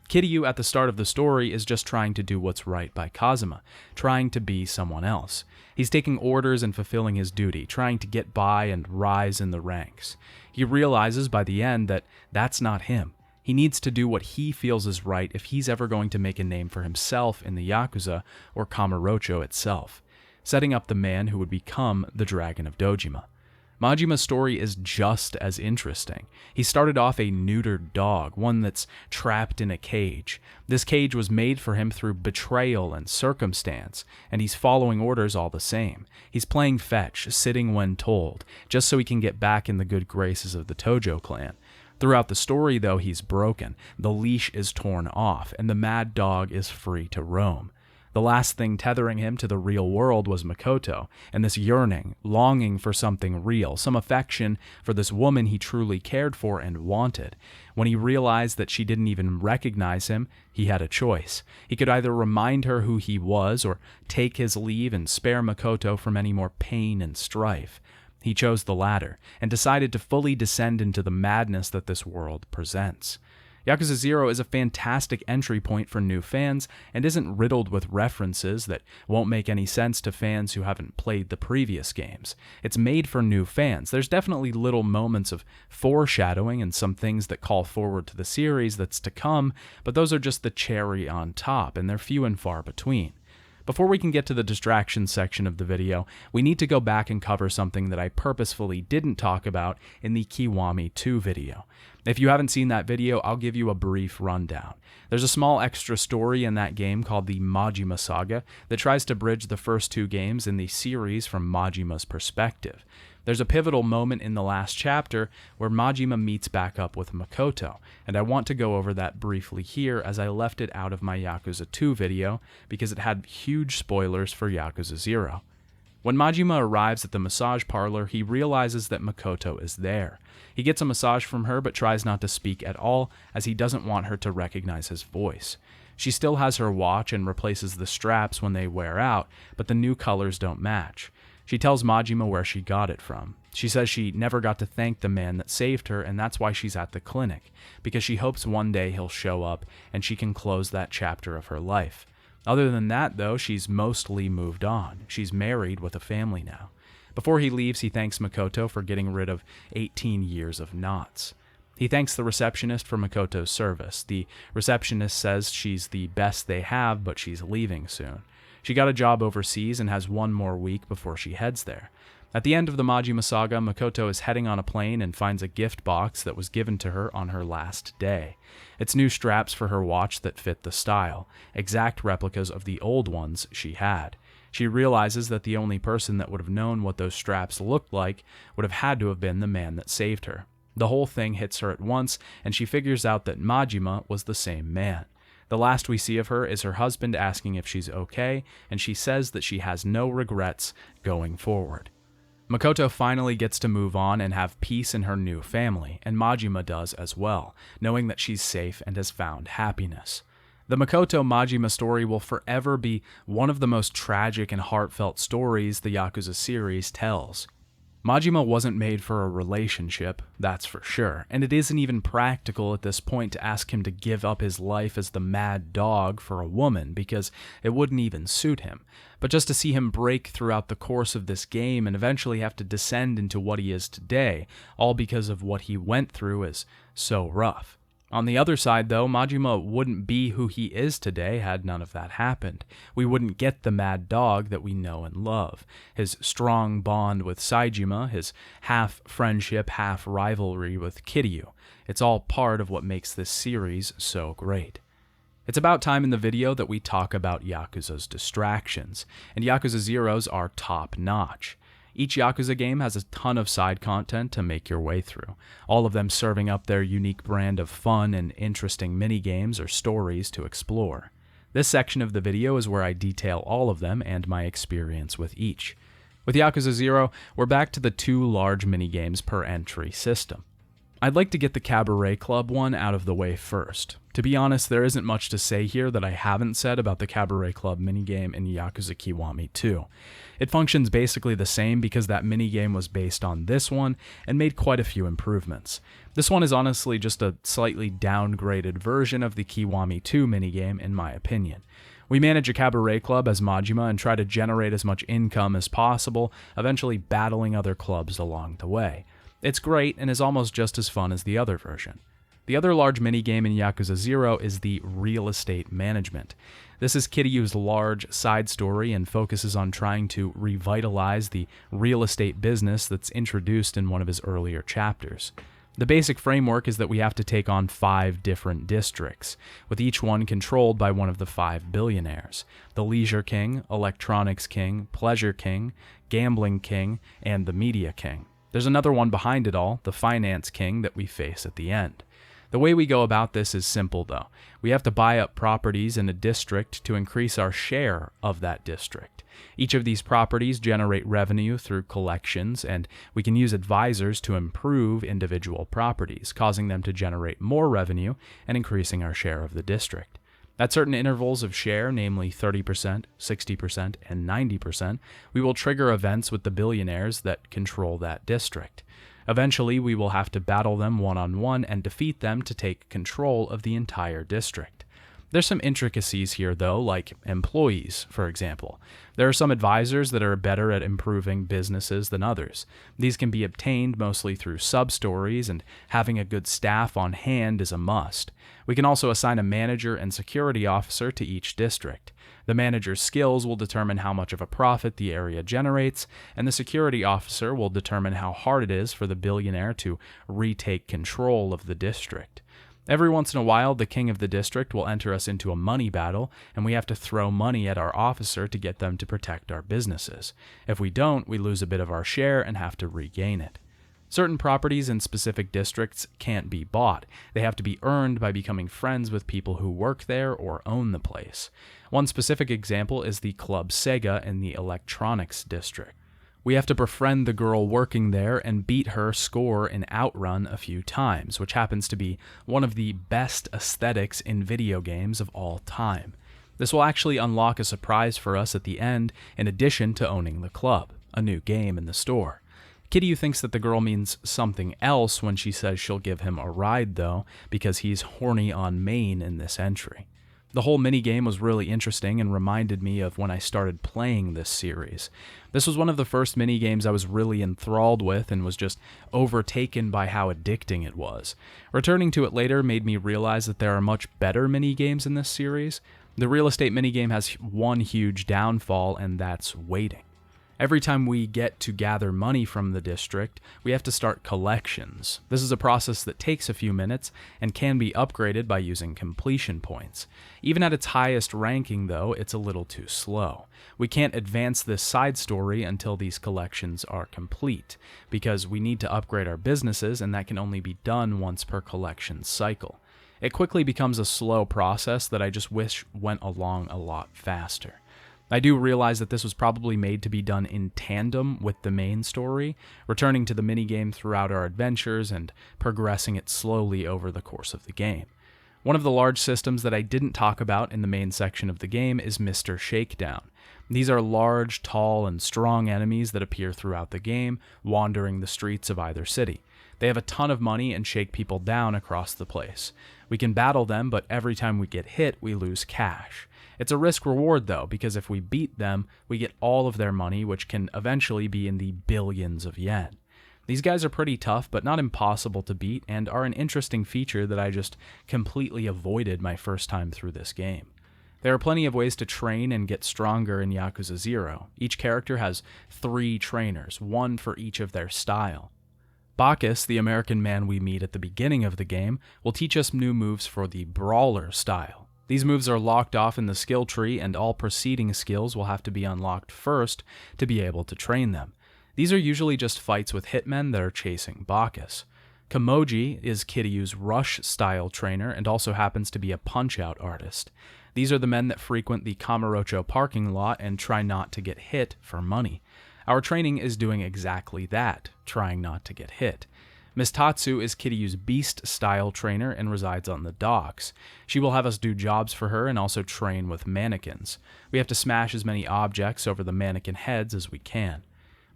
Kiryu at the start of the story is just trying to do what's right by Kazuma, trying to be someone else. He's taking orders and fulfilling his duty, trying to get by and rise in the ranks. He realizes by the end that that's not him. He needs to do what he feels is right if he's ever going to make a name for himself in the Yakuza or Kamurocho itself, setting up the man who would become the Dragon of Dojima. Majima's story is just as interesting. He started off a neutered dog, one that's trapped in a cage. This cage was made for him through betrayal and circumstance, and he's following orders all the same. He's playing fetch, sitting when told, just so he can get back in the good graces of the Tojo clan. Throughout the story, though, he's broken. The leash is torn off, and the mad dog is free to roam. The last thing tethering him to the real world was Makoto, and this yearning, longing for something real, some affection for this woman he truly cared for and wanted. When he realized that she didn't even recognize him, he had a choice. He could either remind her who he was, or take his leave and spare Makoto from any more pain and strife. He chose the latter, and decided to fully descend into the madness that this world presents. Yakuza 0 is a fantastic entry point for new fans, and isn't riddled with references that won't make any sense to fans who haven't played the previous games. It's made for new fans. There's definitely little moments of foreshadowing and some things that call forward to the series that's to come, but those are just the cherry on top, and they're few and far between. Before we can get to the distractions section of the video, we need to go back and cover something that I purposefully didn't talk about in the Kiwami 2 video. If you haven't seen that video, I'll give you a brief rundown. There's a small extra story in that game called the Majima Saga that tries to bridge the first two games in the series from Majima's perspective. There's a pivotal moment in the last chapter where Majima meets back up with Makoto, and I want to go over that briefly here as I left it out of my Yakuza 2 video because it had huge spoilers for Yakuza 0. When Majima arrives at the massage parlor, he realizes that Makoto is there. He gets a massage from her but tries not to speak at all as he doesn't want her to recognize his voice. She still has her watch and replaces the straps when they wear out, but the new colors don't match. She tells Majima where she got it from. She says she never got to thank the man that saved her, and that's why she's at the clinic, because she hopes one day he'll show up and she can close that chapter of her life. Other than that, though, she's mostly moved on. She's married with a family now. Before he leaves, he thanks Makoto for getting rid of 18 years of knots. He thanks the receptionist for Makoto's service. The receptionist says she's the best they have, but she's leaving soon. She got a job overseas and has one more week before she heads there. At the end of the Majima Saga, Makoto is heading on a plane and finds a gift box that was given to her on her last day. It's new straps for her watch that fit the style, exact replicas of the old ones she had. She realizes that the only person that would have known what those straps looked like would have had to have been the man that saved her. The whole thing hits her at once, and she figures out that Majima was the same man. The last we see of her is her husband asking if she's okay, and she says that she has no regrets going forward. Makoto finally gets to move on and have peace in her new family, and Majima does as well, knowing that she's safe and has found happiness. The Makoto-Majima story will forever be one of the most tragic and heartfelt stories the Yakuza series tells. Majima wasn't made for a relationship, that's for sure, and it isn't even practical at this point to ask him to give up his life as the mad dog for a woman, because it wouldn't even suit him. But just to see him break throughout the course of this game and eventually have to descend into what he is today, all because of what he went through, is so rough. On the other side, though, Majima wouldn't be who he is today had none of that happened. We wouldn't get the mad dog that we know and love. His strong bond with Saejima, his half-friendship, half-rivalry with Kiryu. It's all part of what makes this series so great. It's about time in the video that we talk about Yakuza's distractions, and Yakuza 0's are top-notch. Each Yakuza game has a ton of side content to make your way through, all of them serving up their unique brand of fun and interesting mini-games or stories to explore. This section of the video is where I detail all of them and my experience with each. With Yakuza 0, we're back to the 2 large minigames per entry system. I'd like to get the Cabaret Club one out of the way first. To be honest, there isn't much to say here that I haven't said about the Cabaret Club minigame in Yakuza Kiwami 2. It functions basically the same because that minigame was based on this one and made quite a few improvements. This one is honestly just a slightly downgraded version of the Kiwami 2 minigame in my opinion. We manage a cabaret club as Majima and try to generate as much income as possible, eventually battling other clubs along the way. It's great and is almost just as fun as the other version. The other large minigame in Yakuza 0 is the real estate management. This is Kiryu's large side story and focuses on trying to revitalize the real estate business that's introduced in one of his earlier chapters. The basic framework is that we have to take on 5 different districts, with each one controlled by one of the 5 billionaires: the Leisure King, Electronics King, Pleasure King, Gambling King, and the Media King. There's another one behind it all, the Finance King, that we face at the end. The way we go about this is simple though. We have to buy up properties in a district to increase our share of that district. Each of these properties generate revenue through collections, and we can use advisors to improve individual properties, causing them to generate more revenue and increasing our share of the district. At certain intervals of share, namely 30%, 60%, and 90%, we will trigger events with the billionaires that control that district. Eventually, we will have to battle them one-on-one and defeat them to take control of the entire district. There's some intricacies here though, like employees, for example. There are some advisors that are better at improving businesses than others. These can be obtained mostly through sub-stories, and having a good staff on hand is a must. We can also assign a manager and security officer to each district. The manager's skills will determine how much of a profit the area generates, and the security officer will determine how hard it is for the billionaire to retake control of the district. Every once in a while, the king of the district will enter us into a money battle, and we have to throw money at our officer to get them to protect our businesses. If we don't, we lose a bit of our share and have to regain it. Certain properties in specific districts can't be bought. They have to be earned by becoming friends with people who work there or own the place. One specific example is the Club Sega in the Electronics district. We have to befriend the girl working there and beat her score in Outrun a few times, which happens to be one of the best aesthetics in video games of all time. This will actually unlock a surprise for us at the end, in addition to owning the club, a new game in the store. Kiryu thinks that the girl means something else when she says she'll give him a ride though, because he's horny on main in this entry. The whole minigame was really interesting and reminded me of when I started playing this series. This was one of the first minigames I was really enthralled with and was just overtaken by how addicting it was. Returning to it later made me realize that there are much better minigames in this series. The real estate minigame has one huge downfall, and that's waiting. Every time we get to gather money from the district, we have to start collections. This is a process that takes a few minutes and can be upgraded by using completion points. Even at its highest ranking though, it's a little too slow. We can't advance this side story until these collections are complete, because we need to upgrade our businesses, and that can only be done once per collection cycle. It quickly becomes a slow process that I just wish went along a lot faster. I do realize that this was probably made to be done in tandem with the main story, returning to the minigame throughout our adventures and progressing it slowly over the course of the game. One of the large systems that I didn't talk about in the main section of the game is Mr. Shakedown. These are large, tall, and strong enemies that appear throughout the game, wandering the streets of either city. They have a ton of money and shake people down across the place. We can battle them, but every time we get hit, we lose cash. It's a risk-reward though, because if we beat them, we get all of their money, which can eventually be in the billions of yen. These guys are pretty tough, but not impossible to beat, and are an interesting feature that I just completely avoided my first time through this game. There are plenty of ways to train and get stronger in Yakuza 0. Each character has 3 trainers, one for each of their style. Bacchus, the American man we meet at the beginning of the game, will teach us new moves for the brawler style. These moves are locked off in the skill tree, and all preceding skills will have to be unlocked first to be able to train them. These are usually just fights with hitmen that are chasing Bacchus. Kamoji is Kiryu's rush-style trainer and also happens to be a punch-out artist. These are the men that frequent the Kamurocho parking lot and try not to get hit for money. Our training is doing exactly that, trying not to get hit. Miss Tatsu is Kiryu's beast-style trainer and resides on the docks. She will have us do jobs for her and also train with mannequins. We have to smash as many objects over the mannequin heads as we can.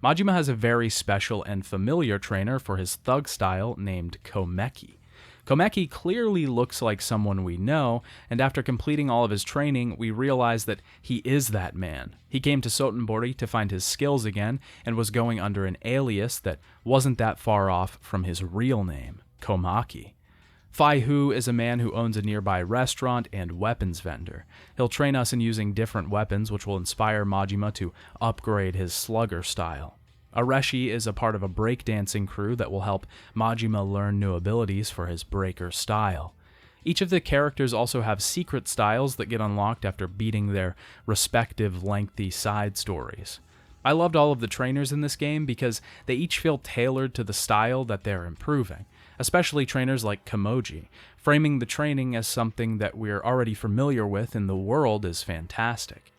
Majima has a very special and familiar trainer for his thug style named Komeki. Komeki clearly looks like someone we know, and after completing all of his training, we realize that he is that man. He came to Sotenbori to find his skills again, and was going under an alias that wasn't that far off from his real name, Komaki. Fai-Hu is a man who owns a nearby restaurant and weapons vendor. He'll train us in using different weapons, which will inspire Majima to upgrade his slugger style. Areshi is a part of a breakdancing crew that will help Majima learn new abilities for his breaker style. Each of the characters also have secret styles that get unlocked after beating their respective lengthy side stories. I loved all of the trainers in this game because they each feel tailored to the style that they're improving, especially trainers like Kamoji. Framing the training as something that we're already familiar with in the world is fantastic.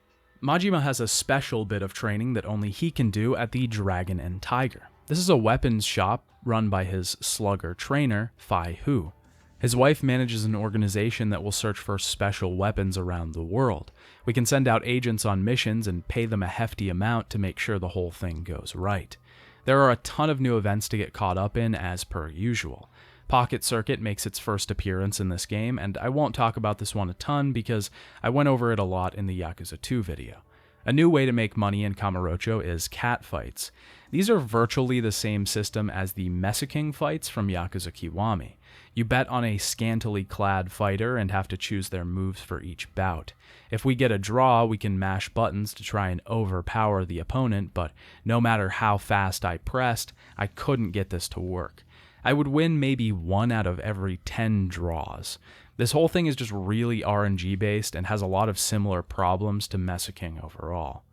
Majima has a special bit of training that only he can do at the Dragon and Tiger. This is a weapons shop run by his slugger trainer, Fai-Hu. His wife manages an organization that will search for special weapons around the world. We can send out agents on missions and pay them a hefty amount to make sure the whole thing goes right. There are a ton of new events to get caught up in as per usual. Pocket Circuit makes its first appearance in this game, and I won't talk about this one a ton because I went over it a lot in the Yakuza 2 video. A new way to make money in Kamurocho is cat fights. These are virtually the same system as the Mesoking fights from Yakuza Kiwami. You bet on a scantily clad fighter and have to choose their moves for each bout. If we get a draw, we can mash buttons to try and overpower the opponent, but no matter how fast I pressed, I couldn't get this to work. I would win maybe 1 out of every 10 draws. This whole thing is just really RNG based and has a lot of similar problems to Mesoking overall.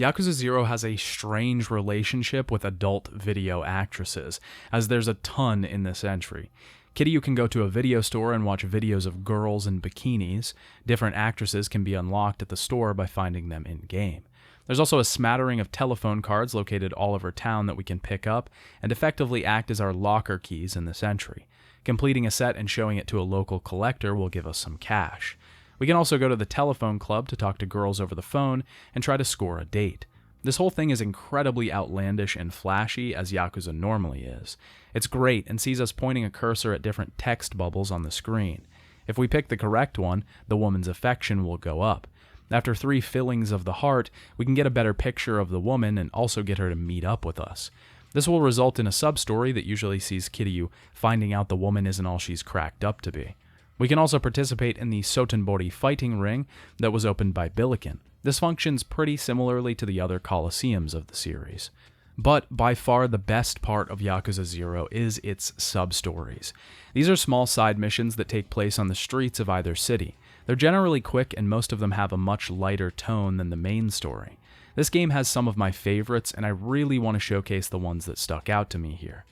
Yakuza 0 has a strange relationship with adult video actresses, as there's a ton in this entry. Kiryu can go to a video store and watch videos of girls in bikinis. Different actresses can be unlocked at the store by finding them in-game. There's also a smattering of telephone cards located all over town that we can pick up and effectively act as our locker keys in this entry. Completing a set and showing it to a local collector will give us some cash. We can also go to the telephone club to talk to girls over the phone and try to score a date. This whole thing is incredibly outlandish and flashy, as Yakuza normally is. It's great and sees us pointing a cursor at different text bubbles on the screen. If we pick the correct one, the woman's affection will go up. After 3 fillings of the heart, we can get a better picture of the woman and also get her to meet up with us. This will result in a sub-story that usually sees Kiryu finding out the woman isn't all she's cracked up to be. We can also participate in the Sotenbori fighting ring that was opened by Billiken. This functions pretty similarly to the other Colosseums of the series. But by far the best part of Yakuza 0 is its sub-stories. These are small side missions that take place on the streets of either city. They're generally quick and most of them have a much lighter tone than the main story. This game has some of my favorites and I really want to showcase the ones that stuck out to me here.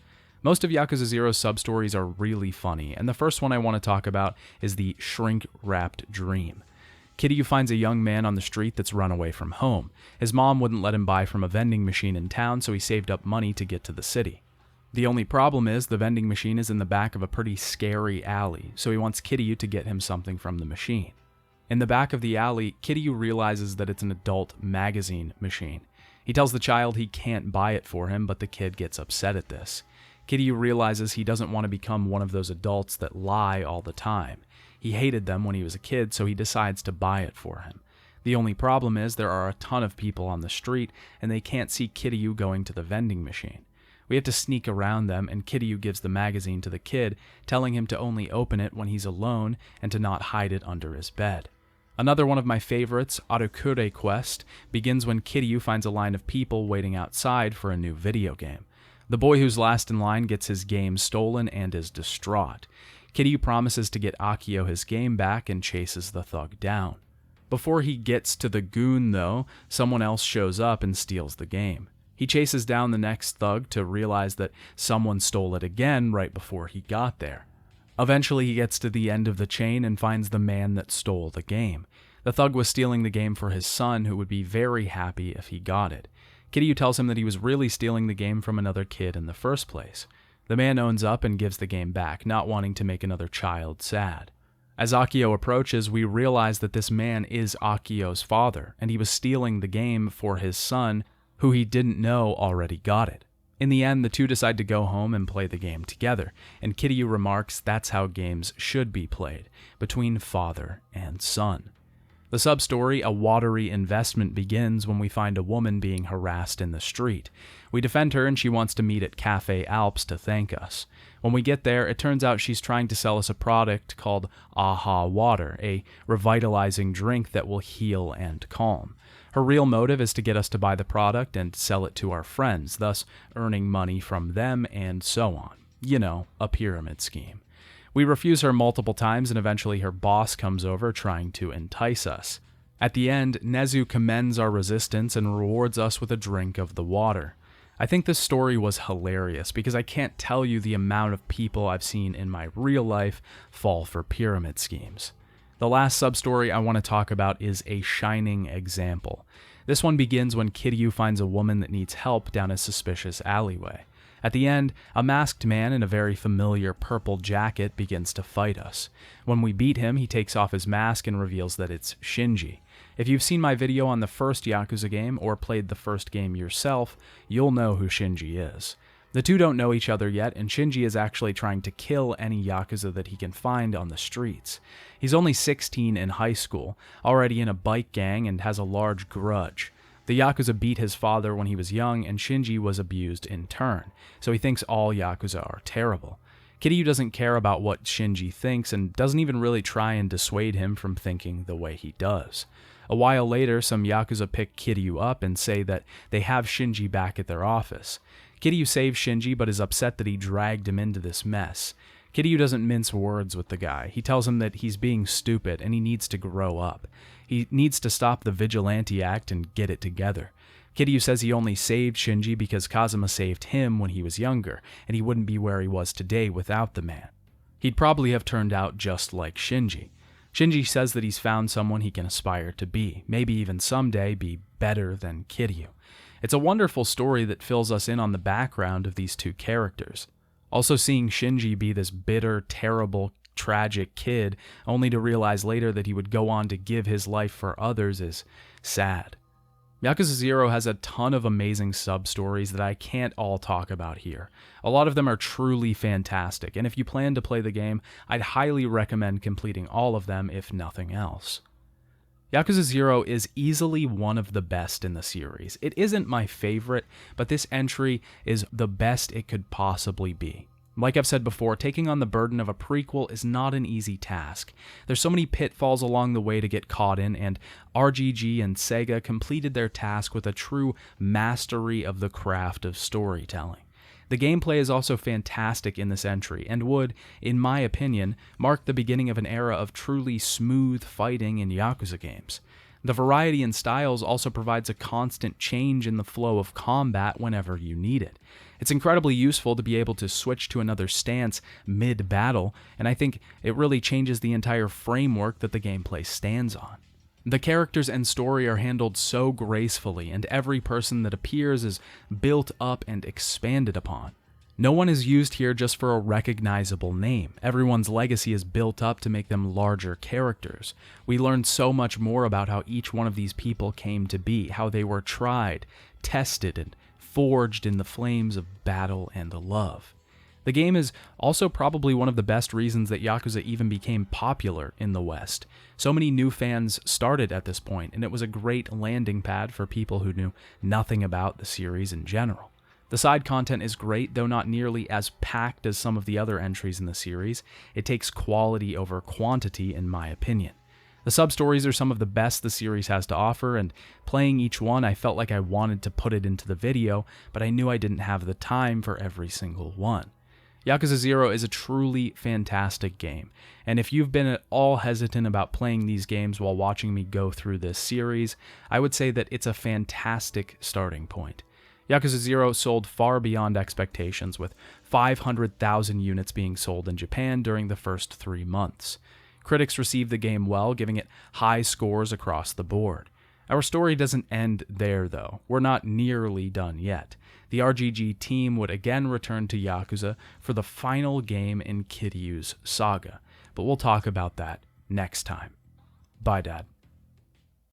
Most of Yakuza 0's sub-stories are really funny, and the first one I want to talk about is the Shrink-Wrapped Dream. Kiryu finds a young man on the street that's run away from home. His mom wouldn't let him buy from a vending machine in town, so he saved up money to get to the city. The only problem is the vending machine is in the back of a pretty scary alley, so he wants Kiryu to get him something from the machine. In the back of the alley, Kiryu realizes that it's an adult magazine machine. He tells the child he can't buy it for him, but the kid gets upset at this. Kiryu realizes he doesn't want to become one of those adults that lie all the time. He hated them when he was a kid, so he decides to buy it for him. The only problem is there are a ton of people on the street, and they can't see Kiryu going to the vending machine. We have to sneak around them, and Kiryu gives the magazine to the kid, telling him to only open it when he's alone and to not hide it under his bed. Another one of my favorites, Arukure Quest, begins when Kiryu finds a line of people waiting outside for a new video game. The boy who's last in line gets his game stolen and is distraught. Kiryu promises to get Akio his game back and chases the thug down. Before he gets to the goon, though, someone else shows up and steals the game. He chases down the next thug to realize that someone stole it again right before he got there. Eventually, he gets to the end of the chain and finds the man that stole the game. The thug was stealing the game for his son, who would be very happy if he got it. Kiryu tells him that he was really stealing the game from another kid in the first place. The man owns up and gives the game back, not wanting to make another child sad. As Akio approaches, we realize that this man is Akio's father, and he was stealing the game for his son, who he didn't know already got it. In the end, the two decide to go home and play the game together, and Kiryu remarks that's how games should be played, between father and son. The sub-story, A Watery Investment, begins when we find a woman being harassed in the street. We defend her and she wants to meet at Cafe Alps to thank us. When we get there, it turns out she's trying to sell us a product called Aha Water, a revitalizing drink that will heal and calm. Her real motive is to get us to buy the product and sell it to our friends, thus earning money from them and so on. You know, a pyramid scheme. We refuse her multiple times, and eventually her boss comes over trying to entice us. At the end, Nezu commends our resistance and rewards us with a drink of the water. I think this story was hilarious because I can't tell you the amount of people I've seen in my real life fall for pyramid schemes. The last sub-story I want to talk about is a shining example. This one begins when Kiryu finds a woman that needs help down a suspicious alleyway. At the end, a masked man in a very familiar purple jacket begins to fight us. When we beat him, he takes off his mask and reveals that it's Shinji. If you've seen my video on the first Yakuza game or played the first game yourself, you'll know who Shinji is. The two don't know each other yet, and Shinji is actually trying to kill any Yakuza that he can find on the streets. He's only 16 in high school, already in a bike gang, and has a large grudge. The Yakuza beat his father when he was young, and Shinji was abused in turn, so he thinks all Yakuza are terrible. Kiryu doesn't care about what Shinji thinks and doesn't even really try and dissuade him from thinking the way he does. A while later, some Yakuza pick Kiryu up and say that they have Shinji back at their office. Kiryu saves Shinji but is upset that he dragged him into this mess. Kiryu doesn't mince words with the guy. He tells him that he's being stupid and he needs to grow up. He needs to stop the vigilante act and get it together. Kiryu says he only saved Shinji because Kazuma saved him when he was younger, and he wouldn't be where he was today without the man. He'd probably have turned out just like Shinji. Shinji says that he's found someone he can aspire to be, maybe even someday be better than Kiryu. It's a wonderful story that fills us in on the background of these two characters. Also seeing Shinji be this bitter, terrible, tragic kid, only to realize later that he would go on to give his life for others, is sad. Yakuza 0 has a ton of amazing sub-stories that I can't all talk about here. A lot of them are truly fantastic, and if you plan to play the game, I'd highly recommend completing all of them if nothing else. Yakuza 0 is easily one of the best in the series. It isn't my favorite, but this entry is the best it could possibly be. Like I've said before, taking on the burden of a prequel is not an easy task. There's so many pitfalls along the way to get caught in, and RGG and Sega completed their task with a true mastery of the craft of storytelling. The gameplay is also fantastic in this entry, and would, in my opinion, mark the beginning of an era of truly smooth fighting in Yakuza games. The variety in styles also provides a constant change in the flow of combat whenever you need it. It's incredibly useful to be able to switch to another stance mid-battle, and I think it really changes the entire framework that the gameplay stands on. The characters and story are handled so gracefully, and every person that appears is built up and expanded upon. No one is used here just for a recognizable name. Everyone's legacy is built up to make them larger characters. We learn so much more about how each one of these people came to be, how they were tried, tested, and forged in the flames of battle and love. The game is also probably one of the best reasons that Yakuza even became popular in the West. So many new fans started at this point, and it was a great landing pad for people who knew nothing about the series in general. The side content is great, though not nearly as packed as some of the other entries in the series. It takes quality over quantity, in my opinion. The sub-stories are some of the best the series has to offer, and playing each one, I felt like I wanted to put it into the video, but I knew I didn't have the time for every single one. Yakuza 0 is a truly fantastic game, and if you've been at all hesitant about playing these games while watching me go through this series, I would say that it's a fantastic starting point. Yakuza 0 sold far beyond expectations, with 500,000 units being sold in Japan during the first 3 months. Critics received the game well, giving it high scores across the board. Our story doesn't end there, though. We're not nearly done yet. The RGG team would again return to Yakuza for the final game in Kiryu's saga, but we'll talk about that next time. Bye, Dad.